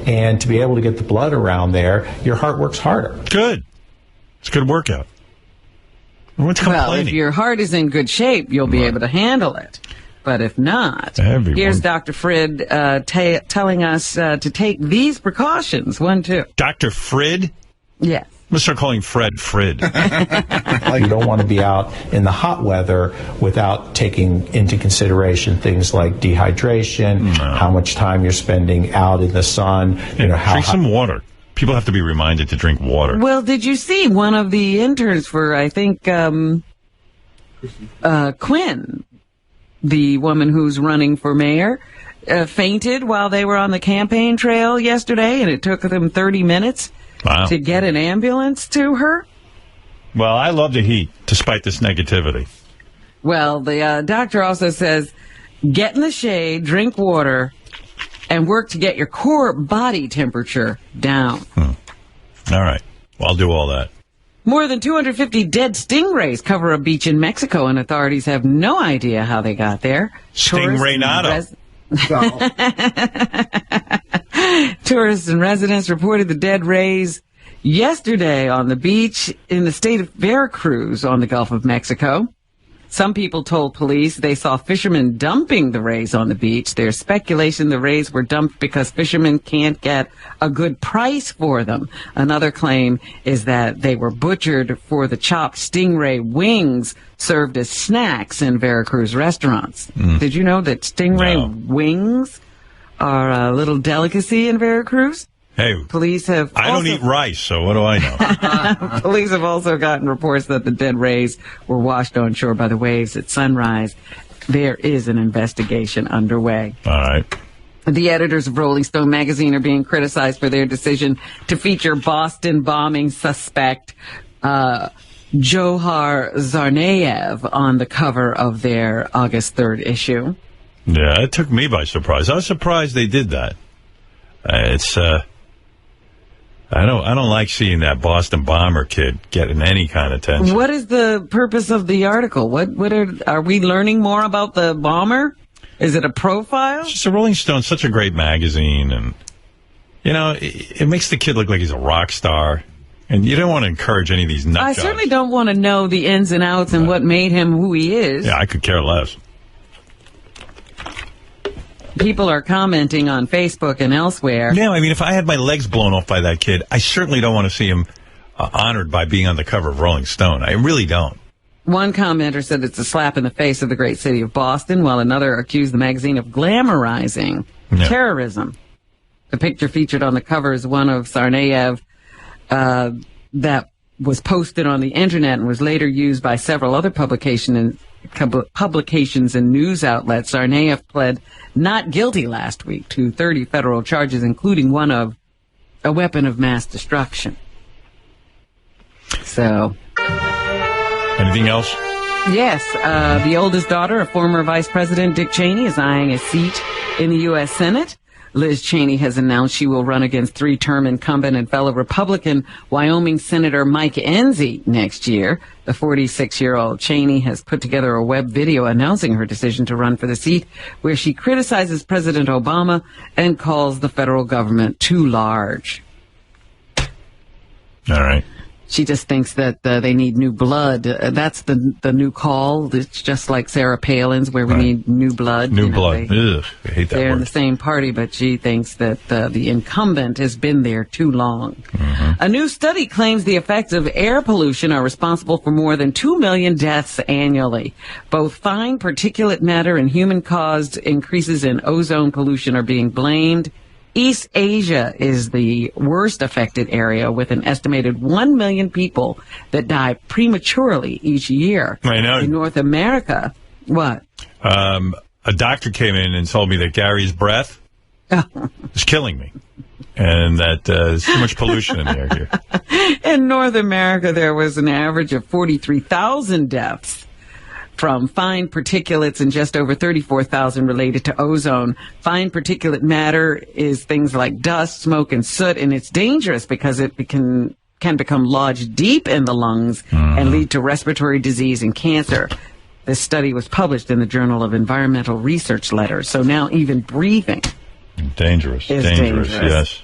And to be able to get the blood around there, your heart works harder. Good. It's a good workout. What's complaining? Well, if your heart is in good shape, you'll be able to handle it. But if not, here's Dr. Frid telling us to take these precautions. 1-2. Dr. Frid? Yes. Let's start calling Frid. You don't want to be out in the hot weather without taking into consideration things like dehydration, how much time you're spending out in the sun. Drink some water. People have to be reminded to drink water. Well, did you see one of the interns for, I think, Quinn, the woman who's running for mayor, fainted while they were on the campaign trail yesterday, and it took them 30 minutes to get an ambulance to her? Well, I love the heat, despite this negativity. Well, the doctor also says, get in the shade, drink water, and work to get your core body temperature down. All right. Well, I'll do all that. More than 250 dead stingrays cover a beach in Mexico, and authorities have no idea how they got there. Stingray-nado. Tourists and residents reported the dead rays yesterday on the beach in the state of Veracruz on the Gulf of Mexico. Some people told police they saw fishermen dumping the rays on the beach. There's speculation the rays were dumped because fishermen can't get a good price for them. Another claim is that they were butchered for the chopped stingray wings served as snacks in Veracruz restaurants. Did you know that stingray wings are a little delicacy in Veracruz. Hey, police have. I don't eat rice, so what do I know? Police have also gotten reports that the dead rays were washed on shore by the waves at sunrise. There is an investigation underway. All right. The editors of Rolling Stone magazine are being criticized for their decision to feature Boston bombing suspect Johar Tsarnaev on the cover of their August 3rd issue. Yeah, it took me by surprise. I was surprised they did that. I don't like seeing that Boston bomber kid getting any kind of attention. What is the purpose of the article? Are we learning more about the bomber? Is it a profile? It's just a Rolling Stone, such a great magazine, and it makes the kid look like he's a rock star. And you don't want to encourage any of these nut jobs. I certainly don't want to know the ins and outs and what made him who he is. Yeah, I could care less. People are commenting on Facebook and elsewhere. Yeah, I mean, if I had my legs blown off by that kid, I certainly don't want to see him honored by being on the cover of Rolling Stone. I really don't. One commenter said it's a slap in the face of the great city of Boston, while another accused the magazine of glamorizing terrorism. The picture featured on the cover is one of Tsarnaev that was posted on the internet and was later used by several other publications and news outlets. Tsarnaev pled not guilty last week to 30 federal charges, including one of a weapon of mass destruction. So... Anything else? Yes. The oldest daughter of former Vice President Dick Cheney is eyeing a seat in the U.S. Senate. Liz Cheney has announced she will run against three-term incumbent and fellow Republican Wyoming Senator Mike Enzi next year. The 46-year-old Cheney has put together a web video announcing her decision to run for the seat, where she criticizes President Obama and calls the federal government too large. All right. She just thinks that they need new blood. That's the new call. It's just like Sarah Palin's, where we need new blood. New blood. Ugh, I hate that They're word. in the same party, but she thinks that the incumbent has been there too long. Mm-hmm. A new study claims the effects of air pollution are responsible for more than 2 million deaths annually. Both fine particulate matter and human-caused increases in ozone pollution are being blamed. East Asia is the worst affected area, with an estimated 1 million people that die prematurely each year. I know. In North America, what? A doctor came in and told me that Gary's breath is killing me, and that there's too much pollution in the air here. In North America, there was an average of 43,000 deaths from fine particulates and just over 34,000 related to ozone. Fine particulate matter is things like dust, smoke, and soot, and it's dangerous because it can become lodged deep in the lungs and lead to respiratory disease and cancer. This study was published in the Journal of Environmental Research Letters, so now even breathing dangerous, dangerous. Yes.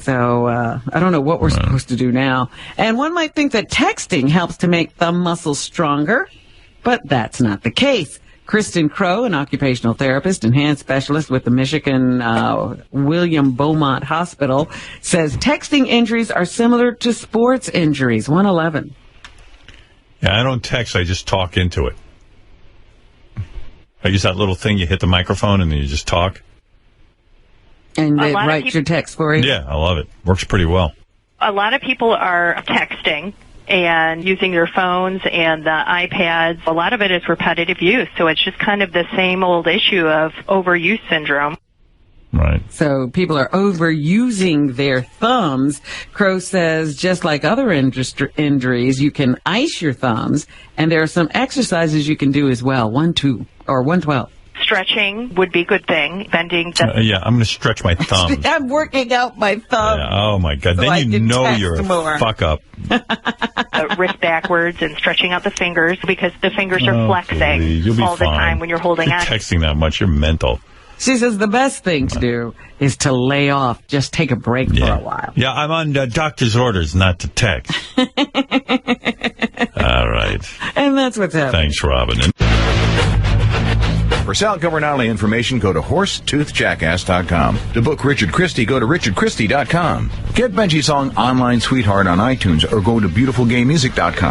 So I don't know what we're supposed to do now. And one might think that texting helps to make thumb muscles stronger, but that's not the case. Kristen Crow, an occupational therapist and hand specialist with the Michigan William Beaumont Hospital, says texting injuries are similar to sports injuries. 111. Yeah, I don't text. I just talk into it. I use that little thing. You hit the microphone and then you just talk. And it writes your text for you? Yeah, I love it. Works pretty well. A lot of people are texting and using their phones and the iPads. A lot of it is repetitive use, so it's just kind of the same old issue of overuse syndrome. Right. So people are overusing their thumbs. Crow says, just like other injuries, you can ice your thumbs, and there are some exercises you can do as well. 112. Stretching would be a good thing. Bending the... yeah, I'm going to stretch my thumb. I'm working out my thumb. Yeah, oh, my God. So then you know you're a fuck-up. Wrist backwards and stretching out the fingers, because the fingers are flexing all the time when you're holding on. Texting that much, you're mental. She says the best thing to do is to lay off. Just take a break for a while. Yeah, I'm on doctor's orders not to text. All right. And that's what's happening. Thanks, Robin. For Sal Governale information, go to horsetoothjackass.com. To book Richard Christie, go to richardchristie.com. Get Benji's song Online Sweetheart on iTunes or go to beautifulgaymusic.com.